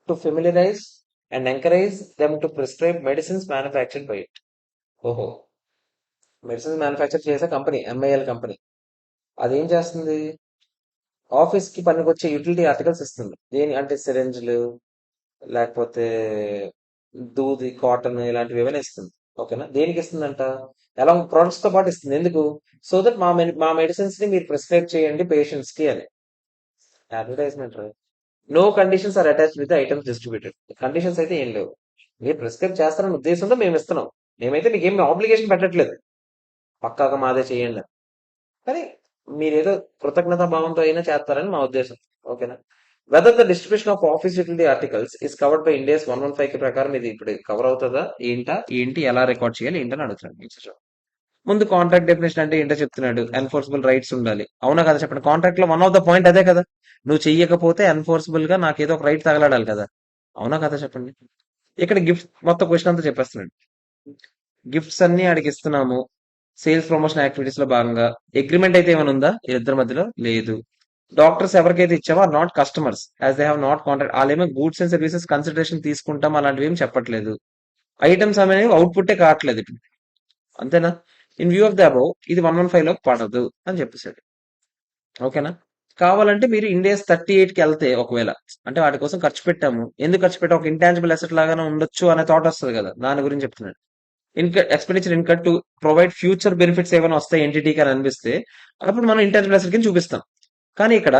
to familiarize and encourage them to prescribe medicines manufactured by it. ఓహో, medicines manufacture చేసే company mil company. అదేం చేస్తుంది? Office కి పనికొచ్చే utility articles ఇస్తుంది. దేని అంటే సిరెంజ్లు, లేకపోతే దూది, కాటన్ ఇలాంటివి ఏమైనా ఇస్తుంది. ఓకేనా, దేనికి ఇస్తుందంట? ఎలా ప్రొడక్ట్స్ తో పాటు ఇస్తుంది. ఎందుకు? సో దట్ మా మెడిసిన్స్ ని మీరు ప్రిస్క్రైబ్ చేయండి పేషెంట్స్ కి అని. Advertisement. No conditions are attach with items distributed. Conditions అయితే ఏం లేవు, మీరు ప్రిస్క్రైబ్ చేస్తారన్న ఉద్దేశంతో మేము ఇస్తున్నాం. మేమైతే మీకు ఏం ఆబ్లిగేషన్ పెట్టట్లేదు, పక్కాగా మాదే చేయండి అని. కానీ మీరేదో కృతజ్ఞతా భావంతో అయినా చేస్తారని మా ఉద్దేశం. ఓకేనా. Whether the distribution of office utility articles is covered by India's 115 కి ప్రకారం ఇది ఇప్పుడు కవర్ అవుతుందా ఏంటి ఎలా రికార్డ్ చేయాలి ఏంటని అడుగుతున్నాడు. ముందు కాంట్రాక్ట్ డెఫినేషన్ అంటే ఏంటో చెప్తున్నాడు. ఎన్ఫోర్సబుల్ రైట్స్ ఉండాలి. అవునా కదా చెప్పండి. కాంట్రాక్ట్ లో వన్ ఆఫ్ ద పాయింట్ అదే కదా, నువ్వు చెయ్యకపోతే ఎన్ఫోర్సబుల్ గా నాకేదో ఒక రైట్ తగలడాలి కదా. అవునా కదా చెప్పండి. ఇక్కడ గిఫ్ట్ మొత్తం క్వశ్చన్ అంతా చెప్పేస్తున్నాడు. గిఫ్ట్స్ అన్ని ఆడికి ఇస్తున్నాము సేల్స్ ప్రమోషన్ యాక్టివిటీస్ లో భాగంగా. అగ్రిమెంట్ అయితే ఏమైనా ఉందా ఇద్దరి మధ్యలో? లేదు. డాక్టర్స్ ఎవరికైతే ఇచ్చామో are not customers as they have not contract. వాళ్ళేమో గూడ్స్ అండ్ సర్వీసెస్ కన్సిడరేషన్ తీసుకుంటాం అలాంటివి ఏం చెప్పట్లేదు. ఐటమ్స్ అనేవి అవుట్పుట్టే కావట్లేదు ఇప్పుడు. అంతేనా? In view of the above ఇది 115 లో పడదు అని చెప్పేసాడు. ఓకేనా? కావాలంటే మీరు ఇండియాస్ 38కి వెళ్తే ఒకవేళ అంటే వాటి కోసం ఖర్చు పెట్టాము, ఎందుకు ఖర్చు పెట్టాము, ఒక ఇంటాంజిబుల్ అసెట్ లాగానే ఉండొచ్చు అనే థాట్ వస్తుంది కదా, దాని గురించి చెప్తున్నాడు. Expenditure incurred to provide future benefits ఏమైనా వస్తాయి ఎన్టీటీకి అని అనిపిస్తే అప్పుడు మనం ఇంటాంజిబుల్ అసెట్ కింద చూపిస్తాం. కానీ ఇక్కడ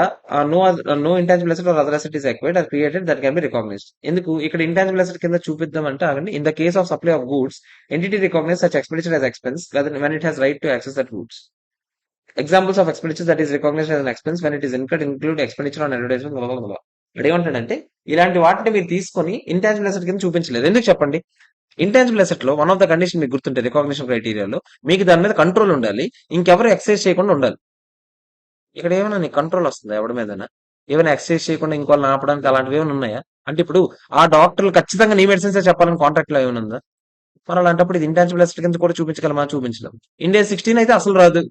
no intangible asset or other asset is acquired or created that can be recognised. ఎందుకు ఇక్కడ ఇంటాంజిబుల్ అసెట్ కింద చూపిద్దాం అంటే ఆగండి. In the case of supply of goods entity recognise such expenditure as expense when it has right to access that goods. Examples of expenditure that is recognised as an expense when it is incurred include expenditure on advertisement. అదేమంటాడంటే ఇలాంటి వాటిని మీరు తీసుకొని intangible asset కింద చూపించలేదు. ఎందుకు చెప్పండి? Intangible asset లో వన్ ఆఫ్ ద కండిషన్ మీకు గుర్తుంటే రికాగ్నిషన్ క్రైటీరియాలో మీకు దాని మీద కంట్రోల్ ఉండాలి, ఇంకెవరు ఎక్సైజ్ చేయకుండా ఉండాలి. ఇక్కడ ఏమైనా నీకు కంట్రోల్ వస్తుందా ఎవరి మీదైనా? ఏమైనా ఎక్సైజ్ చేయకుండా ఇంకోళ్ళని ఆపడానికి అలాంటివి ఏమైనా ఉన్నాయా? అంటే ఇప్పుడు ఆ డాక్టర్లు ఖచ్చితంగా నీ మెడిసిన్స్ చెప్పాలని కాంట్రాక్ట్ లో ఏమైనా ఉందా? మరి అలాంటప్పుడు ఇది ఇంటాంజిబుల్ అసెట్ కింద కూడా చూపించగలమా? చూపించలేం. ఇండియా 16 అయితే అసలు రాదు,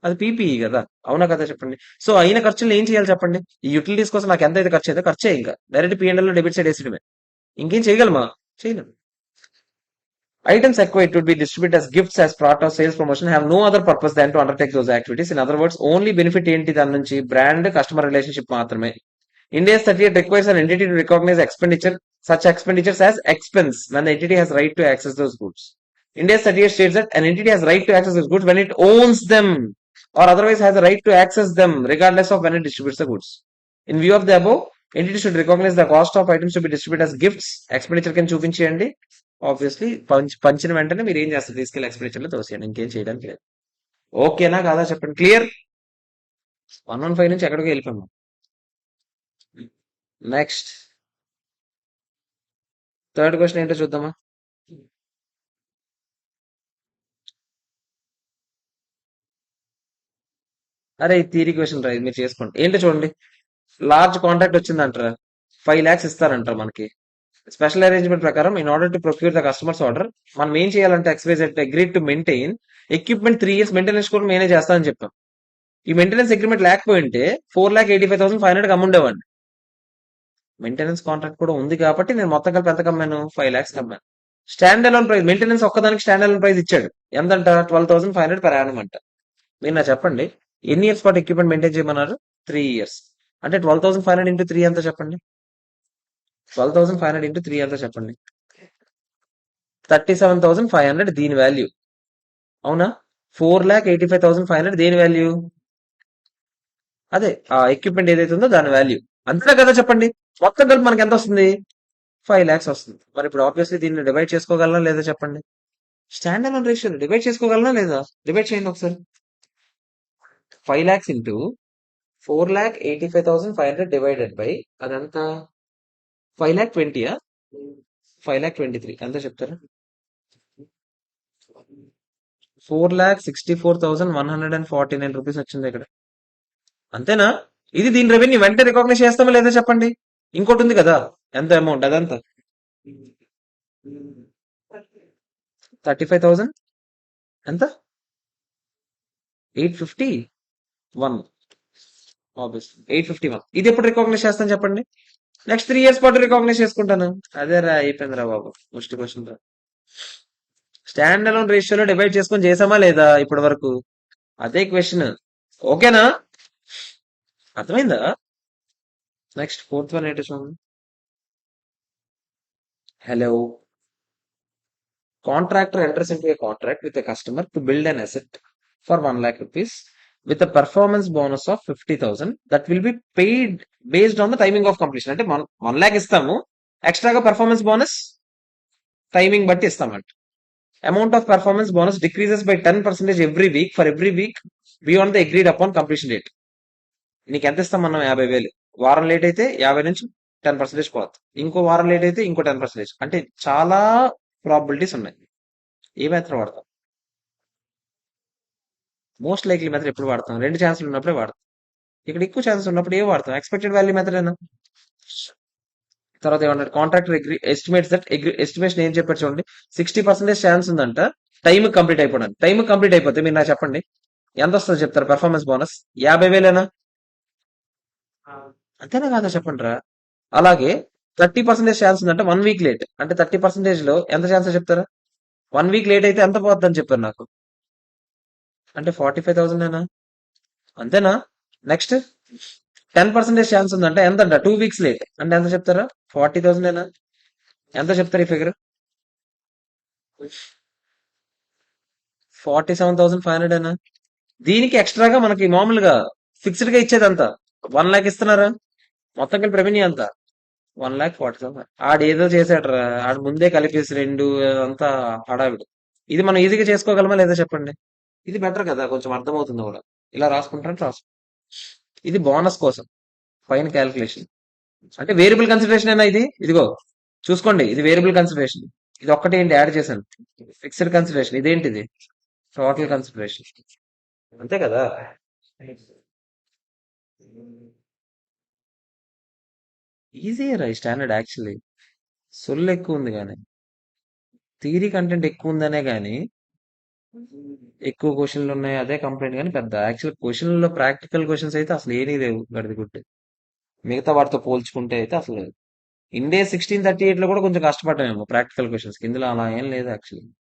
అది పీపీఈ కదా. అవునా కదా చెప్పండి? సో అయిన ఖర్చులు ఏం చేయాలి చెప్పండి? ఈ యూటిలిటీస్ కోసం నాకు ఎంత అయితే ఖర్చు అయితే ఖర్చే, ఇంకా డైరెక్ట్ పిఎంఎల్ లో డెబిట్ సైడ్ వేసడమే. ఇంకేం చేయగలమా? చేయలేం. Items acquired to be distributed as gifts as part of sales promotion have no other purpose than to undertake those activities. In other words, only benefit ఏంటి దాని నుంచి? బ్రాండ్ కస్టమర్ రిలేషన్షిప్ మాత్రమే. India's 38 requires an entity to recognize expenditure, such expenditures as expense when the entity has right to access those goods. India's 38 states that an entity has right to access those goods when it owns them or otherwise has a right to access them regardless of when it distributes the goods. In view of the above, entity should recognize the cost of items to be distributed as gifts. Expenditure కింద చూపించేయండి. Obviously పంచిన వెంటనే మీరు ఏం చేస్తారు? తీసుకెళ్ళి expenditure లో తోసేయండి, ఇంకేం చేయడానికి లేదు. ఓకేనా కాదా చెప్పండి? క్లియర్? 115 నుంచి ఎక్కడికి వెళ్ళిపోయాము. నెక్స్ట్ థర్డ్ క్వశ్చన్ ఏంటో చూద్దామా? అరే ఈ థియరీ క్వశ్చన్ రా, ఇది మీరు చేసుకోండి. ఏంటో చూడండి. లార్జ్ కాంట్రాక్ట్ వచ్చిందంటారా, 5 lakhs ఇస్తారంటారు మనకి. స్పెషల్ అరేంజ్మెంట్ ప్రకారం in order to procure the customers order మనం ఏం చేయాలంటే XYZ agree to maintain equipment 3 years maintenance కూడా మేనే చేస్తానని చెప్పాం. ఈ మెయింటెనెన్స్ అగ్రిమెంట్ లేకపోయింటే 4,85,500 అమ్ముండేవాడిని. మెయింటెనెన్స్ కాంట్రాక్ట్ కూడా ఉంది కాబట్టి నేను మొత్తం కలిపి ఎంత కమ్మాను? 5 lakhs కమ్మాను. స్టాండ్ అలోన్ ప్రైస్, మెయింటెనెన్స్ ఒక్కదానికి స్టాండ్ అలోన్ ప్రైస్ ఇచ్చాడు. ఎంతంట? 12,500 per annum అంట. మీరు నాకు చెప్పండి, ఎన్ని ఇయర్స్ పాటు ఎక్విప్మెంట్ మెయింటైన్ చేయమన్నారు? 3 years. అంటే 12,500 ఇంటూ 3 ఎంత చెప్పండి? 12,500 ఇంటూ 3 ఎంత చెప్పండి? 37,500 దీని వాల్యూ. అవునా? 4,85,500 దేని వాల్యూ? అదే ఆ ఎక్విప్మెంట్ ఏదైతే ఉందో దాని వాల్యూ. అంతే కదా చెప్పండి? మొత్తం కలిపి మనకి ఎంత వస్తుంది? 5 lakhs వస్తుంది. మరి ఇప్పుడు ఆబ్వియస్లీ దీన్ని డివైడ్ చేసుకోగలనా లేదా చెప్పండి? స్టాండ్ అలోన్ రేషియో డివైడ్ చేసుకోగలనా లేదా? డివైడ్ చేయండి ఒకసారి. 5 lakhs ఇంటూ 4,85,500 డివైడెడ్ బై అదంతా 5,20,000 5,23,000 ఎంత చెప్తారా? 4,64,149 రూపీస్ వచ్చింది ఇక్కడ. అంతేనా? ఇది దీని రెవెన్యూ వెంటనే రికాగ్నైజ్ చేస్తామా లేదా చెప్పండి? ఇంకోటి ఉంది కదా, ఎంత అమౌంట్ అదంతా 35,000 ఎంత? 851. ఆబ్వియస్ 851. ఇది ఎప్పుడు రికాగ్నైజ్ చేస్తాను చెప్పండి? నెక్స్ట్ 3 years పాటు రికాగ్నైజ్ చేసుకుంటాను. అదే రా, అయిపోయింది రా బాబు, ముష్టి క్వశ్చన్ రా. స్టాండ్ అలోన్ రేషియోలో డివైడ్ చేసుకొని చేసామా లేదా ఇప్పటి వరకు? అదే క్వశ్చన్. ఓకేనా? అర్థమైందా? నెక్స్ట్ ఫోర్త్ వన్ ఏంటో చూడండి. Hello. Contractor enters into a contract with a customer to build an asset for 1 lakh rupees with a performance bonus of 50,000 that will be paid based on the timing of completion. అంటే 1 lakh ఇస్తాము, ఎక్స్ట్రాగా performance bonus timing బట్టి ఇస్తామంట. Amount of performance bonus decreases by 10% every week for every week beyond the agreed upon completion date. నీకు ఎంత ఇస్తాం మనం? 50,000. వారం లేట్ అయితే 50 నుంచి 10% పోతుంది. ఇంకో వారం లేట్ అయితే ఇంకో 10%. అంటే చాలా ప్రాబిలిటీస్ ఉన్నాయి. ఏ మెథడ్ వాడతాం? మోస్ట్ లైక్లీ మెథడ్ ఎప్పుడు వాడతాం? 2 ఛాన్సులు ఉన్నప్పుడే వాడతాం. ఇక్కడ ఎక్కువ ఛాన్సెస్ ఉన్నప్పుడు ఏ వాడతాం? ఎక్స్పెక్టెడ్ వాల్యూ మెథడ్ అయినా. తర్వాత ఏమన్నా కాంట్రాక్టర్ ఎస్టిమేట్స్ దట్ ఎస్టిమేషన్ ఏం చెప్పారు చూడండి. 60% ఛాన్స్ ఉందంట టైం కంప్లీట్ అయిపోవడానికి. టైం కంప్లీట్ అయిపోతే మీరు నాకు చెప్పండి ఎంత వస్తుందో చెప్తారు పర్ఫార్మెన్స్ బోనస్? 50,000. అంతేనా కాదా చెప్పండి రా. అలాగే 30% ఛాన్స్ ఉందంటే 1 వీక్ లేట్ అంటే 30% లో ఎంత ఛాన్స్ చెప్తారా? 1 వీక్ లేట్ అయితే ఎంత పోద్దని చెప్పారు నాకు. అంటే 45,000 అంతేనా? నెక్స్ట్ 10% ఛాన్స్ ఉందంటే ఎంతంట? 2 వీక్స్ లేట్ అంటే ఎంత చెప్తారా? 40,000 ఎంత చెప్తారు ఈ ఫిగర్? 47,500 దీనికి ఎక్స్ట్రాగా మనకి మామూలుగా ఫిక్స్డ్ గా ఇచ్చేది అంత 1 లాక్ ఇస్తున్నారా? మొత్తం కలిపి రెవెన్యూ అంత 1,40,000. ఆడేదో చేసాడరా, ఆడు ముందే కలిపేసి రెండు అంతా హడావిడి. ఇది మనం ఈజీగా చేసుకోగలమా లేదా చెప్పండి? ఇది బెటర్ కదా, కొంచెం అర్థమవుతుంది కూడా. ఇలా రాసుకుంటారంటే రాసు. ఇది బోనస్ కోసం పైన క్యాలిక్యులేషన్. అంటే వేరియబుల్ కన్సిడరేషన్ అయినా ఇది, ఇదిగో చూసుకోండి, ఇది వేరియబుల్ కన్సిడరేషన్. ఇది ఒక్కటి ఏంటి యాడ్ చేశాను, ఫిక్స్డ్ కన్సిడరేషన్. ఇదేంటిది? Total consideration. అంతే కదా. ఈజీ రా ఈ స్టాండర్డ్ యాక్చువల్లీ. సొల్లు ఎక్కువ ఉంది కానీ, థియరీ కంటెంట్ ఎక్కువ ఉందనే కానీ ఎక్కువ క్వశ్చన్లు ఉన్నాయి అదే కంప్లైంట్. కానీ పెద్ద యాక్చువల్ క్వశ్చన్లలో ప్రాక్టికల్ క్వశ్చన్స్ అయితే అసలు ఏమీ లేవు గడిది గుడ్డి. మిగతా వాటితో పోల్చుకుంటే అయితే అసలు ఇండియా 1638 లో కూడా కొంచెం కష్టపడ్డానేమో ప్రాక్టికల్ క్వశ్చన్స్. ఇందులో అలా ఏం లేదు యాక్చువల్లీ.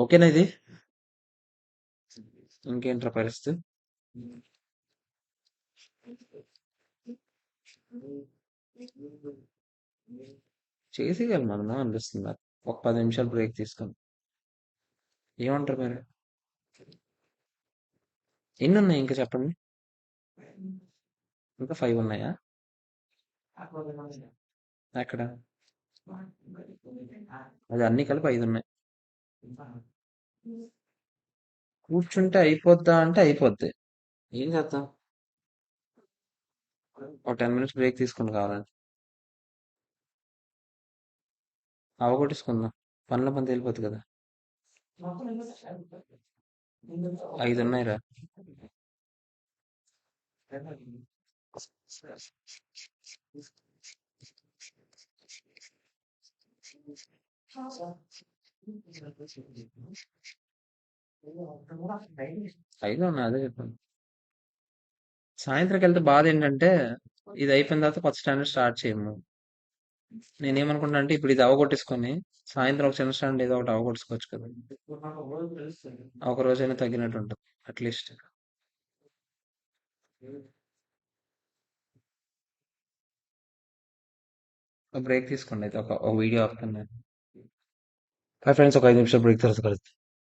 ఓకేనా ఇది? ఇంకేంట్రా పరిస్థితి? చేసేయగలం మనము అనిపిస్తుంది నాకు. ఒక 10 నిమిషాలు బ్రేక్ తీసుకొని. ఏమంటారు మీరు? ఎన్ని ఉన్నాయి ఇంకా చెప్పండి. ఇంకా 5 ఉన్నాయా? ఎక్కడ? అది అన్ని కలిపి 5 ఉన్నాయి. కూర్చుంటే అయిపోద్దా అంటే అయిపోద్ది. ఏం చేద్దాం? ఒక 10 మినిట్స్ బ్రేక్ తీసుకుని కావాలని అవగొట్టేసుకుందాం. పనిలో పని తేలిపోద్ది కదా. 5 ఉన్నాయిరా. ఐదు ఉన్నాయి, అదే చెప్పండి. సాయంత్రంకి వెళ్తే బాధ ఏంటంటే ఇది అయిపోయిన తర్వాత కొత్త స్టాండర్డ్ స్టార్ట్ చేయము. నేనేమనుకుంటా అంటే ఇప్పుడు ఇది అవగొట్టేసుకొని సాయంత్రం ఒక చిన్న స్టాండర్డ్ ఏదో ఒకటి అవగొట్టుకోవచ్చు కదా. ఒక రోజైనా తగ్గినట్టు ఉంటుంది అట్లీస్ట్. ఒక బ్రేక్ తీసుకోండి అయితే, ఒక వీడియో ఆపుతాను నేను. ఫ్రెండ్స్, ఒక 5 నిమిషాలు బ్రేక్ తర్వాత కలుద్దాం.